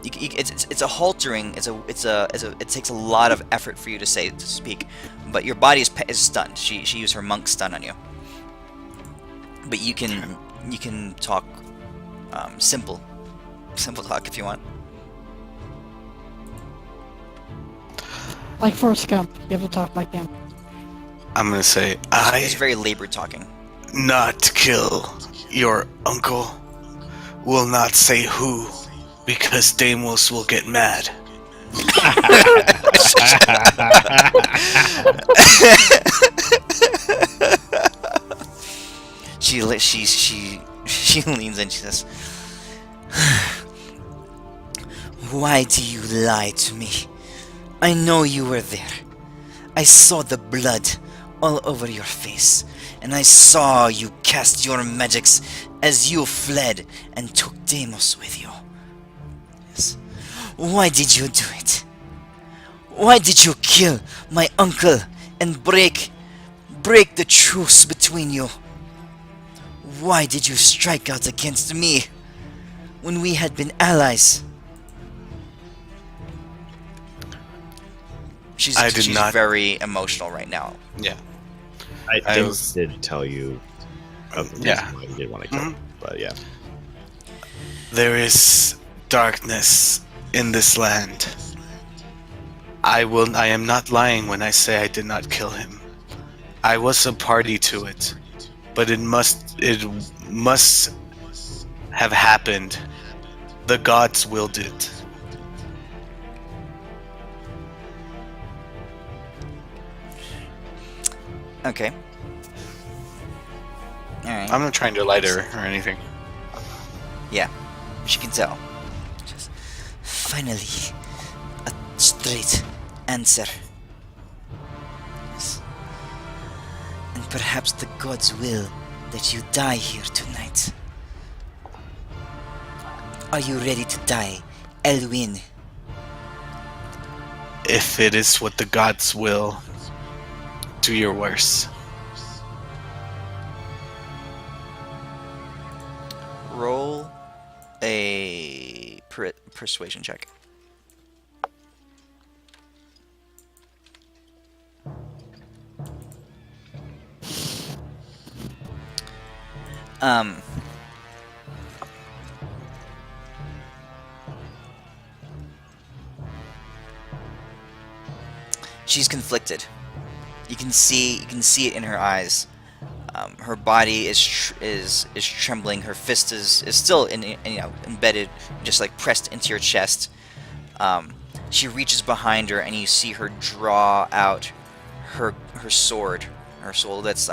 It's a haltering. It takes a lot of effort for you to speak, but your body is stunned. She used her monk stun on you, but you can talk simple talk if you want. Like Forrest Gump. You have to talk like him. I'm gonna say It's very labored talking. not kill your uncle. Will not say who, because Deimos will get mad. She leans in. She says, "Why do you lie to me? I know you were there. I saw the blood all over your face, and I saw you cast your magics as you fled and took Deimos with you. Yes. Why did you do it? Why did you kill my uncle and break the truce between you? Why did you strike out against me when we had been allies?" She's very emotional right now. Yeah. I did tell you of the reason Yeah. why you did want to kill him, but yeah. There is darkness in this land. I am not lying when I say I did not kill him. I was a party to it, but it must have happened. The gods willed it. Okay. Alright. I'm not trying to lie to her or anything. Yeah, she can tell. Just finally, a straight answer. Yes. And perhaps the gods will that you die here tonight. Are you ready to die, Elwyn? If it is what the gods will, do your worst. Roll a persuasion check. She's conflicted. You can see it in her eyes. Her body is trembling. Her fist is still embedded, just like pressed into your chest. She reaches behind her, and you see her draw out her sword, her soul that's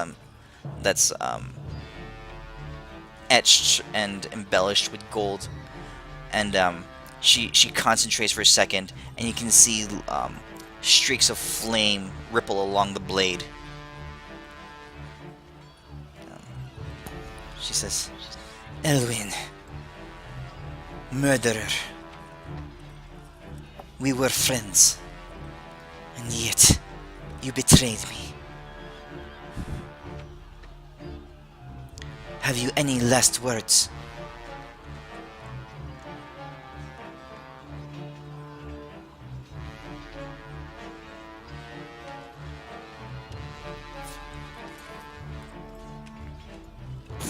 etched and embellished with gold. And she concentrates for a second, and you can see streaks of flame ripple along the blade. She says, "Elwyn, murderer, we were friends, and yet you betrayed me. Have you any last words?"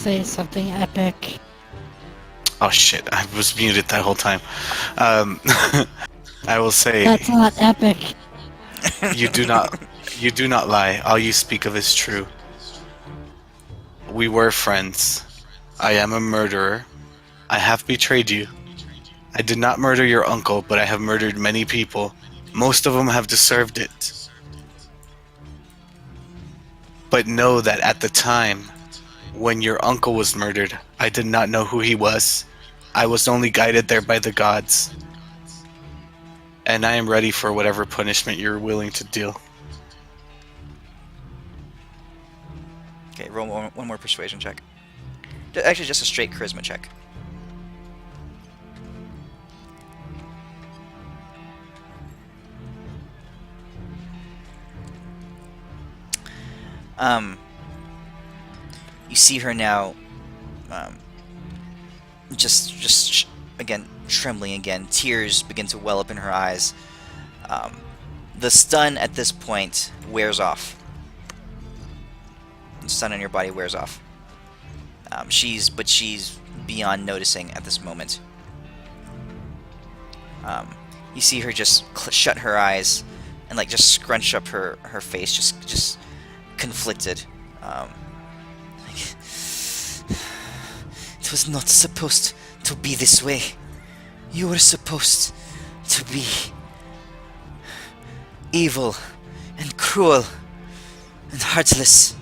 say something epic. Oh shit! I was muted that whole time. I will say, That's not epic. you do not lie. All you speak of is true. We were friends. I am a murderer. I have betrayed you. I did not murder your uncle, but I have murdered many people. Most of them have deserved it. But know that at the time, when your uncle was murdered, I did not know who he was. I was only guided there by the gods. And I am ready for whatever punishment you're willing to deal. Okay, roll one more persuasion check. Actually, just a straight charisma check. You see her now, again, trembling again. Tears begin to well up in her eyes. The stun at this point wears off. The stun on your body wears off. She's beyond noticing at this moment. You see her just shut her eyes and like just scrunch up her face, just conflicted. It was not supposed to be this way. You were supposed to be evil and cruel and heartless.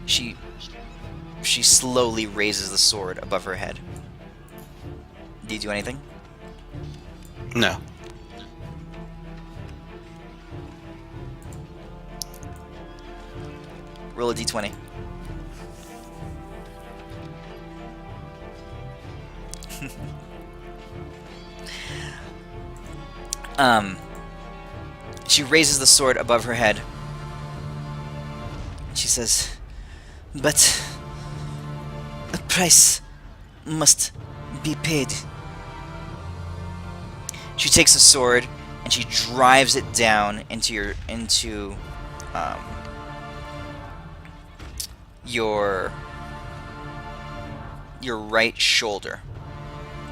She slowly raises the sword above her head. Do you do anything? No. Roll a d20. She raises the sword above her head. She says, "But a price must be paid." She takes the sword and she drives it down into your right shoulder,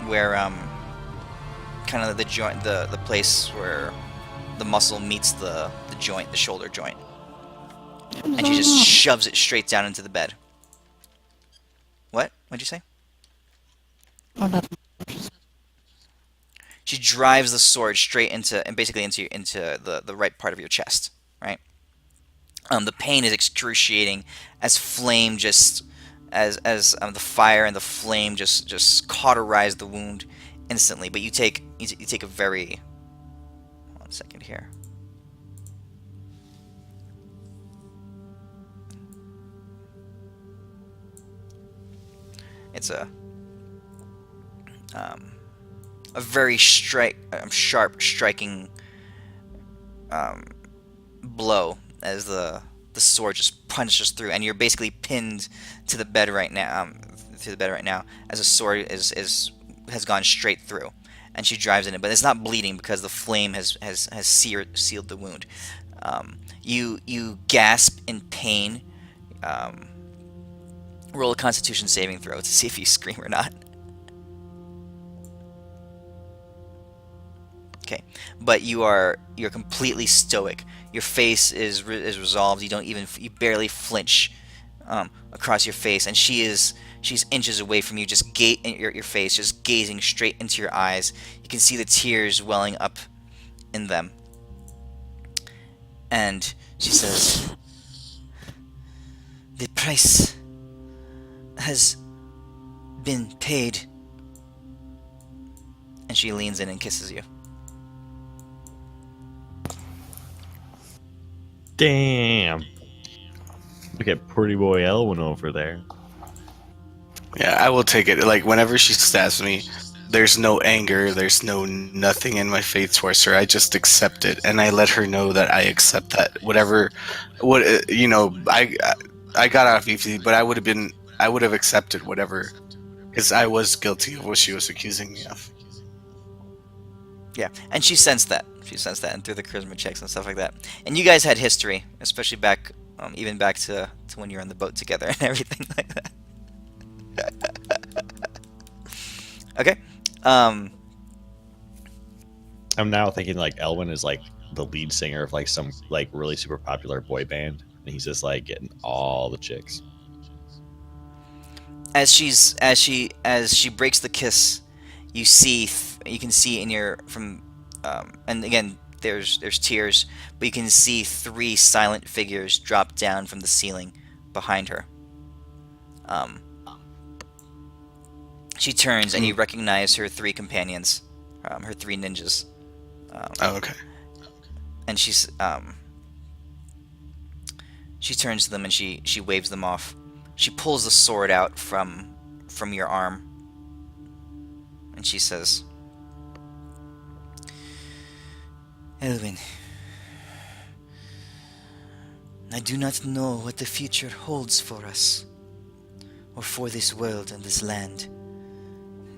where kind of the joint, the place where the muscle meets the joint, the shoulder joint, and she just shoves it straight down into the bed. What? What'd you say? Oh, nothing. She drives the sword straight into the right part of your chest, right? The pain is excruciating as flame just as the fire and the flame just cauterize the wound instantly. But you take a very 1 second here. It's a very sharp striking blow as the sword just punches through, and you're basically pinned to the bed right now. As the sword has gone straight through, and she drives in it, but it's not bleeding because the flame has sealed the wound. You gasp in pain. Roll a Constitution saving throw to see if you scream or not. Okay, but you're completely stoic. Your face is resolved. You barely flinch across your face, and she's inches away from you, just your face, just gazing straight into your eyes. You can see the tears welling up in them, and she says, "The price has been paid," and she leans in and kisses you. Damn. Look at pretty boy Elwyn over there. Yeah, I will take it. Like, whenever she stabs me, there's no anger, there's nothing in my face towards her. I just accept it, and I let her know that I accept that. I got off easy, but I would have accepted whatever, because I was guilty of what she was accusing me of. Yeah, and she sensed that. She sensed that, and through the charisma checks and stuff like that. And you guys had history, especially back, even back to when you were on the boat together and everything like that. Okay. I'm now thinking like Elwyn is like the lead singer of like some like really super popular boy band, and he's just like getting all the chicks. As she breaks the kiss, you can see in your from, and again there's tears, but you can see 3 silent figures drop down from the ceiling behind her. She turns and you recognize her 3 companions, her 3 ninjas. Oh, okay. And she turns to them and she waves them off. She pulls the sword out from your arm, and she says, "Erelyn, I do not know what the future holds for us, or for this world and this land.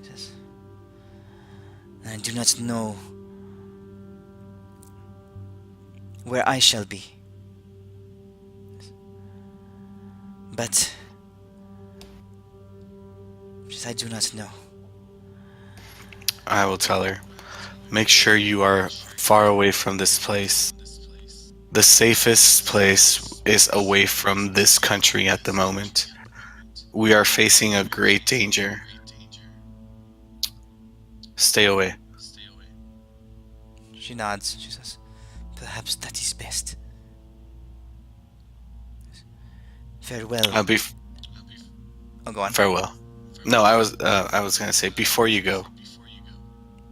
She says, I do not know where I shall be. But I do not know." I will tell her. Make sure you are far away from this place. The safest place is away from this country at the moment. We are facing a great danger. Stay away. She nods. She says, "Perhaps that is best. Farewell." Oh, go on. Farewell. No, I was gonna say before you go,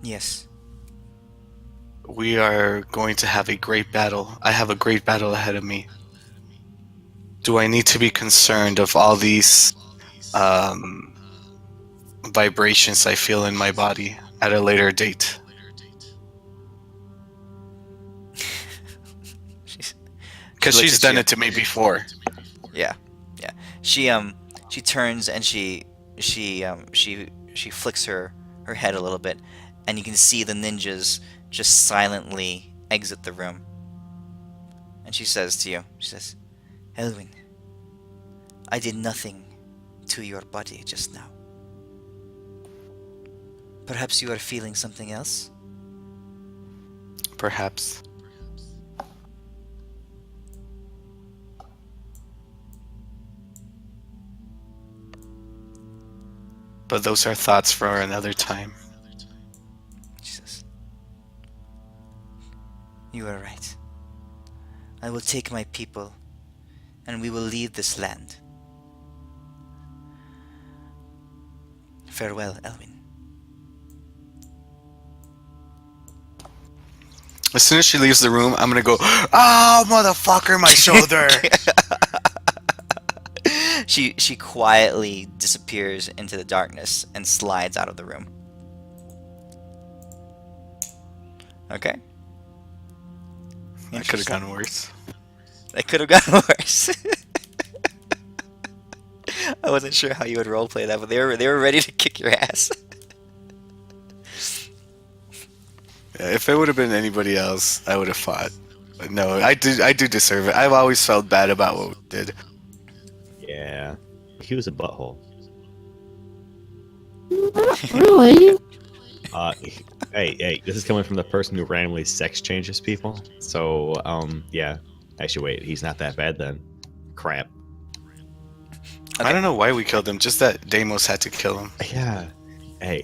Yes. we are going to have a great battle. I have a great battle ahead of me. Do I need to be concerned of all these vibrations I feel in my body at a later date? Because looks she's at done you. it to me before. Yeah. She turns and she flicks her head a little bit, and you can see the ninjas just silently exit the room. And she says to you, she says, "Erelyn, I did nothing to your body just now. Perhaps you are feeling something else?" Perhaps. But those are thoughts for another time. She says, "You are right. I will take my people, and we will leave this land. Farewell, Erelyn." As soon as she leaves the room, I'm gonna go, "Oh, motherfucker, my shoulder!" She quietly disappears into the darkness and slides out of the room. Okay. That could have gone worse. That could have gotten worse. I wasn't sure how you would roleplay that, but they were ready to kick your ass. Yeah, if it would have been anybody else, I would have fought. But no, I do deserve it. I've always felt bad about what we did. Yeah, he was a butthole. Really? Hey, this is coming from the person who randomly sex changes people. So, yeah. Actually, wait, he's not that bad then. Crap. I don't know why we killed him. Just that Deimos had to kill him. Yeah. Hey,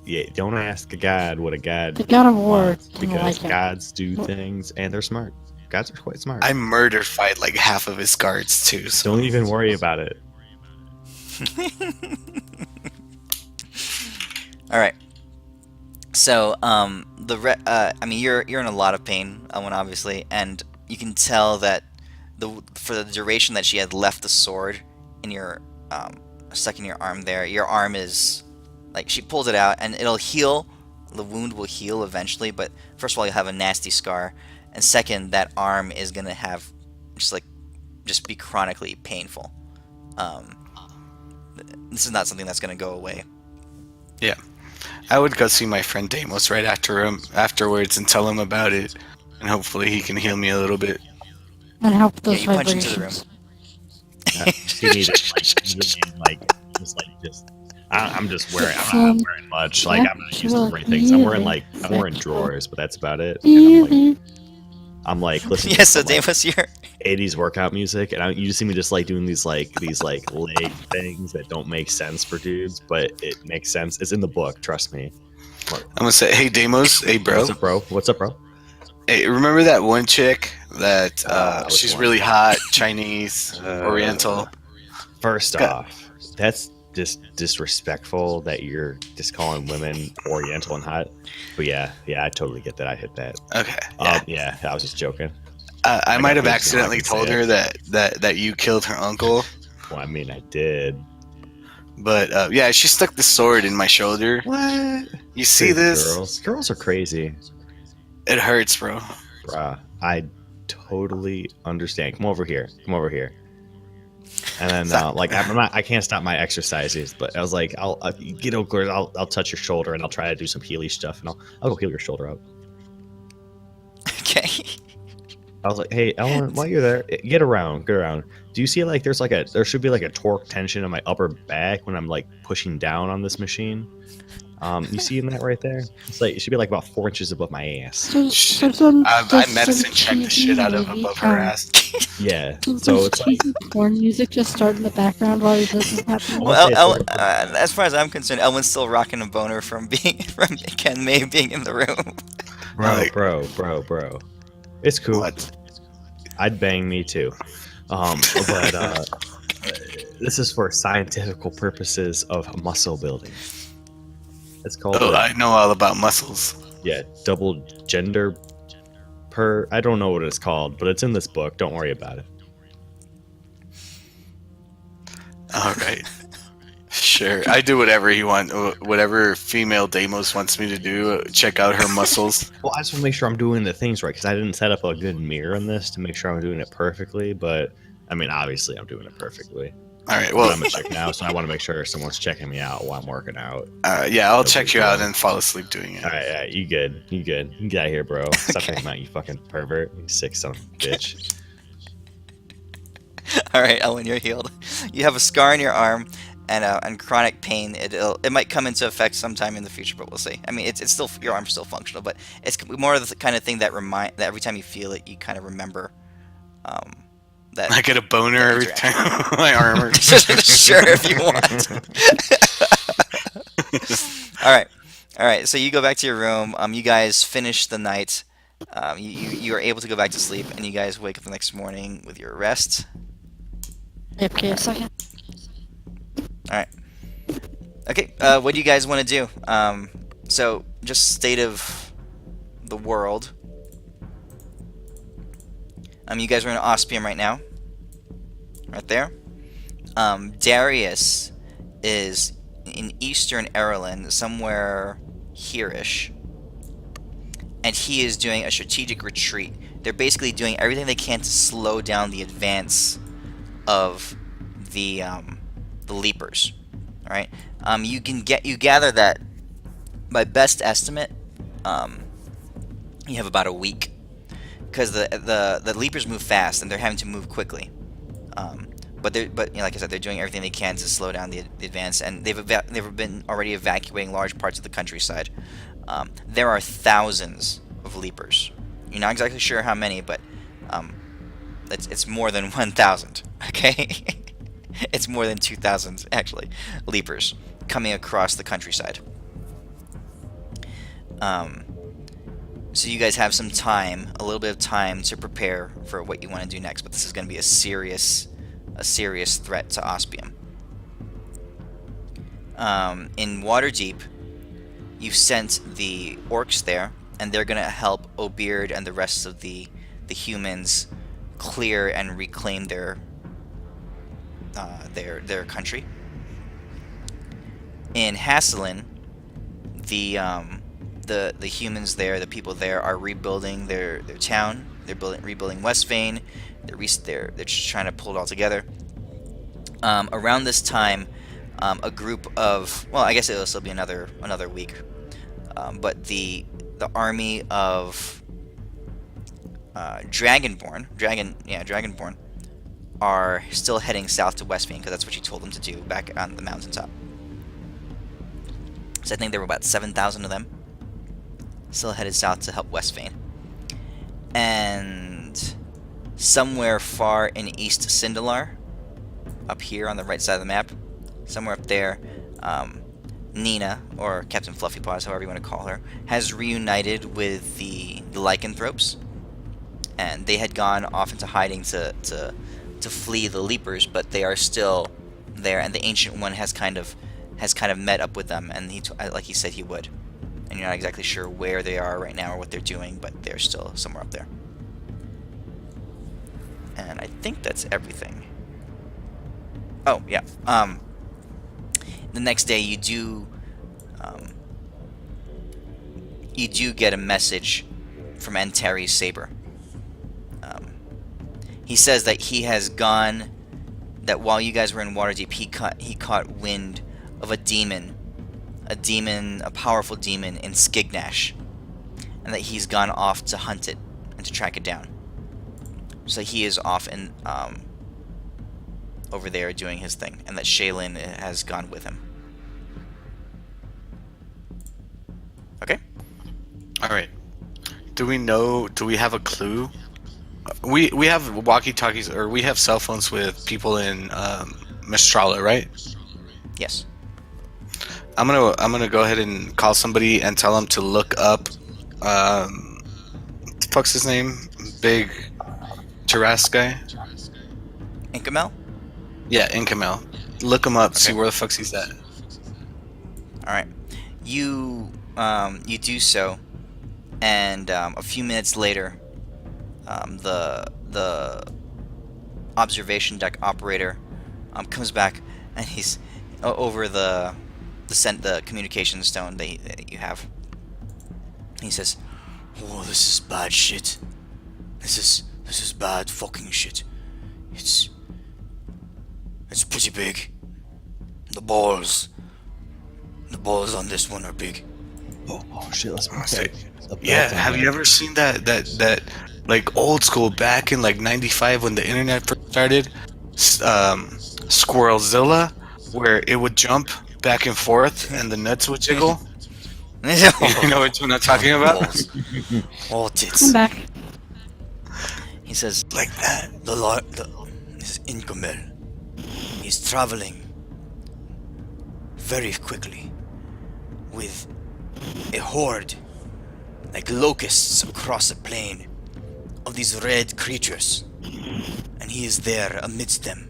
yeah. Don't ask a god what a god The God of War. wants, Didn't because like it. gods do things and they're smart. Gods are quite smart. I murder fight like half of his guards too. So Don't even worry about it. All right. So, I mean, you're in a lot of pain, Owen, obviously, and you can tell that for the duration that she had left the sword in your stuck in your arm there, your arm is like, she pulls it out and it'll heal. The wound will heal eventually, but first of all, you'll have a nasty scar, and second, that arm is gonna have just be chronically painful. This is not something that's gonna go away. yeah, I would go see my friend Deimos right afterwards and tell him about it, and hopefully he can heal me a little bit. And help with Yeah, those you punch into the room. vibrations. See me just I'm just wearing. I'm not wearing much. Like I'm not used to wearing things. I'm wearing drawers, but that's about it. And I'm like listening Yes, to so Deimos, you're 80s workout music, and you just see me just like doing these leg things that don't make sense for dudes, but it makes sense. It's in the book. Trust me. I'm gonna say, hey Deimos, hey bro. What's up, bro? What's up, bro? Hey, remember that one chick that which she's one? really hot, Chinese, Oriental? First Got- off, that's just disrespectful that you're just calling women Oriental and hot. But yeah, I totally get that. I hit that. Okay. Yeah. Yeah, I was just joking. I might have got accidentally business now, I told can her that you killed her uncle, Well, I mean, I did. but yeah, she stuck the sword in my shoulder. What? You see Dude, this? Girls are crazy. It hurts, bro. Bruh, I totally understand. Come over here. And then, I can't stop my exercises, but I was like, I'll get over. I'll touch your shoulder and I'll try to do some healy stuff, and I'll go heal your shoulder up. okay. I was like, hey, Ellen, while you're there, get around. Do you see like there should be like a torque tension in my upper back when I'm like pushing down on this machine? You see that right there? It's like it should be like about 4 inches above my ass. I medicine checked the shit out of above her ass. Yeah. So it's like porn music just start in the background while this is happening. Well, Okay, as far as I'm concerned, Elwin's still rocking a boner from Ken May being in the room. bro. It's cool. What? I'd bang me too. But this is for scientific purposes of muscle building. It's called. Oh, I know all about muscles. Yeah, double gender I don't know what it's called, but it's in this book. Don't worry about it. All right. Sure. I do whatever he wants. Whatever female Deimos wants me to do. Check out her muscles. Well, I just want to make sure I'm doing the things right because I didn't set up a good mirror in this to make sure I'm doing it perfectly. But I mean, obviously, I'm doing it perfectly. All right. But Well, I'm a chick now, so I want to make sure someone's checking me out while I'm working out. yeah, I'll check you out and fall asleep doing it. All right, you good. You can get out of here, bro. Stop thinking about you fucking pervert. You sick son of a bitch. All right, Elwin, you're healed. You have a scar on your arm and chronic pain. It might come into effect sometime in the future, but we'll see. I mean, it's still your arm's still functional, but it's more of the kind of thing that every time you feel it, you kind of remember. That I get a boner every time my armor. Sure, if you want. All right. So you go back to your room. You guys finish the night. You are able to go back to sleep, and you guys wake up the next morning with your rest. Okay, a second. All right. Okay. What do you guys want to do? So just state of the world. You guys are in Ospium right now. Right there. Darius is in eastern Erelyn, somewhere here-ish. And he is doing a strategic retreat. They're basically doing everything they can to slow down the advance of the Leapers. All right. You gather that by best estimate, you have about a week. Because the Leapers move fast and they're having to move quickly, but like I said, they're doing everything they can to slow down the advance, and they've been already evacuating large parts of the countryside. There are thousands of Leapers. You're not exactly sure how many, but it's more than 1,000. Okay, it's more than 2,000 actually Leapers coming across the countryside. So you guys have some time, a little bit of time to prepare for what you want to do next, but this is going to be a serious threat to Ospium. In Waterdeep, you've sent the orcs there, and they're going to help Obeard and the rest of the humans clear and reclaim their country. In Hasselin, the humans there, the people there, are rebuilding their town. They're rebuilding Westvane. They're just trying to pull it all together. Around this time, a group of, well, I guess it'll still be another week, but the army of Dragonborn are still heading south to Westfane because that's what you told them to do back on the mountaintop. So I think there were about 7,000 of them still headed south to help Westfane. And somewhere far in East Sindalar, up here on the right side of the map, somewhere up there, Nina, or Captain Fluffy Paws, however you want to call her, has reunited with the lycanthropes, and they had gone off into hiding to flee the Leapers, but they are still there, and the Ancient One has kind of met up with them, and like he said he would. And you're not exactly sure where they are right now or what they're doing, but they're still somewhere up there. And I think that's everything. Oh, yeah. The next day you do get a message from Antares Saber. He says that he has gone, that while you guys were in Waterdeep, he caught wind of a powerful demon in Skignash, and that he's gone off to hunt it and to track it down. So he is off in over there doing his thing, and that Shaylin has gone with him. Okay. All right. Do we have a clue? We have walkie-talkies, or we have cell phones with people in Mistrala, right? Yes. I'm gonna go ahead and call somebody and tell them to look up what the fuck's his name? Big Taras guy? Inkamel? Yeah, Inkamel. Look him up, Okay. see where the fuck's he's at. Alright. You do so, and a few minutes later, the observation deck operator comes back, and he's over the communication stone that you have. He says, "Oh, this is bad shit. This is bad fucking shit. It's pretty big. The balls on this one are big." Oh shit! Let's Say, yeah, have you ever seen that like old school back in like '95 when the internet first started, Squirrelzilla, where it would jump back and forth and the nuts would jiggle? You know what I'm talking about? Balls. All tits. I'm back. He says, like that. This is Inkamel. He's traveling very quickly with a horde, like locusts across a plain, of these red creatures, and he is there amidst them.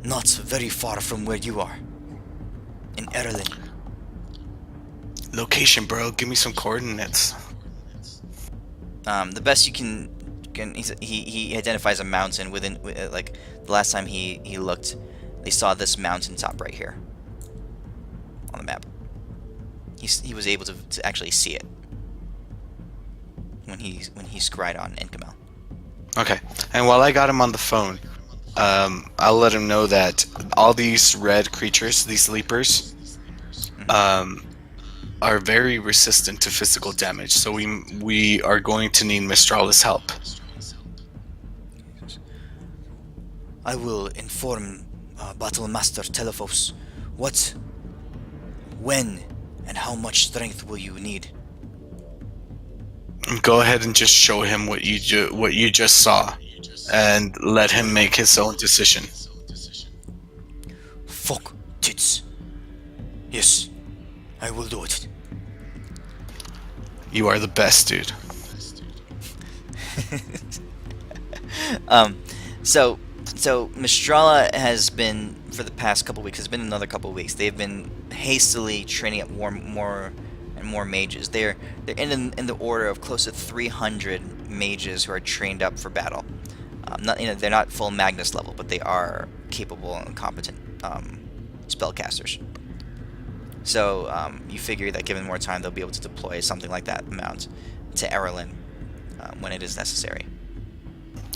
Not very far from where you are, in Erelyn. Location, bro. Give me some coordinates. The best you can he identifies a mountain within, like, the last time he looked, they saw this mountaintop right here on the map. He was able to actually see it when he scried on Inkamel. Okay, and while I got him on the phone, I'll let him know that all these red creatures, these leapers, are very resistant to physical damage. So we are going to need Mistrala's help. I will inform Battlemaster Telephos. What, when, and how much strength will you need? Go ahead and just show him what you just saw, and let him make his own decision. Fuck tits. Yes, I will do it. You are the best, dude. So Mistrala has been, for the past couple weeks, has been another couple weeks. They've been hastily training up more and more mages. They're in the order of close to 300 mages who are trained up for battle. They're not full Magnus level, but they are capable and competent spellcasters. So you figure that given more time, they'll be able to deploy something like that amount to Erelyn when it is necessary.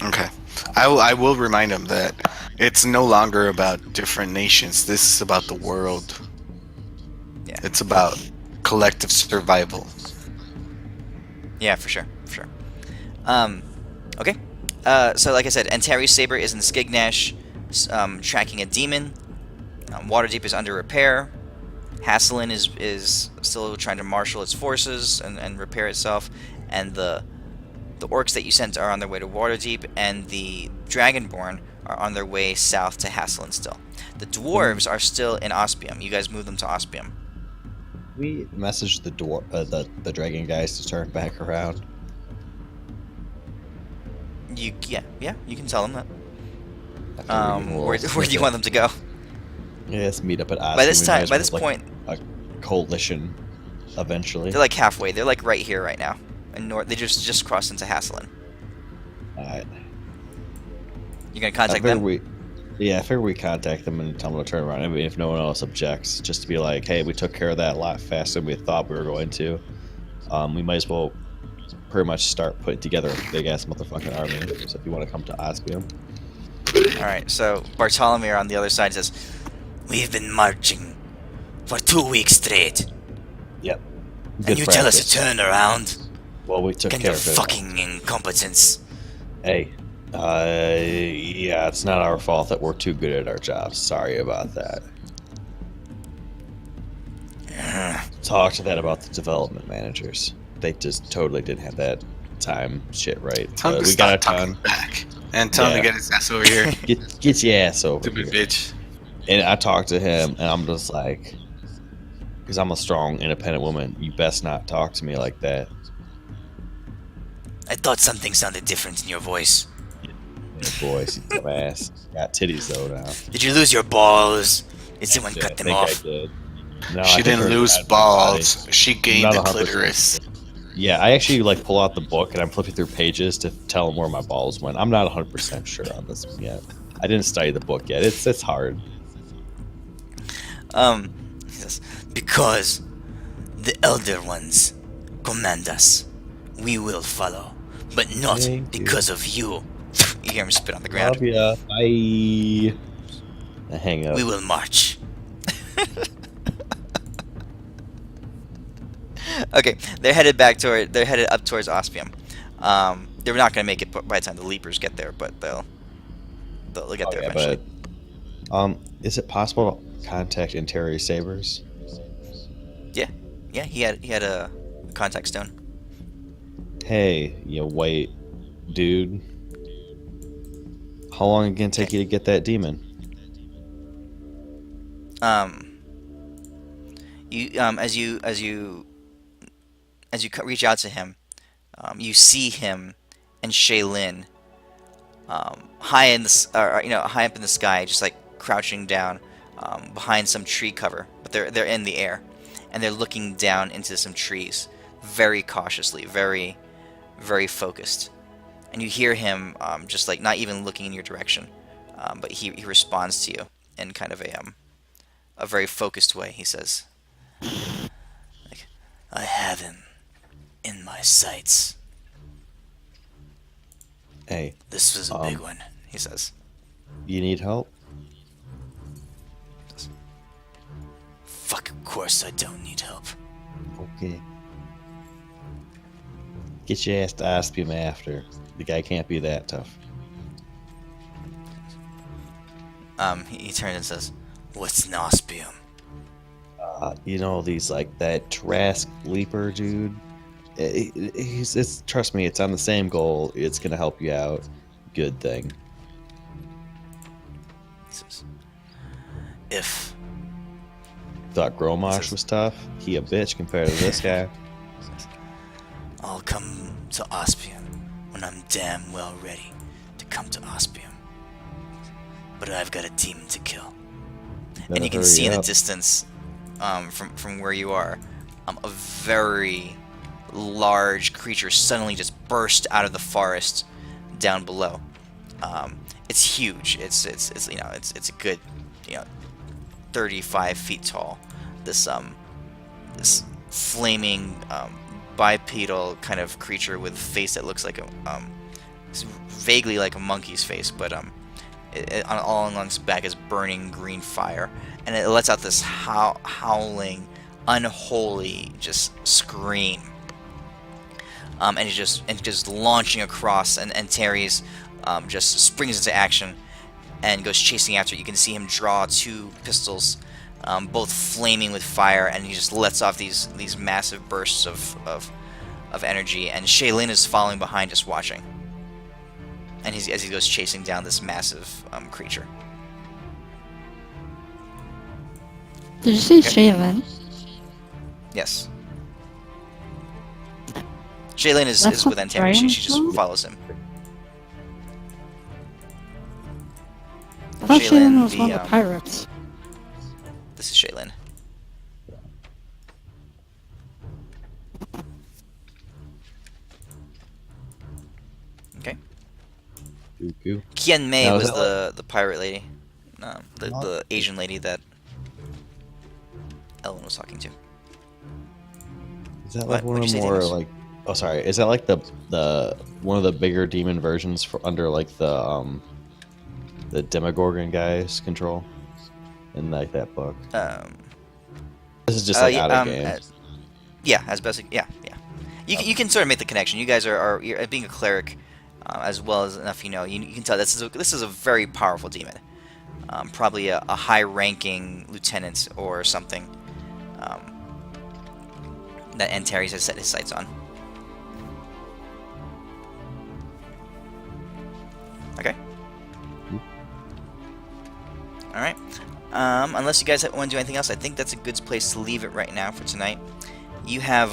Okay. I will remind him that it's no longer about different nations. This is about the world. Yeah. It's about collective survival. Yeah, for sure, for sure. Okay. So like I said, Antares Saber is in Skignash, tracking a demon. Waterdeep is under repair. Hasselin is still trying to marshal its forces and repair itself, and the orcs that you sent are on their way to Waterdeep, and the Dragonborn are on their way south to Hasselin still. The dwarves are still in Ospium. You guys moved them to Ospium. We messaged the dragon guys to turn back around. Yeah, you can tell them that. After reading a Where little do you want them to go? Yeah, let's meet up at Ospium. By this We time, might as by well this have, point, a coalition eventually. they're like halfway. They're like right here, right now, and north. They just crossed into Hasselin. Alright. You're gonna contact them. I figure we contact them and tell them to turn around. I mean, if no one else objects, just to be like, hey, we took care of that a lot faster than we thought we were going to. We might as well pretty much start putting together a big ass motherfucking army. So if you want to come to Ospium, All right. So Bartholomew on the other side says, "We've been marching for 2 weeks straight, yep. and you tell us to turn around? Well, we took Kind care of of it. fucking incompetence." Hey, yeah, it's not our fault that we're too good at our jobs. Sorry about that. Talk to that about the development managers. They just totally didn't have that time shit right. Tell him to We stop got a talking ton. back. And tell him to Yeah. get his ass over here. Get your ass over Stupid here. bitch. And I talked to him, and I'm just like, because I'm a strong, independent woman, you best not talk to me like that. I thought something sounded different in your voice. Yeah, boy, you dumbass. Got titties though now. Did you lose your balls? Did someone Yeah, cut I them think off? I did. No, I She think didn't her lose body- balls. She gained Not the 100%. clitoris. Yeah, I actually like pull out the book and I'm flipping through pages to tell them where my balls went. I'm not 100% sure on this one yet. I didn't study the book yet. It's hard. He says, "Because the Elder Ones command us, we will follow, but not Thank you. because of you." You hear him spit on the ground. Love ya. Bye. I hang up. We will march. Okay, they're headed up towards Ospium. They're not going to make it by the time the Leapers get there, but they'll get there eventually. But is it possible to contact Interior Sabers? Yeah, he had a contact stone. Hey, you white dude. How long it gonna take you to get that demon? As you reach out to him, you see him and Shaylin high up in the sky, just like crouching down behind some tree cover, but they're in the air, and they're looking down into some trees, very cautiously, very, very focused. And you hear him just like not even looking in your direction, but he responds to you in kind of a very focused way. He says, like, "I have him in my sights. Hey, This was a big one," he says. you need help? "Fuck, of course I don't need help." Okay. Get your ass to Ospium after. The guy can't be that tough. He turns and says, "What's an Ospium?" You know, these like that Trask Leaper dude. It's trust me, it's on the same goal. It's gonna help you out. Good thing. He says, "If Thought Gromosh was tough. He a bitch compared to this guy. I'll come to Ospium when I'm damn well ready to come to Ospium. But I've got a demon to kill." And you can see in the distance, from where you are, a very large creature suddenly just burst out of the forest down below. It's huge. It's a good 35 feet tall. This flaming bipedal kind of creature with a face that looks like It's vaguely like a monkey's face, but all along its back is burning green fire, and it lets out this howling, unholy just scream. And it's just launching across, and Terry's just springs into action and goes chasing after it. You can see him draw 2 pistols, both flaming with fire, and he just lets off these massive bursts of energy. And Shaylin is following behind, just watching. And as he goes chasing down this massive creature. Did you say Shaylin? Yes. Shaylin is That's with not Antari. She just right. follows him. I thought Shaylin, Shaylin was one of the pirates. This is Shaylin. Okay. Cuckoo. Kian Mei Now, is was that the pirate lady. The Asian lady that Ellen was talking to. Is that What? like one What'd of you the say, more Deimos? like? Oh, sorry. Is that like the one of the bigger demon versions for under like the Demogorgon guy's control in like that book? This is just like yeah, out of game. Yeah, as best. Yeah. You can sort of make the connection. You guys are you're, being a cleric, as well as enough. You can tell this is a very powerful demon. Probably a high-ranking lieutenant or something. That Antares has set his sights on. Okay. All right. Unless you guys want to do anything else, I think that's a good place to leave it right now for tonight. You have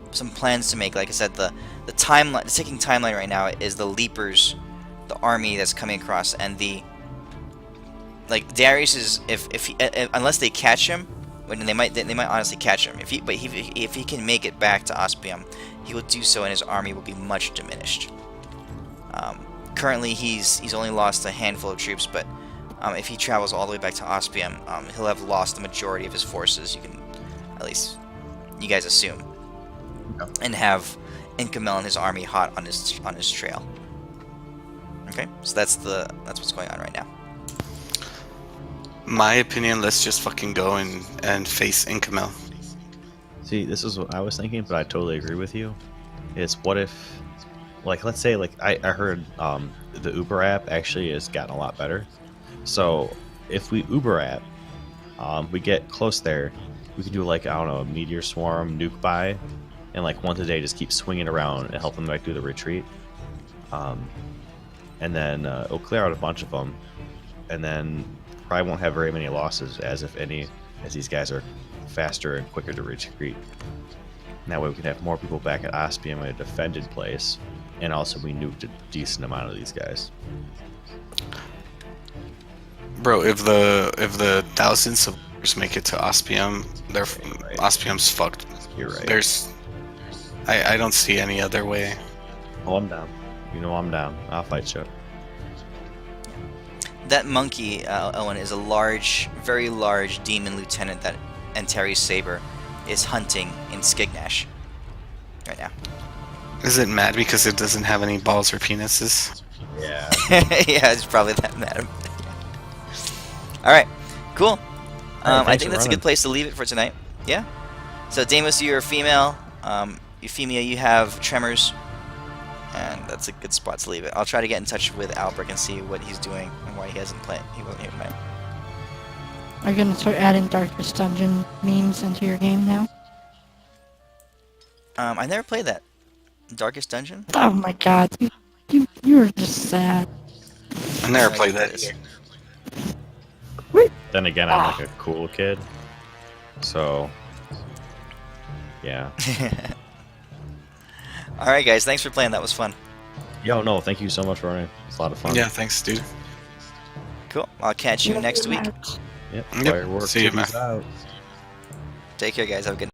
some plans to make. Like I said, the timeline, the ticking timeline right now is the Leapers, the army that's coming across, and Darius is if unless they catch him, when they might honestly catch him. If he can make it back to Ospium, he will do so, and his army will be much diminished. Currently, he's only lost a handful of troops, but if he travels all the way back to Ospium, he'll have lost the majority of his forces. You can, at least, you guys assume, and have Inkamel and his army hot on his trail. Okay, so that's what's going on right now. My opinion, let's just fucking go and face Inkamel. See, this is what I was thinking, but I totally agree with you. Is what if, like, let's say, like, I heard the Uber app actually has gotten a lot better. So if we Uber app, we get close there, we can do like, I don't know, a meteor swarm, nuke buy, and like once a day just keep swinging around and help them like do the retreat. And then it'll clear out a bunch of them, and then probably won't have very many losses as these guys are faster and quicker to retreat. And that way we can have more people back at Ospium in a defended place, and also we nuked a decent amount of these guys. Bro, if the thousands of players make it to Ospium, Right. Ospium's fucked. You're right. I don't see any other way. Oh, I'm down. You know I'm down. I'll fight you. That monkey, Owen, is a large, very large demon lieutenant that Antares Saber is hunting in Skignash right now. Is it mad because it doesn't have any balls or penises? Yeah. Yeah, it's probably that, madam. All right, cool. I thanks think for that's a running. good place to leave it for tonight. Yeah. So, Deimos, you're a female. Euphemia, you have tremors. And that's a good spot to leave it. I'll try to get in touch with Albrecht and see what he's doing and why he wasn't here tonight. Are you gonna start adding Darkest Dungeon memes into your game now? I never played that. Darkest Dungeon? Oh my god, you were just sad. I never played that either. Then again, I'm like a cool kid. So, yeah. Alright, guys, thanks for playing. That was fun. Yo, no, thank you so much for running. It's a lot of fun. Yeah, thanks, dude. Cool. I'll catch you next week. Yep. Yep. Fireworks See you, man. out. Take care, guys. Have a good night.